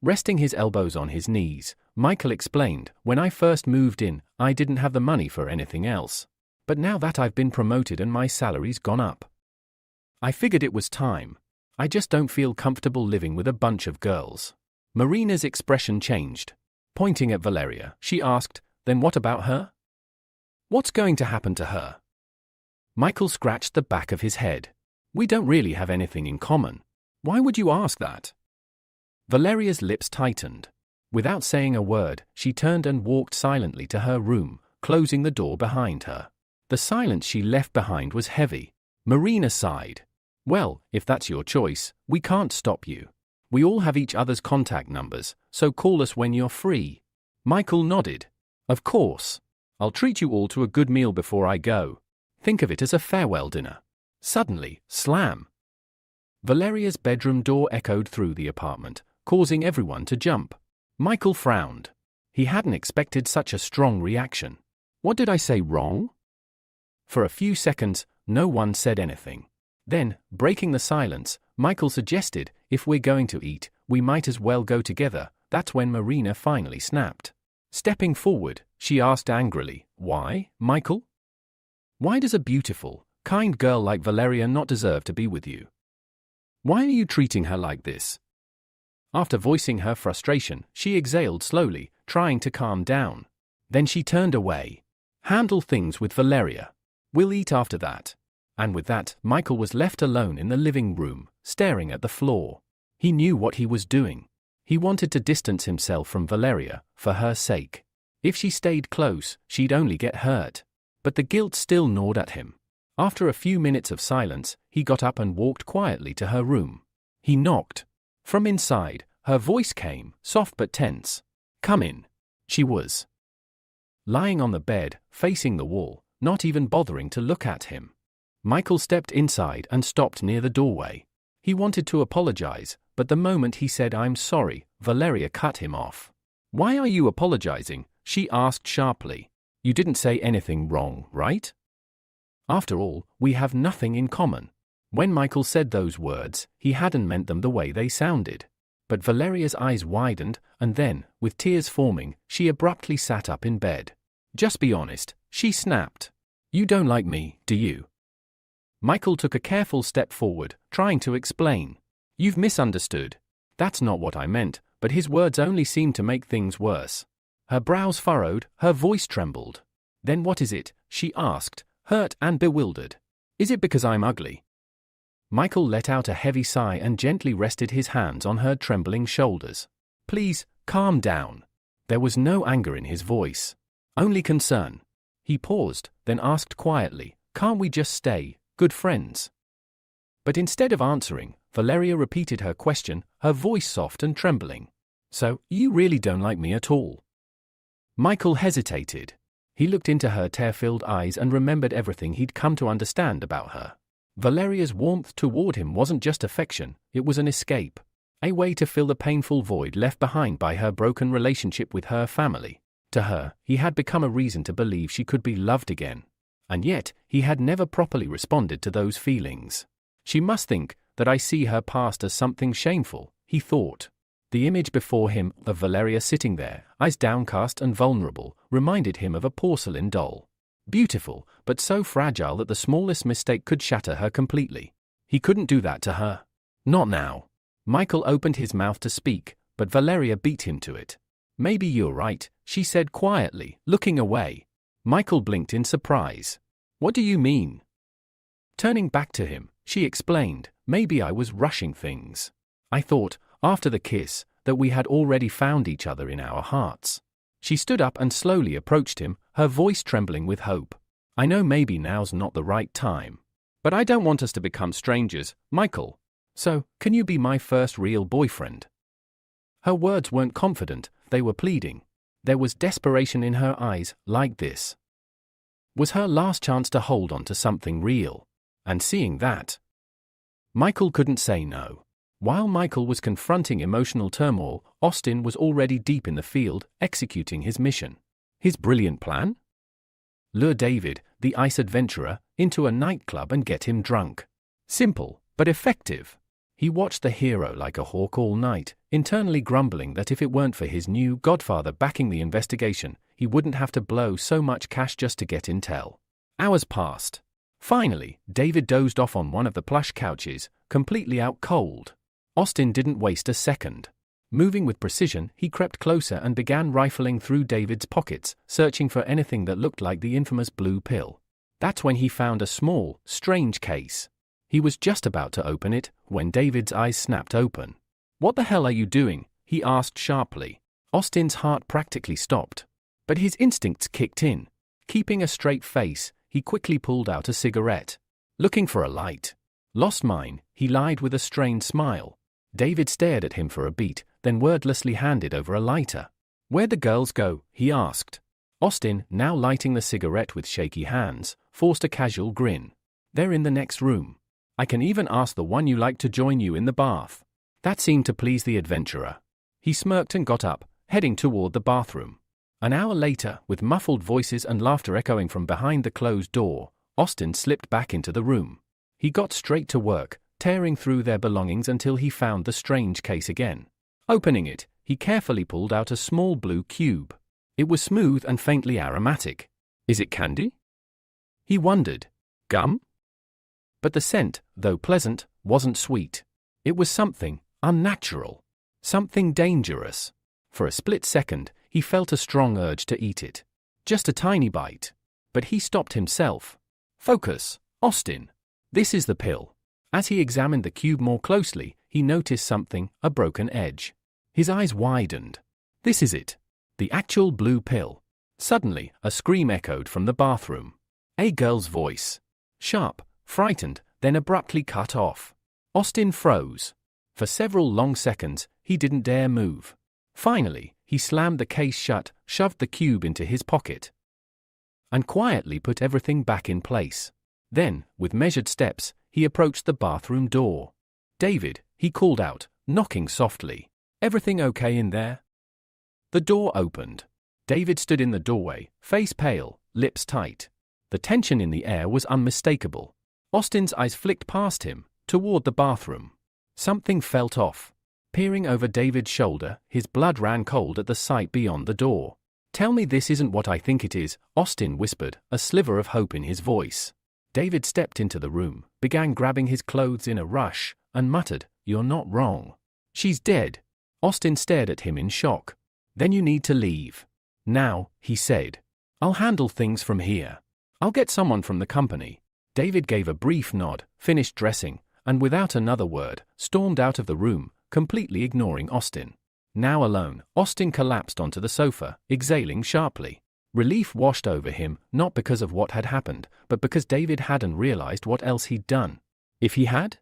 Resting his elbows on his knees, Michael explained, when I first moved in, I didn't have the money for anything else. But now that I've been promoted and my salary's gone up, I figured it was time. I just don't feel comfortable living with a bunch of girls. Marina's expression changed. Pointing at Valeria, she asked, then what about her? What's going to happen to her? Michael scratched the back of his head. We don't really have anything in common. Why would you ask that? Valeria's lips tightened. Without saying a word, she turned and walked silently to her room, closing the door behind her. The silence she left behind was heavy. Marina sighed. Well, if that's your choice, we can't stop you. We all have each other's contact numbers, so call us when you're free. Michael nodded. Of course. I'll treat you all to a good meal before I go. Think of it as a farewell dinner. Suddenly, slam. Valeria's bedroom door echoed through the apartment, causing everyone to jump. Michael frowned. He hadn't expected such a strong reaction. What did I say wrong? For a few seconds, no one said anything. Then, breaking the silence, Michael suggested, if we're going to eat, we might as well go together. That's when Marina finally snapped. Stepping forward, she asked angrily, why, Michael? Why does a beautiful, kind girl like Valeria not deserve to be with you? Why are you treating her like this? After voicing her frustration, she exhaled slowly, trying to calm down. Then she turned away. Handle things with Valeria. We'll eat after that. And with that, Michael was left alone in the living room, staring at the floor. He knew what he was doing. He wanted to distance himself from Valeria, for her sake. If she stayed close, she'd only get hurt. But the guilt still gnawed at him. After a few minutes of silence, he got up and walked quietly to her room. He knocked. From inside, her voice came, soft but tense. Come in. She was lying on the bed, facing the wall, not even bothering to look at him. Michael stepped inside and stopped near the doorway. He wanted to apologize, but the moment he said I'm sorry, Valeria cut him off. Why are you apologizing? She asked sharply. You didn't say anything wrong, right? After all, we have nothing in common. When Michael said those words, he hadn't meant them the way they sounded. But Valeria's eyes widened, and then, with tears forming, she abruptly sat up in bed. Just be honest, she snapped. You don't like me, do you? Michael took a careful step forward, trying to explain. You've misunderstood. That's not what I meant, but his words only seemed to make things worse. Her brows furrowed, her voice trembled. Then what is it? She asked, hurt and bewildered. Is it because I'm ugly? Michael let out a heavy sigh and gently rested his hands on her trembling shoulders. Please, calm down. There was no anger in his voice. Only concern. He paused, then asked quietly, can't we just stay good friends? But instead of answering, Valeria repeated her question, her voice soft and trembling. So, you really don't like me at all? Michael hesitated. He looked into her tear-filled eyes and remembered everything he'd come to understand about her. Valeria's warmth toward him wasn't just affection, it was an escape. A way to fill the painful void left behind by her broken relationship with her family. To her, he had become a reason to believe she could be loved again. And yet, he had never properly responded to those feelings. She must think that I see her past as something shameful, he thought. The image before him of Valeria sitting there, eyes downcast and vulnerable, reminded him of a porcelain doll. Beautiful, but so fragile that the smallest mistake could shatter her completely. He couldn't do that to her. Not now. Michael opened his mouth to speak, but Valeria beat him to it. Maybe you're right, she said quietly, looking away. Michael blinked in surprise. What do you mean? Turning back to him, she explained, maybe I was rushing things. I thought, after the kiss, that we had already found each other in our hearts. She stood up and slowly approached him, her voice trembling with hope. I know maybe now's not the right time. But I don't want us to become strangers, Michael. So, can you be my first real boyfriend? Her words weren't confident, they were pleading. There was desperation in her eyes, like this was her last chance to hold on to something real. And seeing that, Michael couldn't say no. While Michael was confronting emotional turmoil, Austin was already deep in the field, executing his mission. His brilliant plan? Lure David, the ice adventurer, into a nightclub and get him drunk. Simple, but effective. He watched the hero like a hawk all night, internally grumbling that if it weren't for his new godfather backing the investigation, he wouldn't have to blow so much cash just to get intel. Hours passed. Finally, David dozed off on one of the plush couches, completely out cold. Austin didn't waste a second. Moving with precision, he crept closer and began rifling through David's pockets, searching for anything that looked like the infamous blue pill. That's when he found a small, strange case. He was just about to open it, when David's eyes snapped open. What the hell are you doing? He asked sharply. Austin's heart practically stopped. But his instincts kicked in. Keeping a straight face, he quickly pulled out a cigarette. Looking for a light. Lost mine, he lied with a strained smile. David stared at him for a beat, then wordlessly handed over a lighter. Where'd the girls go? He asked. Austin, now lighting the cigarette with shaky hands, forced a casual grin. They're in the next room. I can even ask the one you like to join you in the bath. That seemed to please the adventurer. He smirked and got up, heading toward the bathroom. An hour later, with muffled voices and laughter echoing from behind the closed door, Austin slipped back into the room. He got straight to work, tearing through their belongings until he found the strange case again. Opening it, he carefully pulled out a small blue cube. It was smooth and faintly aromatic. Is it candy? He wondered. Gum? But the scent, though pleasant, wasn't sweet. It was something unnatural. Something dangerous. For a split second, he felt a strong urge to eat it. Just a tiny bite. But he stopped himself. Focus, Austin. This is the pill. As he examined the cube more closely, he noticed something, a broken edge. His eyes widened. This is it. The actual blue pill. Suddenly, a scream echoed from the bathroom. A girl's voice. Sharp, frightened, then abruptly cut off. Austin froze. For several long seconds, he didn't dare move. Finally, he slammed the case shut, shoved the cube into his pocket, and quietly put everything back in place. Then, with measured steps, he approached the bathroom door. David, he called out, knocking softly. Everything okay in there? The door opened. David stood in the doorway, face pale, lips tight. The tension in the air was unmistakable. Austin's eyes flicked past him, toward the bathroom. Something felt off. Peering over David's shoulder, his blood ran cold at the sight beyond the door. Tell me this isn't what I think it is, Austin whispered, a sliver of hope in his voice. David stepped into the room, began grabbing his clothes in a rush, and muttered, "You're not wrong. She's dead." Austin stared at him in shock. "Then you need to leave. Now," he said. "I'll handle things from here. I'll get someone from the company." David gave a brief nod, finished dressing, and without another word, stormed out of the room, completely ignoring Austin. Now alone, Austin collapsed onto the sofa, exhaling sharply. Relief washed over him, not because of what had happened, but because David hadn't realized what else he'd done. If he had?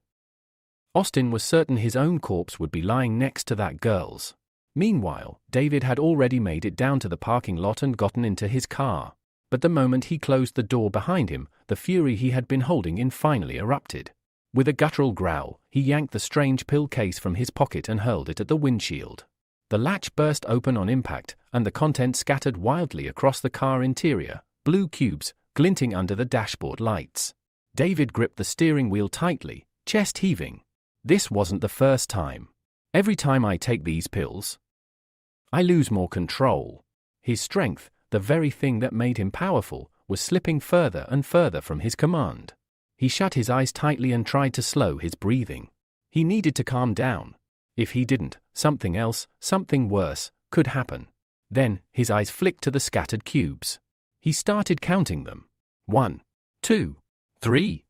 Austin was certain his own corpse would be lying next to that girl's. Meanwhile, David had already made it down to the parking lot and gotten into his car. But the moment he closed the door behind him, the fury he had been holding in finally erupted. With a guttural growl, he yanked the strange pill case from his pocket and hurled it at the windshield. The latch burst open on impact, and the contents scattered wildly across the car interior, blue cubes, glinting under the dashboard lights. David gripped the steering wheel tightly, chest heaving. This wasn't the first time. Every time I take these pills, I lose more control. His strength, the very thing that made him powerful, was slipping further and further from his command. He shut his eyes tightly and tried to slow his breathing. He needed to calm down. If he didn't, something else, something worse, could happen. Then, his eyes flicked to the scattered cubes. He started counting them. 1, 2, 3.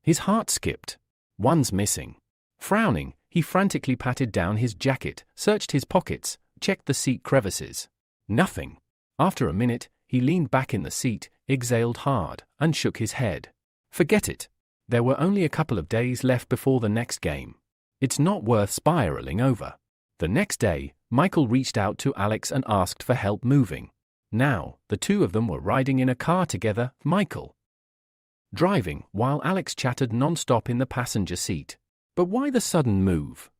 His heart skipped. One's missing. Frowning, he frantically patted down his jacket, searched his pockets, checked the seat crevices. Nothing. After a minute, he leaned back in the seat, exhaled hard, and shook his head. Forget it. There were only a couple of days left before the next game. It's not worth spiraling over. The next day, Michael reached out to Alex and asked for help moving. Now, the two of them were riding in a car together, Michael driving, while Alex chattered non-stop in the passenger seat. But why the sudden move?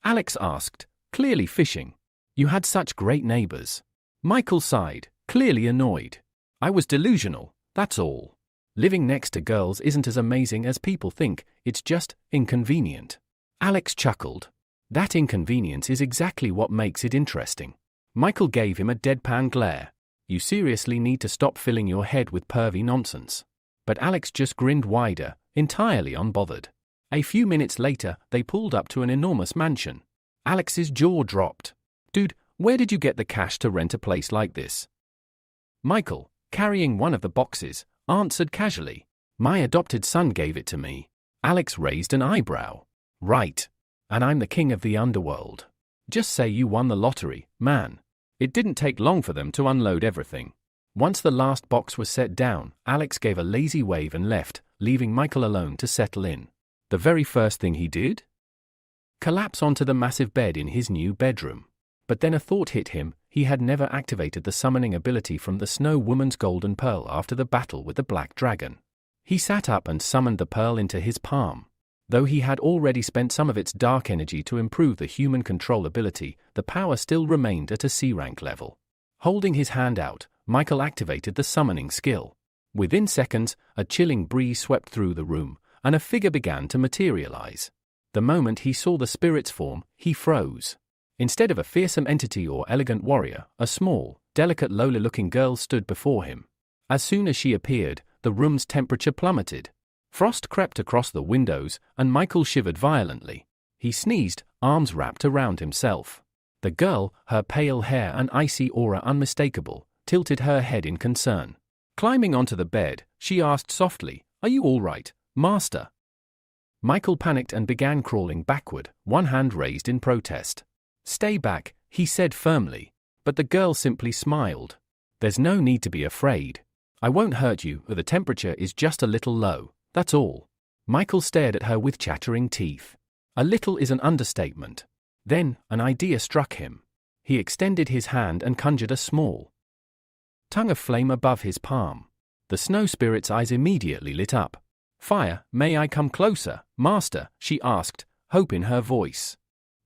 Alex asked, clearly fishing. You had such great neighbors. Michael sighed, clearly annoyed. I was delusional, that's all. Living next to girls isn't as amazing as people think, it's just inconvenient. Alex chuckled. That inconvenience is exactly what makes it interesting. Michael gave him a deadpan glare. You seriously need to stop filling your head with pervy nonsense. But Alex just grinned wider, entirely unbothered. A few minutes later, they pulled up to an enormous mansion. Alex's jaw dropped. Dude, where did you get the cash to rent a place like this? Michael, carrying one of the boxes, answered casually. My adopted son gave it to me. Alex raised an eyebrow. Right. And I'm the king of the underworld. Just say you won the lottery, man. It didn't take long for them to unload everything. Once the last box was set down, Alex gave a lazy wave and left, leaving Michael alone to settle in. The very first thing he did? Collapse onto the massive bed in his new bedroom. But then a thought hit him. He had never activated the summoning ability from the Snow Woman's golden pearl after the battle with the Black Dragon. He sat up and summoned the pearl into his palm. Though he had already spent some of its dark energy to improve the human control ability, the power still remained at a C-rank level. Holding his hand out, Michael activated the summoning skill. Within seconds, a chilling breeze swept through the room, and a figure began to materialize. The moment he saw the spirit's form, he froze. Instead of a fearsome entity or elegant warrior, a small, delicate lowly-looking girl stood before him. As soon as she appeared, the room's temperature plummeted. Frost crept across the windows, and Michael shivered violently. He sneezed, arms wrapped around himself. The girl, her pale hair and icy aura unmistakable, tilted her head in concern. Climbing onto the bed, she asked softly, "Are you all right, Master?" Michael panicked and began crawling backward, one hand raised in protest. "Stay back," he said firmly. But the girl simply smiled. "There's no need to be afraid. I won't hurt you, the temperature is just a little low, that's all." Michael stared at her with chattering teeth. A little is an understatement. Then, an idea struck him. He extended his hand and conjured a small tongue of flame above his palm. The snow spirit's eyes immediately lit up. "Fire, may I come closer, Master?" she asked, hope in her voice.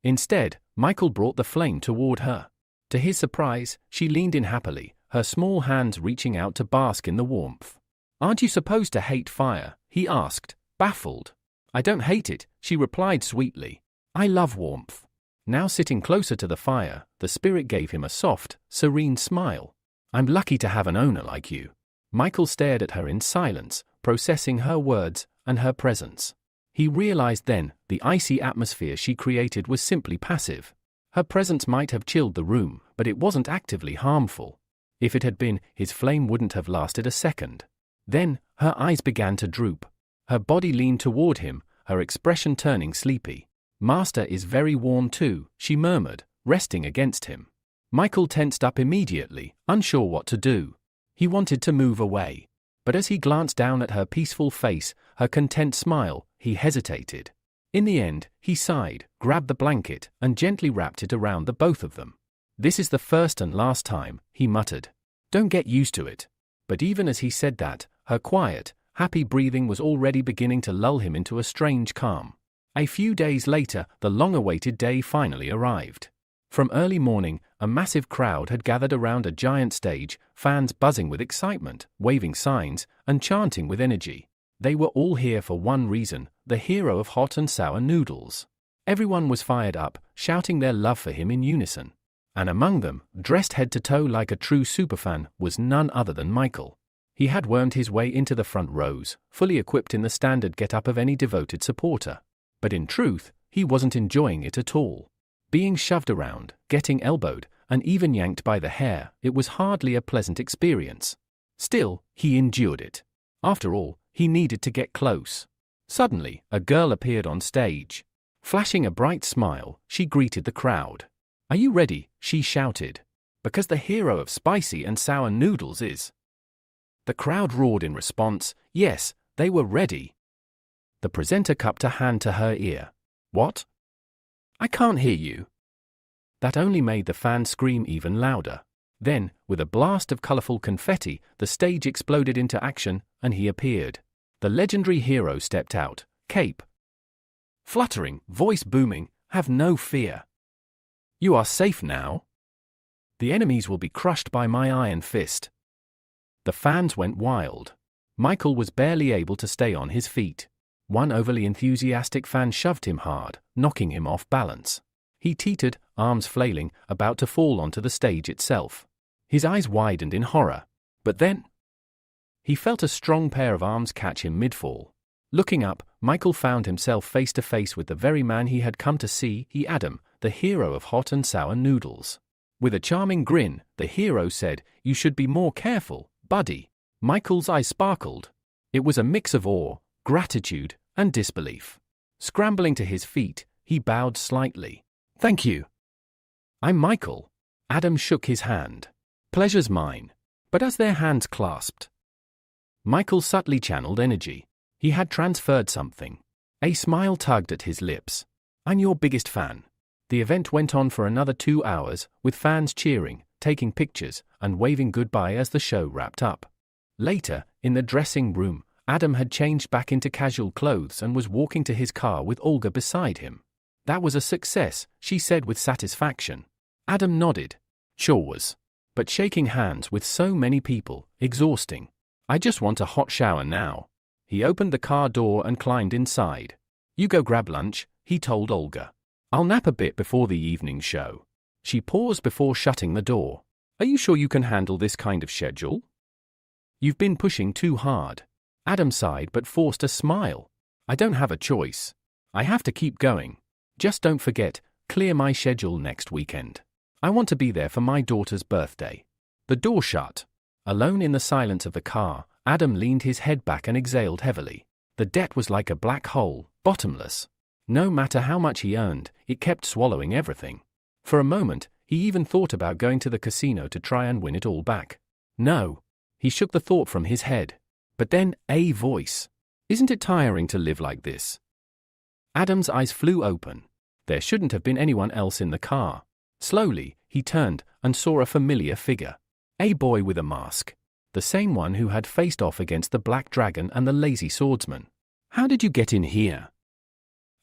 Instead, Michael brought the flame toward her. To his surprise, she leaned in happily, her small hands reaching out to bask in the warmth. "Aren't you supposed to hate fire?" he asked, baffled. "I don't hate it," she replied sweetly. "I love warmth." Now sitting closer to the fire, the spirit gave him a soft, serene smile. "I'm lucky to have an owner like you." Michael stared at her in silence, processing her words and her presence. He realized then, the icy atmosphere she created was simply passive. Her presence might have chilled the room, but it wasn't actively harmful. If it had been, his flame wouldn't have lasted a second. Then, her eyes began to droop. Her body leaned toward him, her expression turning sleepy. "Master is very warm too," she murmured, resting against him. Michael tensed up immediately, unsure what to do. He wanted to move away. But as he glanced down at her peaceful face, her content smile, he hesitated. In the end, he sighed, grabbed the blanket, and gently wrapped it around the both of them. "This is the first and last time," he muttered. "Don't get used to it." But even as he said that, her quiet, happy breathing was already beginning to lull him into a strange calm. A few days later, the long-awaited day finally arrived. From early morning, a massive crowd had gathered around a giant stage, fans buzzing with excitement, waving signs, and chanting with energy. They were all here for one reason, the hero of hot and sour noodles. Everyone was fired up, shouting their love for him in unison. And among them, dressed head to toe like a true superfan, was none other than Michael. He had wormed his way into the front rows, fully equipped in the standard get-up of any devoted supporter. But in truth, he wasn't enjoying it at all. Being shoved around, getting elbowed, and even yanked by the hair, it was hardly a pleasant experience. Still, he endured it. After all, he needed to get close. Suddenly, a girl appeared on stage. Flashing a bright smile, she greeted the crowd. "Are you ready?" she shouted. "Because the hero of spicy and sour noodles is." The crowd roared in response. Yes, they were ready. The presenter cupped a hand to her ear. "What? I can't hear you." That only made the fans scream even louder. Then, with a blast of colorful confetti, the stage exploded into action, and he appeared. The legendary hero stepped out, cape fluttering, voice booming, "Have no fear. You are safe now. The enemies will be crushed by my iron fist." The fans went wild. Michael was barely able to stay on his feet. One overly enthusiastic fan shoved him hard, knocking him off balance. He teetered, arms flailing, about to fall onto the stage itself. His eyes widened in horror. But then he felt a strong pair of arms catch him mid-fall. Looking up, Michael found himself face to face with the very man he had come to see, Adam, the hero of hot and sour noodles. With a charming grin, the hero said, "You should be more careful, buddy." Michael's eyes sparkled. It was a mix of awe, gratitude, and disbelief. Scrambling to his feet, he bowed slightly. "Thank you. I'm Michael." Adam shook his hand. "Pleasure's mine." But as their hands clasped, Michael subtly channeled energy. He had transferred something. A smile tugged at his lips. "I'm your biggest fan." The event went on for another 2 hours, with fans cheering, taking pictures, and waving goodbye as the show wrapped up. Later, in the dressing room, Adam had changed back into casual clothes and was walking to his car with Olga beside him. "That was a success," she said with satisfaction. Adam nodded. "Sure was. But shaking hands with so many people, exhausting. I just want a hot shower now." He opened the car door and climbed inside. "You go grab lunch," he told Olga. "I'll nap a bit before the evening show." She paused before shutting the door. "Are you sure you can handle this kind of schedule? You've been pushing too hard." Adam sighed but forced a smile. "I don't have a choice. I have to keep going. Just don't forget, clear my schedule next weekend. I want to be there for my daughter's birthday." The door shut. Alone in the silence of the car, Adam leaned his head back and exhaled heavily. The debt was like a black hole, bottomless. No matter how much he earned, it kept swallowing everything. For a moment, he even thought about going to the casino to try and win it all back. No. He shook the thought from his head. But then, a voice. "Isn't it tiring to live like this?" Adam's eyes flew open. There shouldn't have been anyone else in the car. Slowly, he turned and saw a familiar figure. A boy with a mask. The same one who had faced off against the Black Dragon and the Lazy Swordsman. "How did you get in here?"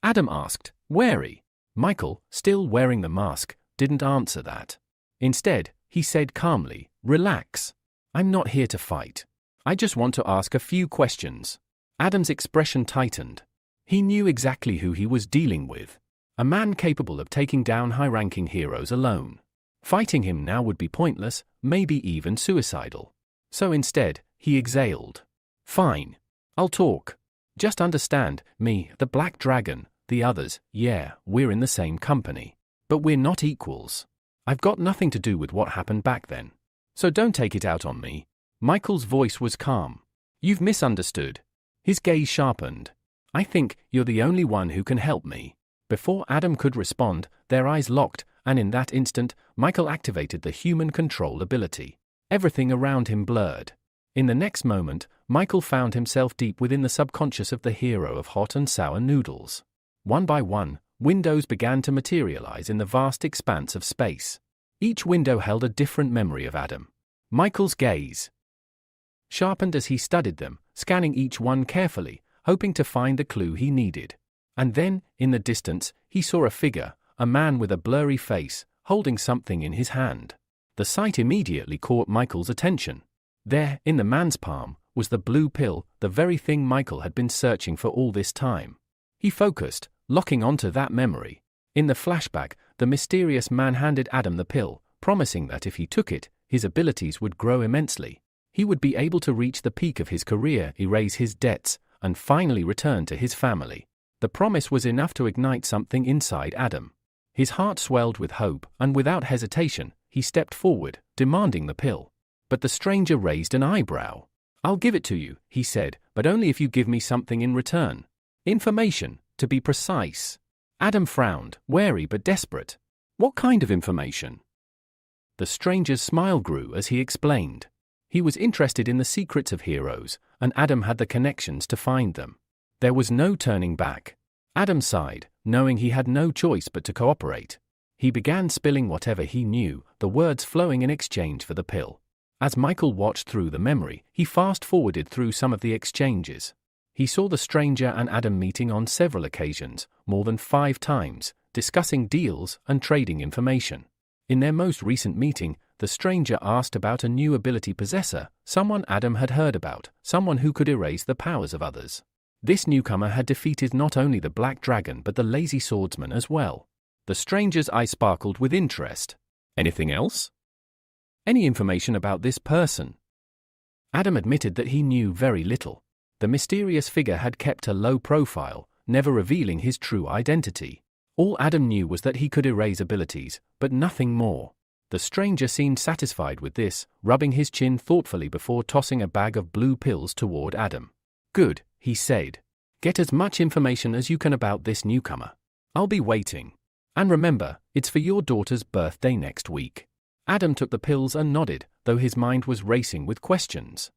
Adam asked, wary. Michael, still wearing the mask, didn't answer that. Instead, he said calmly, "Relax. I'm not here to fight. I just want to ask a few questions." Adam's expression tightened. He knew exactly who he was dealing with. A man capable of taking down high-ranking heroes alone. Fighting him now would be pointless, maybe even suicidal. So instead, he exhaled. "Fine. I'll talk. Just understand, me, the Black Dragon, the others, yeah, we're in the same company. But we're not equals. I've got nothing to do with what happened back then. So don't take it out on me." Michael's voice was calm. "You've misunderstood." His gaze sharpened. "I think you're the only one who can help me." Before Adam could respond, their eyes locked, and in that instant, Michael activated the human control ability. Everything around him blurred. In the next moment, Michael found himself deep within the subconscious of the hero of hot and sour noodles. One by one, windows began to materialize in the vast expanse of space. Each window held a different memory of Adam. Michael's gaze sharpened as he studied them, scanning each one carefully, hoping to find the clue he needed. And then, in the distance, he saw a figure, a man with a blurry face, holding something in his hand. The sight immediately caught Michael's attention. There, in the man's palm, was the blue pill, the very thing Michael had been searching for all this time. He focused, locking onto that memory. In the flashback, the mysterious man handed Adam the pill, promising that if he took it, his abilities would grow immensely. He would be able to reach the peak of his career, erase his debts, and finally return to his family. The promise was enough to ignite something inside Adam. His heart swelled with hope, and without hesitation, he stepped forward, demanding the pill. But the stranger raised an eyebrow. "I'll give it to you," he said, "but only if you give me something in return. Information, to be precise." Adam frowned, wary but desperate. "What kind of information?" The stranger's smile grew as he explained. He was interested in the secrets of heroes, and Adam had the connections to find them. There was no turning back. Adam sighed, knowing he had no choice but to cooperate. He began spilling whatever he knew, the words flowing in exchange for the pill. As Michael watched through the memory, he fast-forwarded through some of the exchanges. He saw the stranger and Adam meeting on several occasions, more than 5 times, discussing deals and trading information. In their most recent meeting, the stranger asked about a new ability possessor, someone Adam had heard about, someone who could erase the powers of others. This newcomer had defeated not only the Black Dragon but the Lazy Swordsman as well. The stranger's eye sparkled with interest. "Anything else? Any information about this person?" Adam admitted that he knew very little. The mysterious figure had kept a low profile, never revealing his true identity. All Adam knew was that he could erase abilities, but nothing more. The stranger seemed satisfied with this, rubbing his chin thoughtfully before tossing a bag of blue pills toward Adam. "Good," he said. "Get as much information as you can about this newcomer. I'll be waiting. And remember, it's for your daughter's birthday next week." Adam took the pills and nodded, though his mind was racing with questions.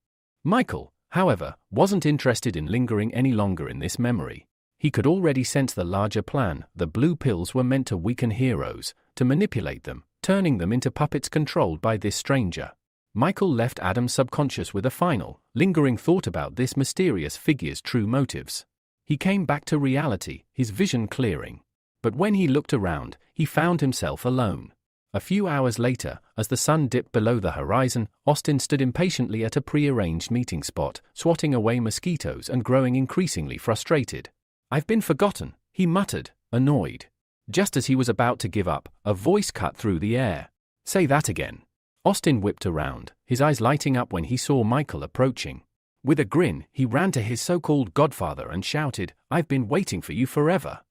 Michael, however, wasn't interested in lingering any longer in this memory. He could already sense the larger plan. The blue pills were meant to weaken heroes, to manipulate them, turning them into puppets controlled by this stranger. Michael left Adam subconscious with a final, lingering thought about this mysterious figure's true motives. He came back to reality, his vision clearing. But when he looked around, he found himself alone. A few hours later, as the sun dipped below the horizon, Austin stood impatiently at a pre-arranged meeting spot, swatting away mosquitoes and growing increasingly frustrated. "I've been forgotten," he muttered, annoyed. Just as he was about to give up, a voice cut through the air. "Say that again." Austin whipped around, his eyes lighting up when he saw Michael approaching. With a grin, he ran to his so-called godfather and shouted, "I've been waiting for you forever."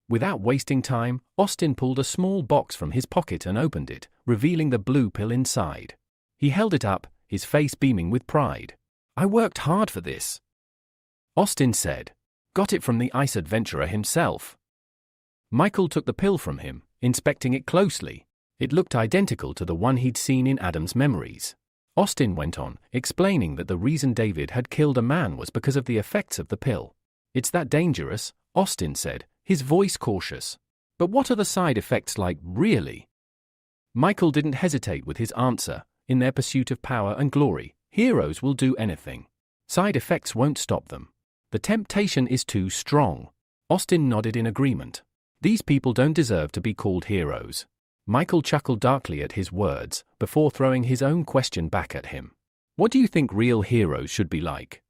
Without wasting time, Austin pulled a small box from his pocket and opened it, revealing the blue pill inside. He held it up, his face beaming with pride. "I worked hard for this," Austin said. "Got it from the ice adventurer himself." Michael took the pill from him, inspecting it closely. It looked identical to the one he'd seen in Adam's memories. Austin went on, explaining that the reason David had killed a man was because of the effects of the pill. "It's that dangerous," Austin said, his voice cautious. "But what are the side effects like, really?" Michael didn't hesitate with his answer. In their pursuit of power and glory, heroes will do anything. Side effects won't stop them. The temptation is too strong. Austin nodded in agreement. These people don't deserve to be called heroes. Michael chuckled darkly at his words, before throwing his own question back at him. "What do you think real heroes should be like?"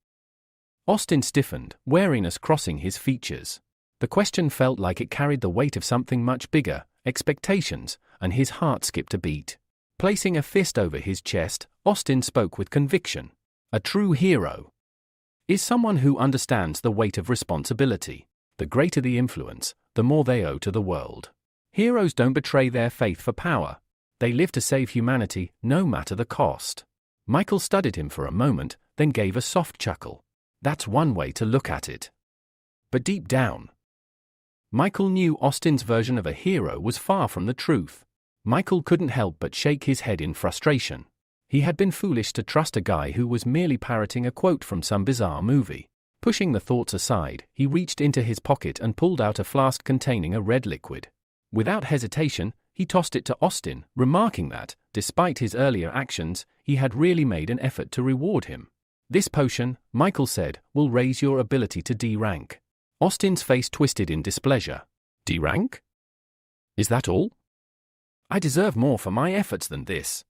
Austin stiffened, wariness crossing his features. The question felt like it carried the weight of something much bigger, expectations, and his heart skipped a beat. Placing a fist over his chest, Austin spoke with conviction. "A true hero is someone who understands the weight of responsibility. The greater the influence, the more they owe to the world. Heroes don't betray their faith for power. They live to save humanity, no matter the cost." Michael studied him for a moment, then gave a soft chuckle. That's one way to look at it. But deep down, Michael knew Austin's version of a hero was far from the truth. Michael couldn't help but shake his head in frustration. He had been foolish to trust a guy who was merely parroting a quote from some bizarre movie. Pushing the thoughts aside, he reached into his pocket and pulled out a flask containing a red liquid. Without hesitation, he tossed it to Austin, remarking that, despite his earlier actions, he had really made an effort to reward him. "This potion," Michael said, "will raise your ability to D rank." Austin's face twisted in displeasure. "D rank? Is that all? I deserve more for my efforts than this."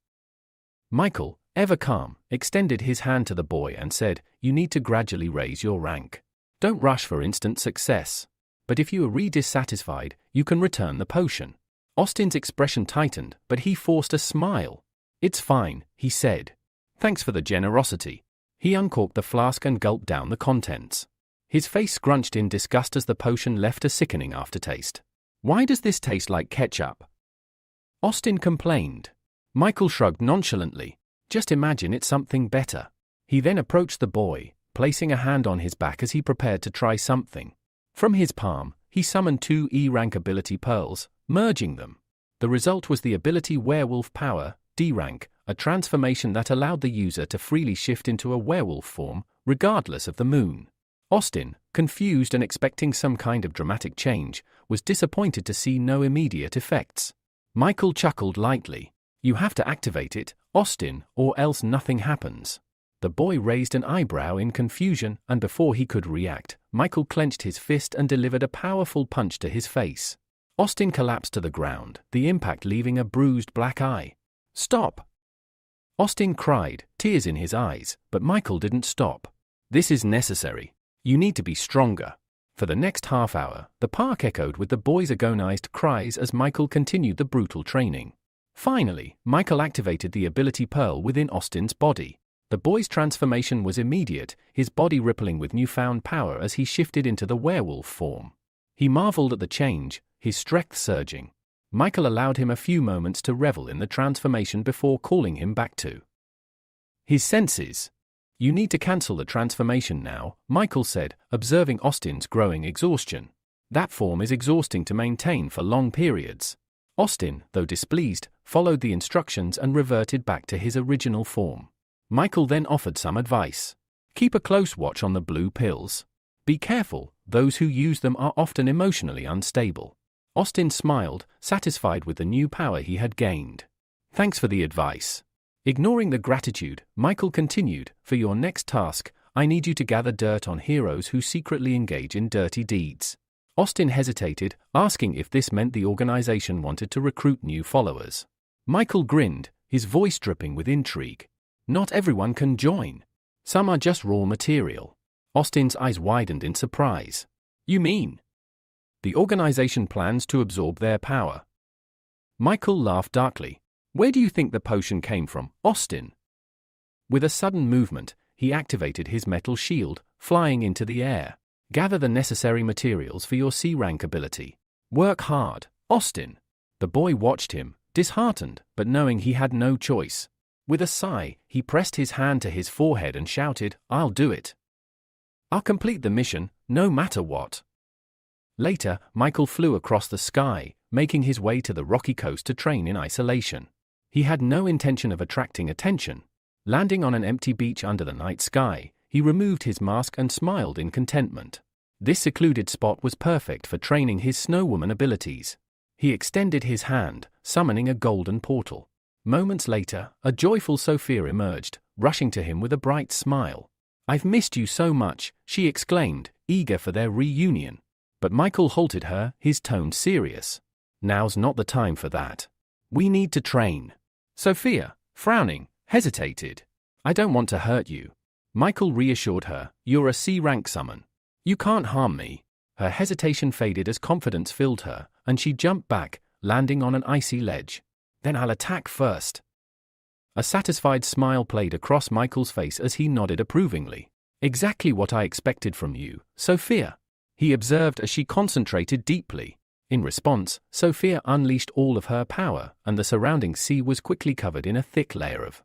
Michael, ever calm, extended his hand to the boy and said, "You need to gradually raise your rank. Don't rush for instant success. but if you are dissatisfied, you can return the potion. Austin's expression tightened, but he forced a smile. It's fine, he said. Thanks for the generosity. He uncorked the flask and gulped down the contents. His face scrunched in disgust as the potion left a sickening aftertaste. Why does this taste like ketchup? Austin complained. Michael shrugged nonchalantly. Just imagine it's something better. He then approached the boy, placing a hand on his back as he prepared to try something. From his palm, he summoned 2 E-rank ability pearls, merging them. The result was the ability Werewolf Power, D-rank, a transformation that allowed the user to freely shift into a werewolf form, regardless of the moon. Austin, confused and expecting some kind of dramatic change, was disappointed to see no immediate effects. Michael chuckled lightly. You have to activate it, Austin, or else nothing happens. The boy raised an eyebrow in confusion, and before he could react, Michael clenched his fist and delivered a powerful punch to his face. Austin collapsed to the ground, the impact leaving a bruised black eye. Stop! Austin cried, tears in his eyes, but Michael didn't stop. This is necessary. You need to be stronger. For the next half hour, the park echoed with the boys' agonized cries as Michael continued the brutal training. Finally, Michael activated the ability pearl within Austin's body. The boy's transformation was immediate, his body rippling with newfound power as he shifted into the werewolf form. He marveled at the change, his strength surging. Michael allowed him a few moments to revel in the transformation before calling him back to his senses. You need to cancel the transformation now, Michael said, observing Austin's growing exhaustion. That form is exhausting to maintain for long periods. Austin, though displeased, followed the instructions and reverted back to his original form. Michael then offered some advice. Keep a close watch on the blue pills. Be careful, those who use them are often emotionally unstable. Austin smiled, satisfied with the new power he had gained. Thanks for the advice. Ignoring the gratitude, Michael continued, for your next task, I need you to gather dirt on heroes who secretly engage in dirty deeds. Austin hesitated, asking if this meant the organization wanted to recruit new followers. Michael grinned, his voice dripping with intrigue. Not everyone can join. Some are just raw material. Austin's eyes widened in surprise. You mean? The organization plans to absorb their power. Michael laughed darkly. Where do you think the potion came from, Austin? With a sudden movement, he activated his metal shield, flying into the air. Gather the necessary materials for your C-rank ability. Work hard, Austin. The boy watched him, disheartened, but knowing he had no choice. With a sigh, he pressed his hand to his forehead and shouted, I'll do it. I'll complete the mission, no matter what. Later, Michael flew across the sky, making his way to the rocky coast to train in isolation. He had no intention of attracting attention. Landing on an empty beach under the night sky, he removed his mask and smiled in contentment. This secluded spot was perfect for training his snowwoman abilities. He extended his hand, summoning a golden portal. Moments later, a joyful Sophia emerged, rushing to him with a bright smile. I've missed you so much, she exclaimed, eager for their reunion. But Michael halted her, his tone serious. Now's not the time for that. We need to train. Sophia, frowning, hesitated. I don't want to hurt you. Michael reassured her, you're a C-rank summon. You can't harm me. Her hesitation faded as confidence filled her, and she jumped back, landing on an icy ledge. Then I'll attack first. A satisfied smile played across Michael's face as he nodded approvingly. Exactly what I expected from you, Sophia, he observed as she concentrated deeply. In response, Sophia unleashed all of her power, and the surrounding sea was quickly covered in a thick layer of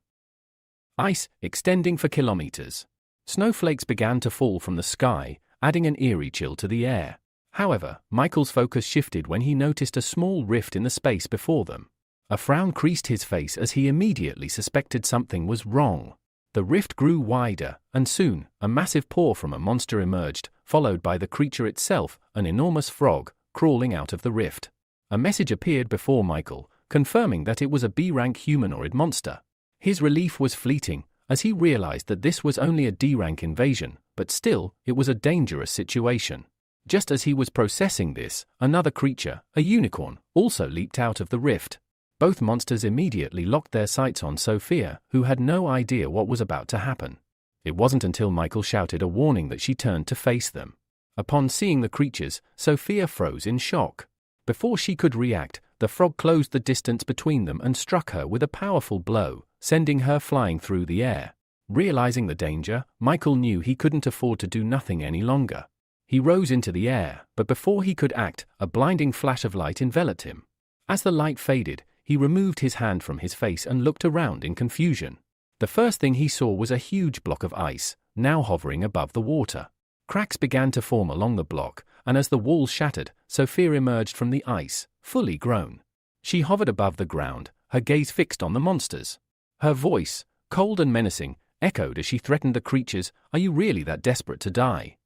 ice, extending for kilometers. Snowflakes began to fall from the sky, adding an eerie chill to the air. However, Michael's focus shifted when he noticed a small rift in the space before them. A frown creased his face as he immediately suspected something was wrong. The rift grew wider, and soon, a massive paw from a monster emerged, followed by the creature itself, an enormous frog, crawling out of the rift. A message appeared before Michael, confirming that it was a B-rank humanoid monster. His relief was fleeting, as he realized that this was only a D-rank invasion, but still, it was a dangerous situation. Just as he was processing this, another creature, a unicorn, also leaped out of the rift. Both monsters immediately locked their sights on Sophia, who had no idea what was about to happen. It wasn't until Michael shouted a warning that she turned to face them. Upon seeing the creatures, Sophia froze in shock. Before she could react, the frog closed the distance between them and struck her with a powerful blow, sending her flying through the air. Realizing the danger, Michael knew he couldn't afford to do nothing any longer. He rose into the air, but before he could act, a blinding flash of light enveloped him. As the light faded, he removed his hand from his face and looked around in confusion. The first thing he saw was a huge block of ice, now hovering above the water. Cracks began to form along the block, and as the walls shattered, Sophia emerged from the ice, fully grown. She hovered above the ground, her gaze fixed on the monsters. Her voice, cold and menacing, echoed as she threatened the creatures, "Are you really that desperate to die?"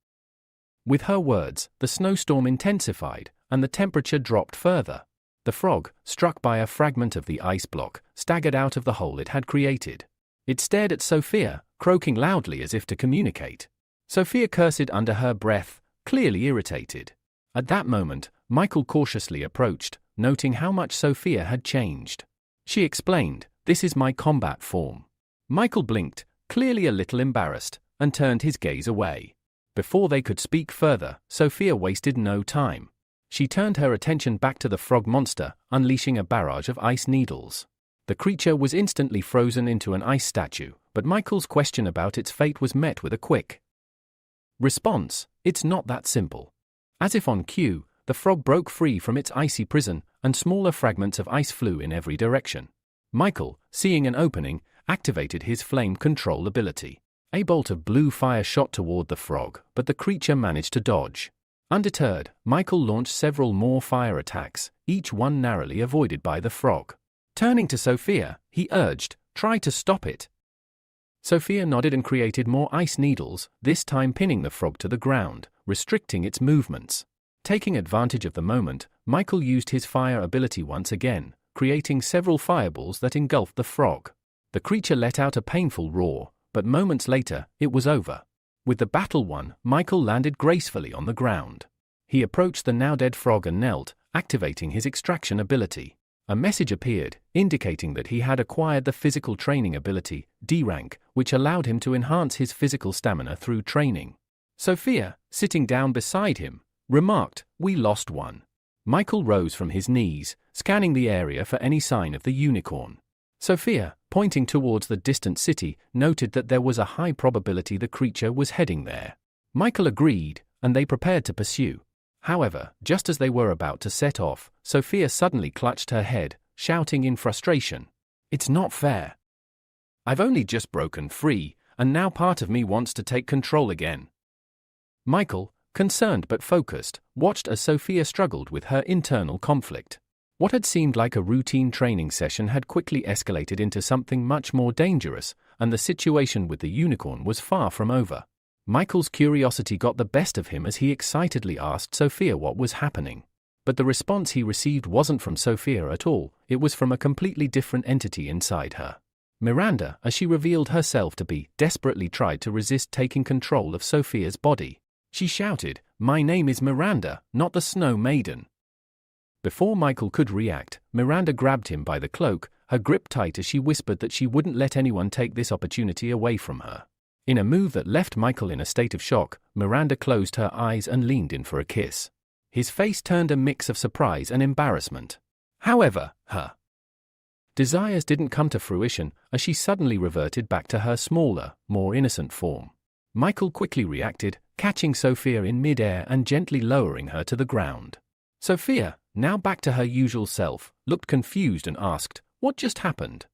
With her words, the snowstorm intensified, and the temperature dropped further. The frog, struck by a fragment of the ice block, staggered out of the hole it had created. It stared at Sophia, croaking loudly as if to communicate. Sophia cursed under her breath, clearly irritated. At that moment, Michael cautiously approached, noting how much Sophia had changed. She explained, "This is my combat form." Michael blinked, clearly a little embarrassed, and turned his gaze away. Before they could speak further, Sophia wasted no time. She turned her attention back to the frog monster, unleashing a barrage of ice needles. The creature was instantly frozen into an ice statue, but Michael's question about its fate was met with a quick response. "It's not that simple." As if on cue, the frog broke free from its icy prison, and smaller fragments of ice flew in every direction. Michael, seeing an opening, activated his flame control ability. A bolt of blue fire shot toward the frog, but the creature managed to dodge. Undeterred, Michael launched several more fire attacks, each one narrowly avoided by the frog. Turning to Sophia, he urged, "Try to stop it." Sophia nodded and created more ice needles, this time pinning the frog to the ground, restricting its movements. Taking advantage of the moment, Michael used his fire ability once again, creating several fireballs that engulfed the frog. The creature let out a painful roar, but moments later, it was over. With the battle won, Michael landed gracefully on the ground. He approached the now-dead frog and knelt, activating his extraction ability. A message appeared, indicating that he had acquired the physical training ability, D rank, which allowed him to enhance his physical stamina through training. Sophia, sitting down beside him, remarked, "We lost one." Michael rose from his knees, scanning the area for any sign of the unicorn. Sophia, pointing towards the distant city, noted that there was a high probability the creature was heading there. Michael agreed, and they prepared to pursue. However, just as they were about to set off, Sophia suddenly clutched her head, shouting in frustration, "It's not fair. I've only just broken free, and now part of me wants to take control again." Michael, concerned but focused, watched as Sophia struggled with her internal conflict. What had seemed like a routine training session had quickly escalated into something much more dangerous, and the situation with the unicorn was far from over. Michael's curiosity got the best of him as he excitedly asked Sophia what was happening. But the response he received wasn't from Sophia at all, it was from a completely different entity inside her. Miranda, as she revealed herself to be, desperately tried to resist taking control of Sophia's body. She shouted, "My name is Miranda, not the Snow Maiden." Before Michael could react, Miranda grabbed him by the cloak, her grip tight as she whispered that she wouldn't let anyone take this opportunity away from her. In a move that left Michael in a state of shock, Miranda closed her eyes and leaned in for a kiss. His face turned a mix of surprise and embarrassment. However, her desires didn't come to fruition as she suddenly reverted back to her smaller, more innocent form. Michael quickly reacted, catching Sophia in mid-air and gently lowering her to the ground. Sophia, now back to her usual self, looked confused and asked, "What just happened?"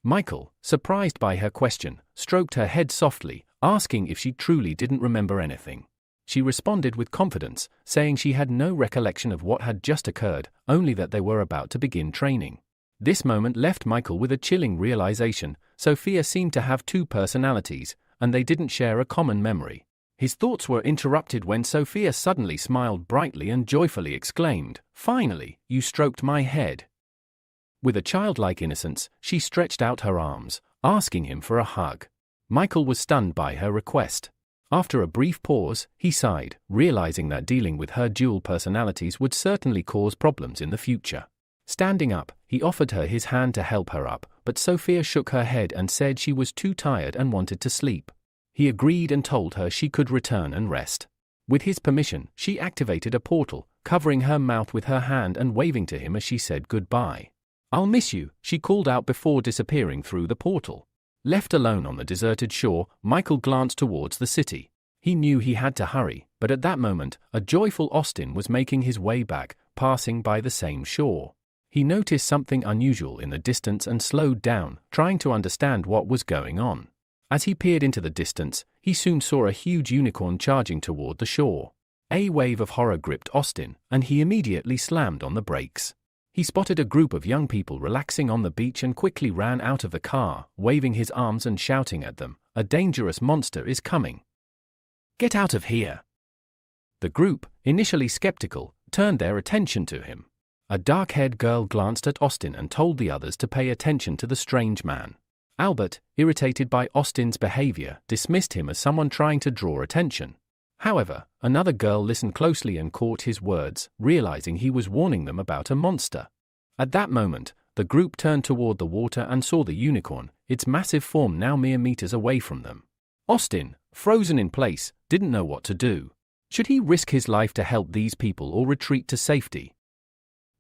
Michael, surprised by her question, stroked her head softly, asking if she truly didn't remember anything. She responded with confidence, saying she had no recollection of what had just occurred, only that they were about to begin training. This moment left Michael with a chilling realization: Sophia seemed to have two personalities, and they didn't share a common memory. His thoughts were interrupted when Sophia suddenly smiled brightly and joyfully exclaimed, "Finally, you stroked my head." With a childlike innocence, she stretched out her arms, asking him for a hug. Michael was stunned by her request. After a brief pause, he sighed, realizing that dealing with her dual personalities would certainly cause problems in the future. Standing up, he offered her his hand to help her up, but Sophia shook her head and said she was too tired and wanted to sleep. He agreed and told her she could return and rest. With his permission, she activated a portal, covering her mouth with her hand and waving to him as she said goodbye. "I'll miss you," she called out before disappearing through the portal. Left alone on the deserted shore, Michael glanced towards the city. He knew he had to hurry, but at that moment, a joyful Austin was making his way back, passing by the same shore. He noticed something unusual in the distance and slowed down, trying to understand what was going on. As he peered into the distance, he soon saw a huge unicorn charging toward the shore. A wave of horror gripped Austin, and he immediately slammed on the brakes. He spotted a group of young people relaxing on the beach and quickly ran out of the car, waving his arms and shouting at them, "A dangerous monster is coming. Get out of here!" The group, initially skeptical, turned their attention to him. A dark-haired girl glanced at Austin and told the others to pay attention to the strange man. Albert, irritated by Austin's behavior, dismissed him as someone trying to draw attention. However, another girl listened closely and caught his words, realizing he was warning them about a monster. At that moment, the group turned toward the water and saw the unicorn, its massive form now mere meters away from them. Austin, frozen in place, didn't know what to do. Should he risk his life to help these people or retreat to safety?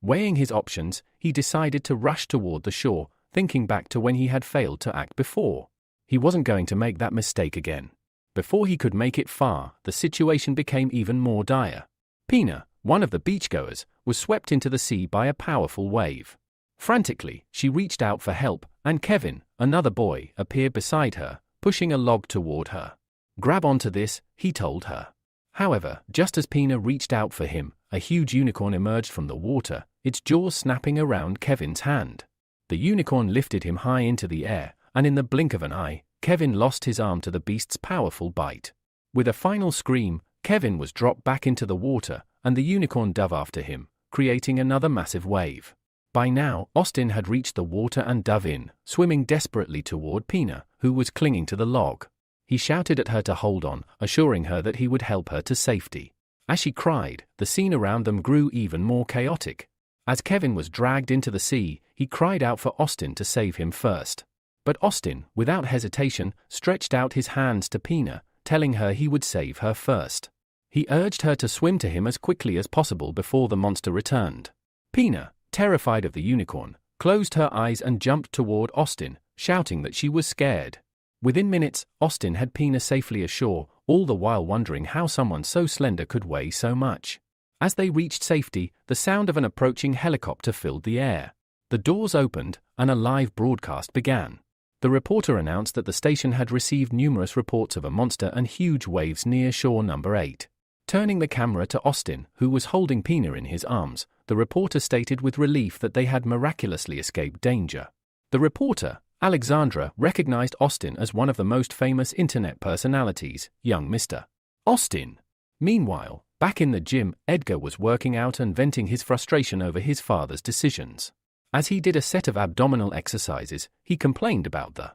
Weighing his options, he decided to rush toward the shore, thinking back to when he had failed to act before. He wasn't going to make that mistake again. Before he could make it far, the situation became even more dire. Pina, one of the beachgoers, was swept into the sea by a powerful wave. Frantically, she reached out for help, and Kevin, another boy, appeared beside her, pushing a log toward her. "Grab onto this," he told her. However, just as Pina reached out for him, a huge unicorn emerged from the water, its jaws snapping around Kevin's hand. The unicorn lifted him high into the air, and in the blink of an eye, Kevin lost his arm to the beast's powerful bite. With a final scream, Kevin was dropped back into the water, and the unicorn dove after him, creating another massive wave. By now, Austin had reached the water and dove in, swimming desperately toward Pina, who was clinging to the log. He shouted at her to hold on, assuring her that he would help her to safety. As she cried, the scene around them grew even more chaotic. As Kevin was dragged into the sea, he cried out for Austin to save him first. But Austin, without hesitation, stretched out his hands to Pina, telling her he would save her first. He urged her to swim to him as quickly as possible before the monster returned. Pina, terrified of the unicorn, closed her eyes and jumped toward Austin, shouting that she was scared. Within minutes, Austin had Pina safely ashore, all the while wondering how someone so slender could weigh so much. As they reached safety, the sound of an approaching helicopter filled the air. The doors opened, and a live broadcast began. The reporter announced that the station had received numerous reports of a monster and huge waves near shore number 8. Turning the camera to Austin, who was holding Pina in his arms, the reporter stated with relief that they had miraculously escaped danger. The reporter, Alexandra, recognized Austin as one of the most famous internet personalities, young Mr. Austin. Meanwhile, back in the gym, Edgar was working out and venting his frustration over his father's decisions. As he did a set of abdominal exercises, he complained about the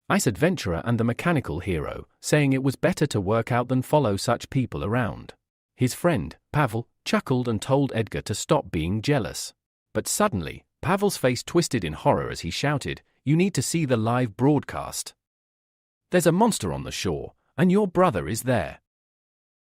ice adventurer and the mechanical hero, saying it was better to work out than follow such people around. His friend, Pavel, chuckled and told Edgar to stop being jealous. But suddenly, Pavel's face twisted in horror as he shouted, "You need to see the live broadcast. There's a monster on the shore, and your brother is there."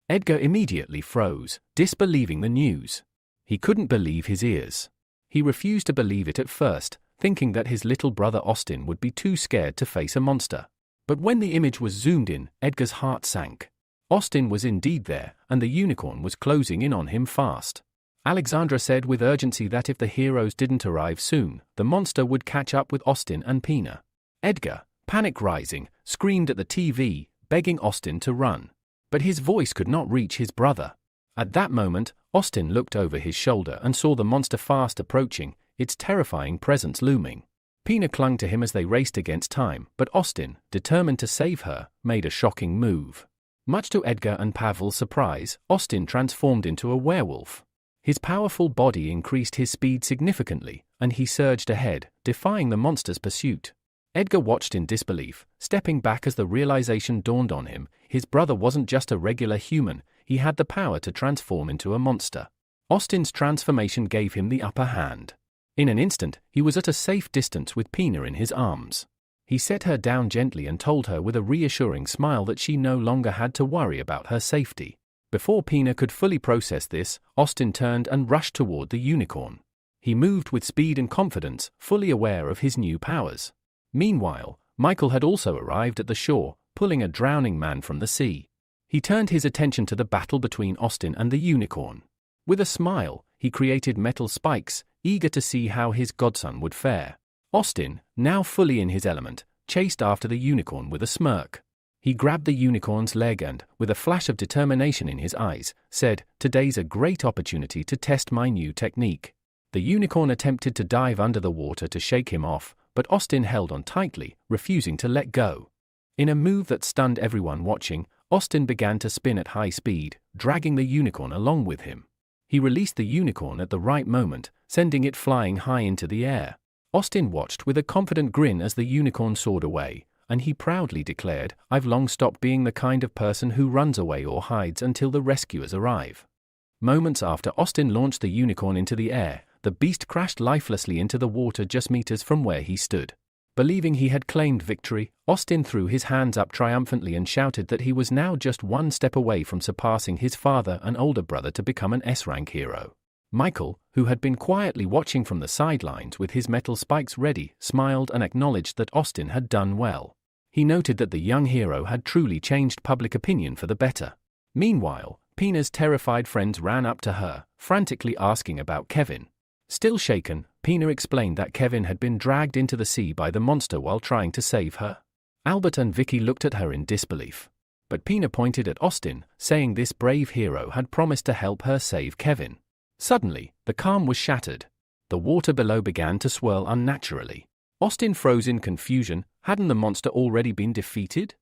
Edgar immediately froze, disbelieving the news. He couldn't believe his ears. He refused to believe it at first, thinking that his little brother Austin would be too scared to face a monster. But when the image was zoomed in, Edgar's heart sank. Austin was indeed there, and the unicorn was closing in on him fast. Alexandra said with urgency that if the heroes didn't arrive soon, the monster would catch up with Austin and Pina. Edgar, panic rising, screamed at the TV, begging Austin to run. But his voice could not reach his brother. At that moment, Austin looked over his shoulder and saw the monster fast approaching, its terrifying presence looming. Pina clung to him as they raced against time, but Austin, determined to save her, made a shocking move. Much to Edgar and Pavel's surprise, Austin transformed into a werewolf. His powerful body increased his speed significantly, and he surged ahead, defying the monster's pursuit. Edgar watched in disbelief, stepping back as the realization dawned on him. His brother wasn't just a regular human, he had the power to transform into a monster. Austin's transformation gave him the upper hand. In an instant, he was at a safe distance with Pina in his arms. He set her down gently and told her with a reassuring smile that she no longer had to worry about her safety. Before Pina could fully process this, Austin turned and rushed toward the unicorn. He moved with speed and confidence, fully aware of his new powers. Meanwhile, Michael had also arrived at the shore, pulling a drowning man from the sea. He turned his attention to the battle between Austin and the unicorn. With a smile, he created metal spikes, eager to see how his godson would fare. Austin, now fully in his element, chased after the unicorn with a smirk. He grabbed the unicorn's leg and, with a flash of determination in his eyes, said, "Today's a great opportunity to test my new technique." The unicorn attempted to dive under the water to shake him off, but Austin held on tightly, refusing to let go. In a move that stunned everyone watching, Austin began to spin at high speed, dragging the unicorn along with him. He released the unicorn at the right moment, sending it flying high into the air. Austin watched with a confident grin as the unicorn soared away, and he proudly declared, "I've long stopped being the kind of person who runs away or hides until the rescuers arrive." Moments after Austin launched the unicorn into the air, the beast crashed lifelessly into the water just meters from where he stood. Believing he had claimed victory, Austin threw his hands up triumphantly and shouted that he was now just one step away from surpassing his father and older brother to become an S-rank hero. Michael, who had been quietly watching from the sidelines with his metal spikes ready, smiled and acknowledged that Austin had done well. He noted that the young hero had truly changed public opinion for the better. Meanwhile, Pina's terrified friends ran up to her, frantically asking about Kevin. Still shaken, Pina explained that Kevin had been dragged into the sea by the monster while trying to save her. Albert and Vicky looked at her in disbelief. But Pina pointed at Austin, saying this brave hero had promised to help her save Kevin. Suddenly, the calm was shattered. The water below began to swirl unnaturally. Austin froze in confusion. Hadn't the monster already been defeated?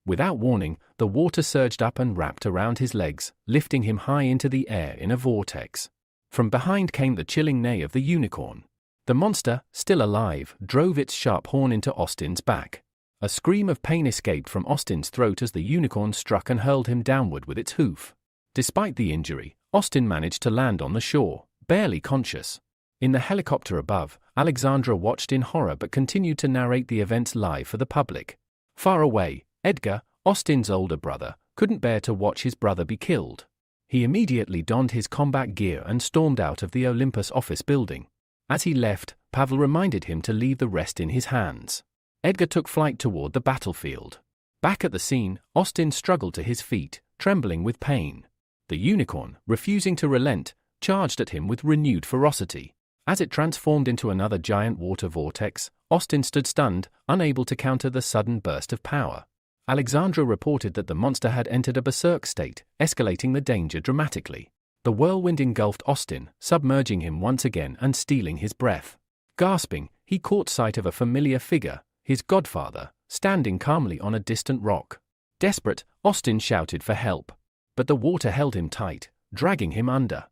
Without warning, the water surged up and wrapped around his legs, lifting him high into the air in a vortex. From behind came the chilling neigh of the unicorn. The monster, still alive, drove its sharp horn into Austin's back. A scream of pain escaped from Austin's throat as the unicorn struck and hurled him downward with its hoof. Despite the injury, Austin managed to land on the shore, barely conscious. In the helicopter above, Alexandra watched in horror but continued to narrate the events live for the public. Far away, Edgar, Austin's older brother, couldn't bear to watch his brother be killed. He immediately donned his combat gear and stormed out of the Olympus office building. As he left, Pavel reminded him to leave the rest in his hands. Edgar took flight toward the battlefield. Back at the scene, Austin struggled to his feet, trembling with pain. The unicorn, refusing to relent, charged at him with renewed ferocity. As it transformed into another giant water vortex, Austin stood stunned, unable to counter the sudden burst of power. Alexandra reported that the monster had entered a berserk state, escalating the danger dramatically. The whirlwind engulfed Austin, submerging him once again and stealing his breath. Gasping, he caught sight of a familiar figure, his godfather, standing calmly on a distant rock. Desperate, Austin shouted for help. But the water held him tight, dragging him under.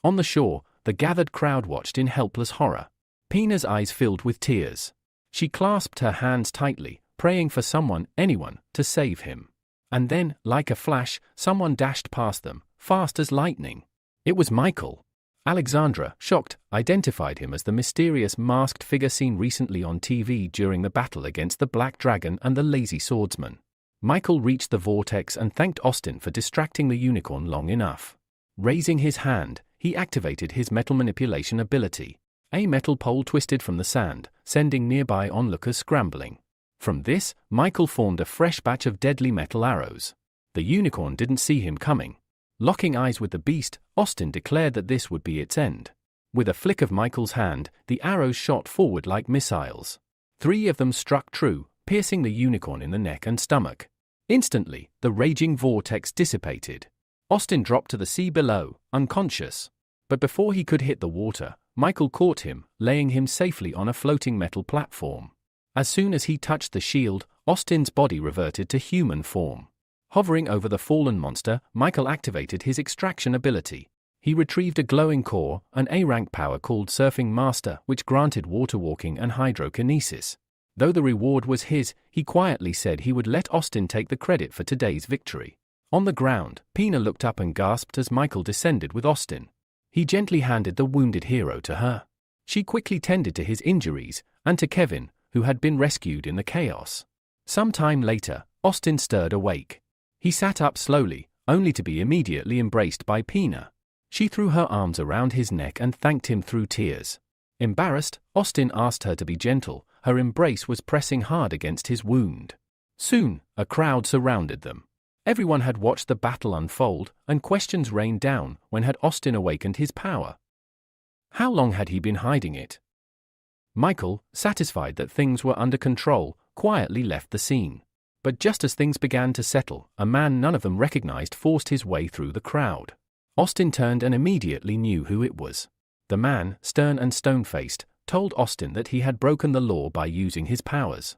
On the shore, the gathered crowd watched in helpless horror. Pina's eyes filled with tears. She clasped her hands tightly, praying for someone, anyone, to save him. And then, like a flash, someone dashed past them, fast as lightning. It was Michael. Alexandra, shocked, identified him as the mysterious masked figure seen recently on TV during the battle against the Black Dragon and the Lazy Swordsman. Michael reached the vortex and thanked Austin for distracting the unicorn long enough. Raising his hand, he activated his metal manipulation ability. A metal pole twisted from the sand, sending nearby onlookers scrambling. From this, Michael formed a fresh batch of deadly metal arrows. The unicorn didn't see him coming. Locking eyes with the beast, Austin declared that this would be its end. With a flick of Michael's hand, the arrows shot forward like missiles. 3 of them struck true, piercing the unicorn in the neck and stomach. Instantly, the raging vortex dissipated. Austin dropped to the sea below, unconscious. But before he could hit the water, Michael caught him, laying him safely on a floating metal platform. As soon as he touched the shield, Austin's body reverted to human form. Hovering over the fallen monster, Michael activated his extraction ability. He retrieved a glowing core, an A-rank power called Surfing Master, which granted waterwalking and hydrokinesis. Though the reward was his, he quietly said he would let Austin take the credit for today's victory. On the ground, Pina looked up and gasped as Michael descended with Austin. He gently handed the wounded hero to her. She quickly tended to his injuries, and to Kevin, who had been rescued in the chaos. Some time later, Austin stirred awake. He sat up slowly, only to be immediately embraced by Pina. She threw her arms around his neck and thanked him through tears. Embarrassed, Austin asked her to be gentle. Her embrace was pressing hard against his wound. Soon, a crowd surrounded them. Everyone had watched the battle unfold, and questions rained down. When had Austin awakened his power? How long had he been hiding it? Michael, satisfied that things were under control, quietly left the scene. But just as things began to settle, a man none of them recognized forced his way through the crowd. Austin turned and immediately knew who it was. The man, stern and stone-faced, told Austin that he had broken the law by using his powers.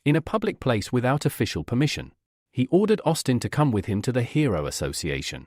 In a public place without official permission, he ordered Austin to come with him to the Hero Association.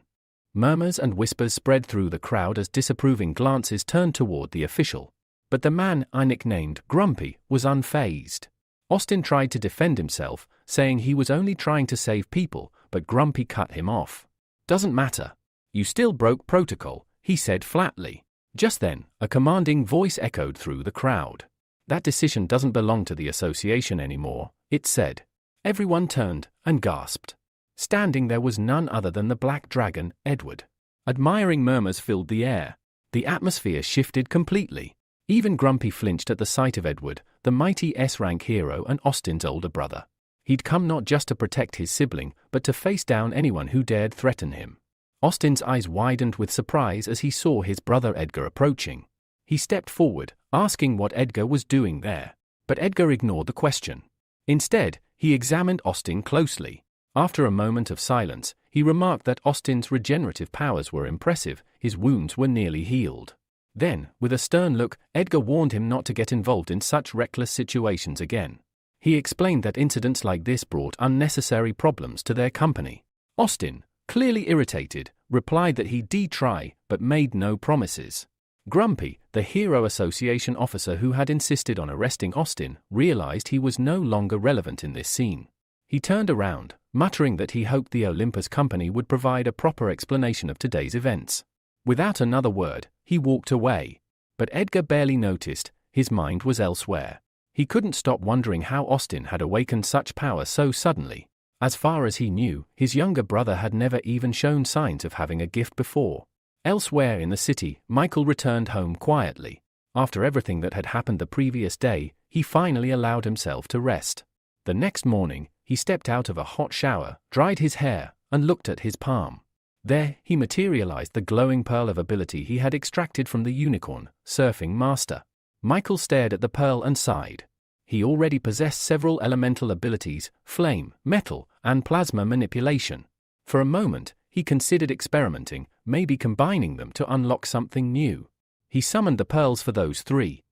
Murmurs and whispers spread through the crowd as disapproving glances turned toward the official. But the man, I nicknamed Grumpy, was unfazed. Austin tried to defend himself, saying he was only trying to save people, but Grumpy cut him off. "Doesn't matter. You still broke protocol," he said flatly. Just then, a commanding voice echoed through the crowd. "That decision doesn't belong to the association anymore," it said. Everyone turned and gasped. Standing there was none other than the Black Dragon, Edward. Admiring murmurs filled the air. The atmosphere shifted completely. Even Grumpy flinched at the sight of Edward, the mighty S-rank hero and Austin's older brother. He'd come not just to protect his sibling, but to face down anyone who dared threaten him. Austin's eyes widened with surprise as he saw his brother Edgar approaching. He stepped forward, asking what Edgar was doing there. But Edgar ignored the question. Instead, he examined Austin closely. After a moment of silence, he remarked that Austin's regenerative powers were impressive, his wounds were nearly healed. Then, with a stern look, Edgar warned him not to get involved in such reckless situations again. He explained that incidents like this brought unnecessary problems to their company. Austin, clearly irritated, replied that he'd try, but made no promises. Grumpy, the Hero Association officer who had insisted on arresting Austin, realized he was no longer relevant in this scene. He turned around, muttering that he hoped the Olympus company would provide a proper explanation of today's events. Without another word, he walked away. But Edgar barely noticed, his mind was elsewhere. He couldn't stop wondering how Austin had awakened such power so suddenly. As far as he knew, his younger brother had never even shown signs of having a gift before. Elsewhere in the city, Michael returned home quietly. After everything that had happened the previous day, he finally allowed himself to rest. The next morning, he stepped out of a hot shower, dried his hair, and looked at his palm. There, he materialized the glowing pearl of ability he had extracted from the unicorn, surfing master. Michael stared at the pearl and sighed. He already possessed several elemental abilities, flame, metal, and plasma manipulation. For a moment, he considered experimenting, maybe combining them to unlock something new. He summoned the pearls for those three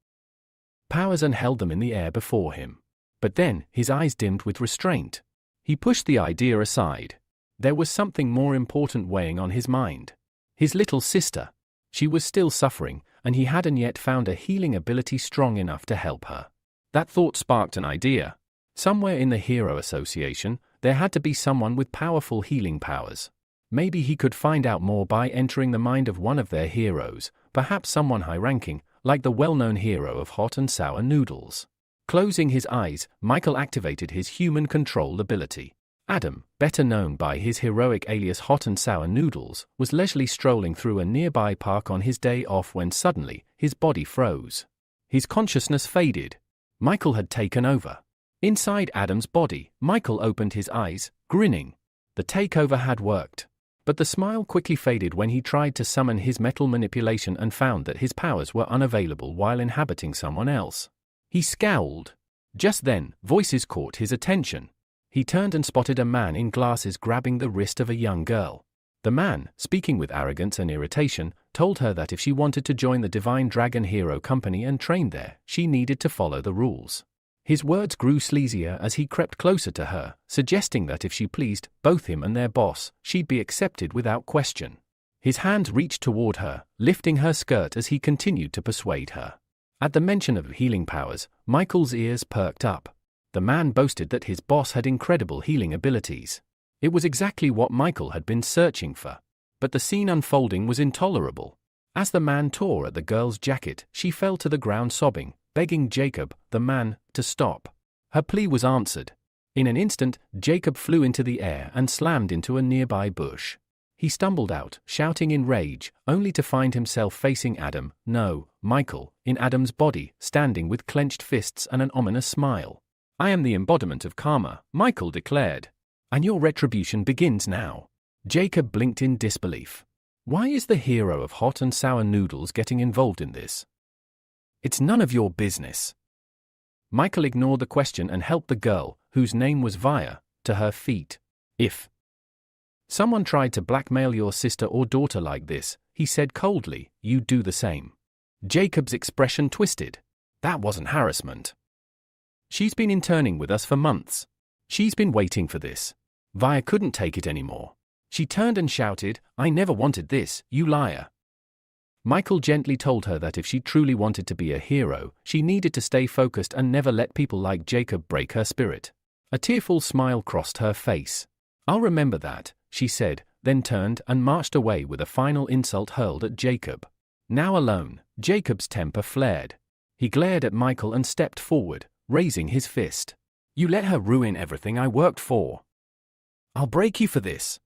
powers and held them in the air before him. But then, his eyes dimmed with restraint. He pushed the idea aside. There was something more important weighing on his mind. His little sister. She was still suffering, and he hadn't yet found a healing ability strong enough to help her. That thought sparked an idea. Somewhere in the Hero Association, there had to be someone with powerful healing powers. Maybe he could find out more by entering the mind of one of their heroes, perhaps someone high-ranking, like the well-known hero of hot and sour noodles. Closing his eyes, Michael activated his human control ability. Adam, better known by his heroic alias Hot and Sour Noodles, was leisurely strolling through a nearby park on his day off when suddenly, his body froze. His consciousness faded. Michael had taken over. Inside Adam's body, Michael opened his eyes, grinning. The takeover had worked. But the smile quickly faded when he tried to summon his metal manipulation and found that his powers were unavailable while inhabiting someone else. He scowled. Just then, voices caught his attention. He turned and spotted a man in glasses grabbing the wrist of a young girl. The man, speaking with arrogance and irritation, told her that if she wanted to join the Divine Dragon Hero Company and train there, she needed to follow the rules. His words grew sleazier as he crept closer to her, suggesting that if she pleased both him and their boss, she'd be accepted without question. His hand reached toward her, lifting her skirt as he continued to persuade her. At the mention of healing powers, Michael's ears perked up. The man boasted that his boss had incredible healing abilities. It was exactly what Michael had been searching for. But the scene unfolding was intolerable. As the man tore at the girl's jacket, she fell to the ground sobbing, begging Jacob, the man, to stop. Her plea was answered. In an instant, Jacob flew into the air and slammed into a nearby bush. He stumbled out, shouting in rage, only to find himself facing Michael, in Adam's body, standing with clenched fists and an ominous smile. "I am the embodiment of karma," Michael declared. "And your retribution begins now." Jacob blinked in disbelief. Why is the hero of hot and sour noodles getting involved in this? "It's none of your business." Michael ignored the question and helped the girl, whose name was Via, to her feet. "If someone tried to blackmail your sister or daughter like this," he said coldly, "you'd do the same." Jacob's expression twisted. That wasn't harassment. "She's been interning with us for months. She's been waiting for this." Via couldn't take it anymore. She turned and shouted, "I never wanted this, you liar." Michael gently told her that if she truly wanted to be a hero, she needed to stay focused and never let people like Jacob break her spirit. A tearful smile crossed her face. "I'll remember that," she said, then turned and marched away with a final insult hurled at Jacob. Now alone, Jacob's temper flared. He glared at Michael and stepped forward, raising his fist. "You let her ruin everything I worked for. I'll break you for this."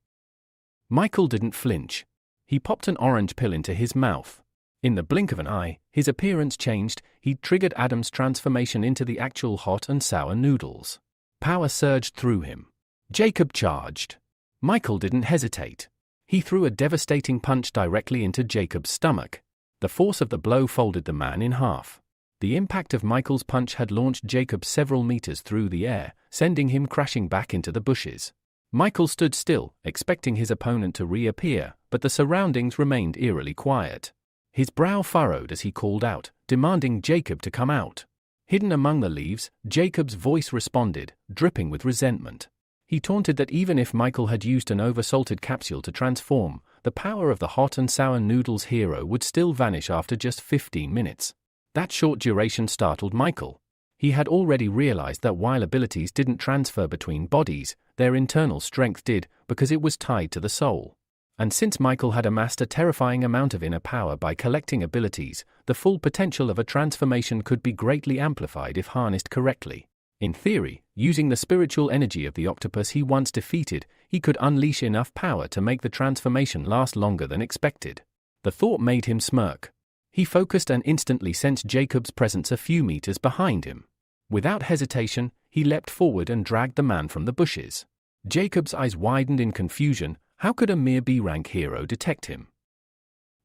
Michael didn't flinch. He popped an orange pill into his mouth. In the blink of an eye, his appearance changed. He'd triggered Adam's transformation into the actual hot and sour noodles. Power surged through him. Jacob charged. Michael didn't hesitate. He threw a devastating punch directly into Jacob's stomach. The force of the blow folded the man in half. The impact of Michael's punch had launched Jacob several meters through the air, sending him crashing back into the bushes. Michael stood still, expecting his opponent to reappear, but the surroundings remained eerily quiet. His brow furrowed as he called out, demanding Jacob to come out. Hidden among the leaves, Jacob's voice responded, dripping with resentment. He taunted that even if Michael had used an oversalted capsule to transform, the power of the hot and sour noodles hero would still vanish after just 15 minutes. That short duration startled Michael. He had already realized that while abilities didn't transfer between bodies, their internal strength did, because it was tied to the soul. And since Michael had amassed a terrifying amount of inner power by collecting abilities, the full potential of a transformation could be greatly amplified if harnessed correctly. In theory, using the spiritual energy of the octopus he once defeated, he could unleash enough power to make the transformation last longer than expected. The thought made him smirk. He focused and instantly sensed Jacob's presence a few meters behind him. Without hesitation, he leapt forward and dragged the man from the bushes. Jacob's eyes widened in confusion. How could a mere B-rank hero detect him?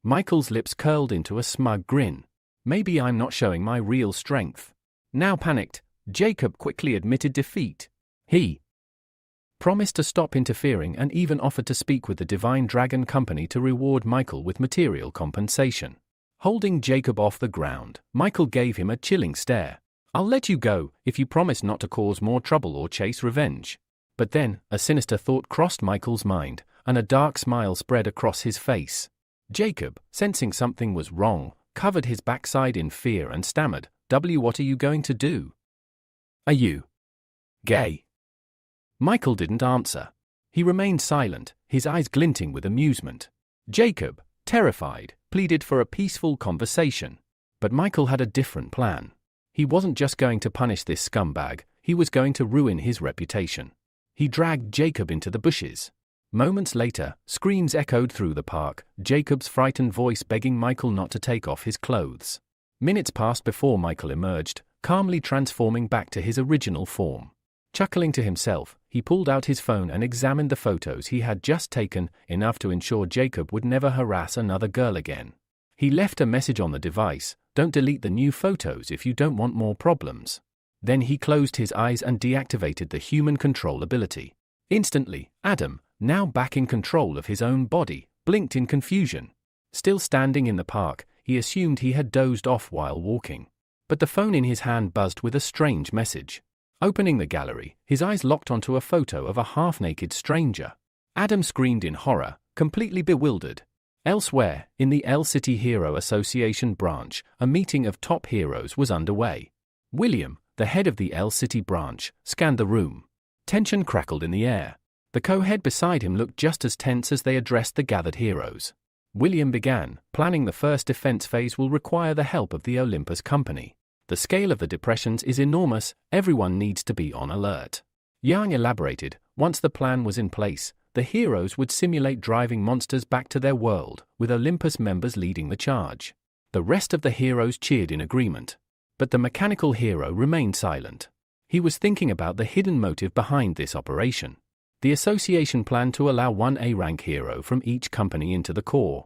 Michael's lips curled into a smug grin. Maybe I'm not showing my real strength. Now panicked, Jacob quickly admitted defeat. He promised to stop interfering and even offered to speak with the Divine Dragon Company to reward Michael with material compensation. Holding Jacob off the ground, Michael gave him a chilling stare. "I'll let you go if you promise not to cause more trouble or chase revenge." But then, a sinister thought crossed Michael's mind, and a dark smile spread across his face. Jacob, sensing something was wrong, covered his backside in fear and stammered, What are you going to do? Are you gay?" Michael didn't answer. He remained silent, his eyes glinting with amusement. Jacob, terrified, pleaded for a peaceful conversation. But Michael had a different plan. He wasn't just going to punish this scumbag, he was going to ruin his reputation. He dragged Jacob into the bushes. Moments later, screams echoed through the park, Jacob's frightened voice begging Michael not to take off his clothes. Minutes passed before Michael emerged, calmly transforming back to his original form. Chuckling to himself, he pulled out his phone and examined the photos he had just taken, enough to ensure Jacob would never harass another girl again. He left a message on the device, "Don't delete the new photos if you don't want more problems." Then he closed his eyes and deactivated the human control ability. Instantly, Adam, now back in control of his own body, blinked in confusion. Still standing in the park, he assumed he had dozed off while walking. But the phone in his hand buzzed with a strange message. Opening the gallery, his eyes locked onto a photo of a half-naked stranger. Adam screamed in horror, completely bewildered. Elsewhere, in the L City Hero Association branch, a meeting of top heroes was underway. William, the head of the L City branch, scanned the room. Tension crackled in the air. The co-head beside him looked just as tense as they addressed the gathered heroes. William began, "Planning the first defense phase will require the help of the Olympus Company. The scale of the depressions is enormous, everyone needs to be on alert. Yang elaborated, once the plan was in place, the heroes would simulate driving monsters back to their world, with Olympus members leading the charge. The rest of the heroes cheered in agreement. But the mechanical hero remained silent. He was thinking about the hidden motive behind this operation. The association planned to allow one A-rank hero from each company into the core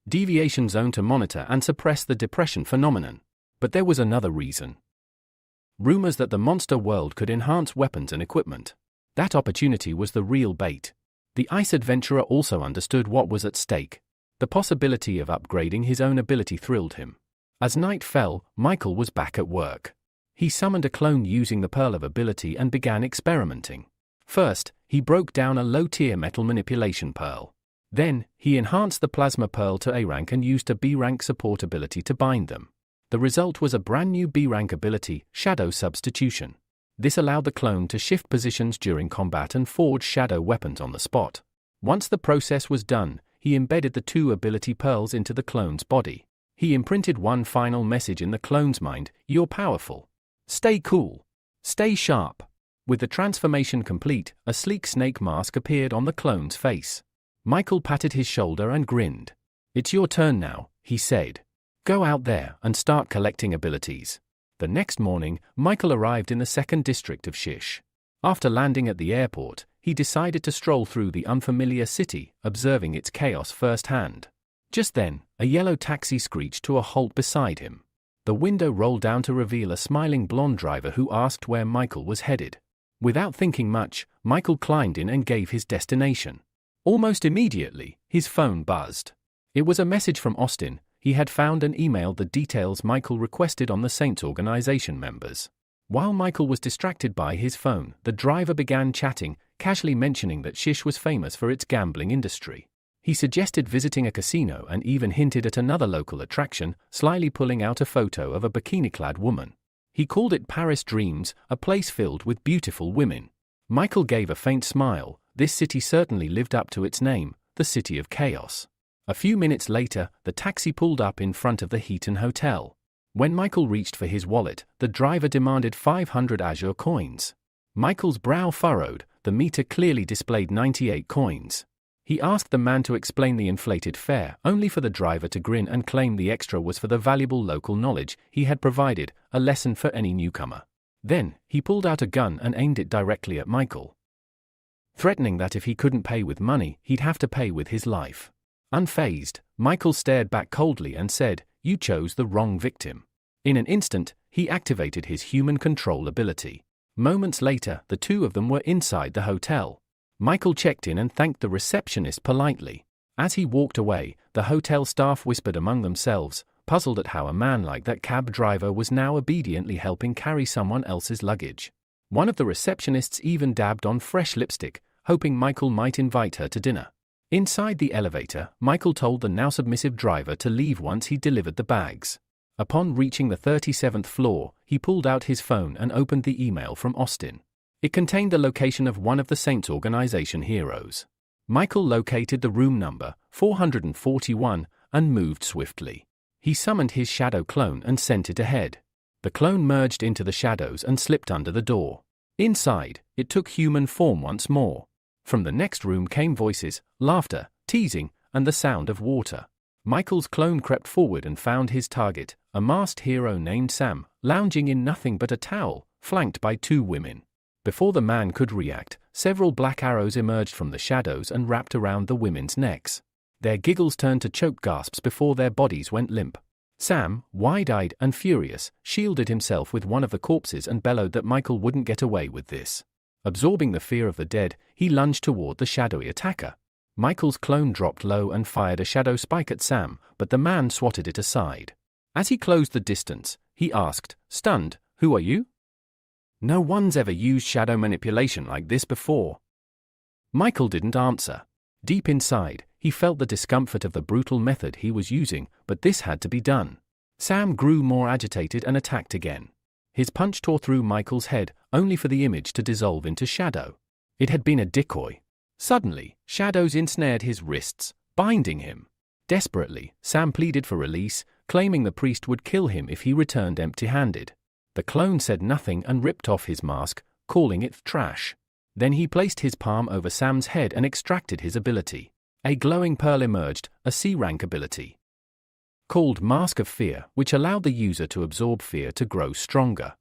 deviation zone to monitor and suppress the depression phenomenon. But there was another reason. Rumors that the monster world could enhance weapons and equipment. That opportunity was the real bait. The ice adventurer also understood what was at stake. The possibility of upgrading his own ability thrilled him. As night fell, Michael was back at work. He summoned a clone using the Pearl of Ability and began experimenting. First, he broke down a low-tier metal manipulation pearl. Then, he enhanced the plasma pearl to A-rank and used a B-rank support ability to bind them. The result was a brand new B-rank ability, Shadow Substitution. This allowed the clone to shift positions during combat and forge shadow weapons on the spot. Once the process was done, he embedded the two ability pearls into the clone's body. He imprinted one final message in the clone's mind: "You're powerful. Stay cool. Stay sharp." With the transformation complete, a sleek snake mask appeared on the clone's face. Michael patted his shoulder and grinned. "It's your turn now," he said. "Go out there and start collecting abilities." The next morning, Michael arrived in the 2nd district of Shish. After landing at the airport, he decided to stroll through the unfamiliar city, observing its chaos firsthand. Just then, a yellow taxi screeched to a halt beside him. The window rolled down to reveal a smiling blonde driver who asked where Michael was headed. Without thinking much, Michael climbed in and gave his destination. Almost immediately, his phone buzzed. It was a message from Austin. He had found and emailed the details Michael requested on the Saints organization members. While Michael was distracted by his phone, the driver began chatting, casually mentioning that Shish was famous for its gambling industry. He suggested visiting a casino and even hinted at another local attraction, slyly pulling out a photo of a bikini-clad woman. He called it Paris Dreams, a place filled with beautiful women. Michael gave a faint smile. This city certainly lived up to its name, the City of Chaos. A few minutes later, the taxi pulled up in front of the Heaton Hotel. When Michael reached for his wallet, the driver demanded 500 Azure coins. Michael's brow furrowed. The meter clearly displayed 98 coins. He asked the man to explain the inflated fare, only for the driver to grin and claim the extra was for the valuable local knowledge he had provided, a lesson for any newcomer. Then, he pulled out a gun and aimed it directly at Michael, threatening that if he couldn't pay with money, he'd have to pay with his life. Unfazed, Michael stared back coldly and said, "You chose the wrong victim." In an instant, he activated his human control ability. Moments later, the two of them were inside the hotel. Michael checked in and thanked the receptionist politely. As he walked away, the hotel staff whispered among themselves, puzzled at how a man like that cab driver was now obediently helping carry someone else's luggage. One of the receptionists even dabbed on fresh lipstick, hoping Michael might invite her to dinner. Inside the elevator, Michael told the now submissive driver to leave once he delivered the bags. Upon reaching the 37th floor, he pulled out his phone and opened the email from Austin. It contained the location of one of the Saints organization heroes. Michael located the room number, 441, and moved swiftly. He summoned his shadow clone and sent it ahead. The clone merged into the shadows and slipped under the door. Inside, it took human form once more. From the next room came voices, laughter, teasing, and the sound of water. Michael's clone crept forward and found his target, a masked hero named Sam, lounging in nothing but a towel, flanked by two women. Before the man could react, several black arrows emerged from the shadows and wrapped around the women's necks. Their giggles turned to choked gasps before their bodies went limp. Sam, wide-eyed and furious, shielded himself with one of the corpses and bellowed that Michael wouldn't get away with this. Absorbing the fear of the dead, he lunged toward the shadowy attacker. Michael's clone dropped low and fired a shadow spike at Sam, but the man swatted it aside. As he closed the distance, he asked, stunned, "Who are you?" "No one's ever used shadow manipulation like this before." Michael didn't answer. Deep inside, he felt the discomfort of the brutal method he was using, but this had to be done. Sam grew more agitated and attacked again. His punch tore through Michael's head, only for the image to dissolve into shadow. It had been a decoy. Suddenly, shadows ensnared his wrists, binding him. Desperately, Sam pleaded for release, claiming the priest would kill him if he returned empty-handed. The clone said nothing and ripped off his mask, calling it trash. Then he placed his palm over Sam's head and extracted his ability. A glowing pearl emerged, a C-rank ability called Mask of Fear, which allowed the user to absorb fear to grow stronger.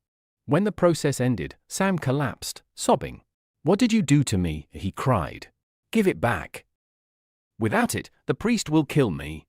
When the process ended, Sam collapsed, sobbing. "What did you do to me?" he cried. "Give it back. Without it, the priest will kill me."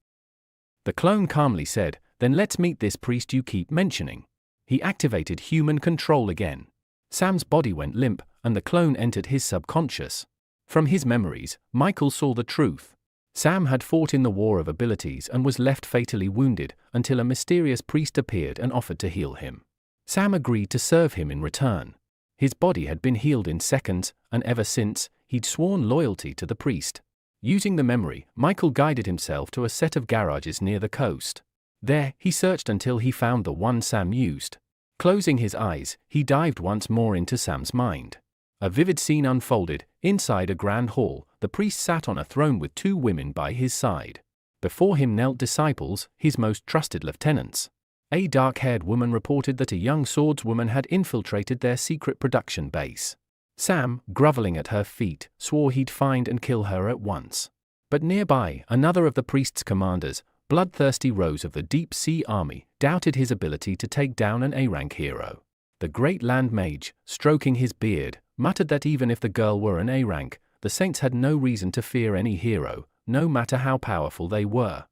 The clone calmly said, "Then let's meet this priest you keep mentioning." He activated human control again. Sam's body went limp, and the clone entered his subconscious. From his memories, Michael saw the truth. Sam had fought in the war of abilities and was left fatally wounded until a mysterious priest appeared and offered to heal him. Sam agreed to serve him in return. His body had been healed in seconds, and ever since, he'd sworn loyalty to the priest. Using the memory, Michael guided himself to a set of garages near the coast. There, he searched until he found the one Sam used. Closing his eyes, he dived once more into Sam's mind. A vivid scene unfolded. Inside a grand hall, the priest sat on a throne with two women by his side. Before him knelt disciples, his most trusted lieutenants. A dark-haired woman reported that a young swordswoman had infiltrated their secret production base. Sam, groveling at her feet, swore he'd find and kill her at once. But nearby, another of the priest's commanders, bloodthirsty Rose of the Deep Sea Army, doubted his ability to take down an A-rank hero. The great land mage, stroking his beard, muttered that even if the girl were an A-rank, the saints had no reason to fear any hero, no matter how powerful they were.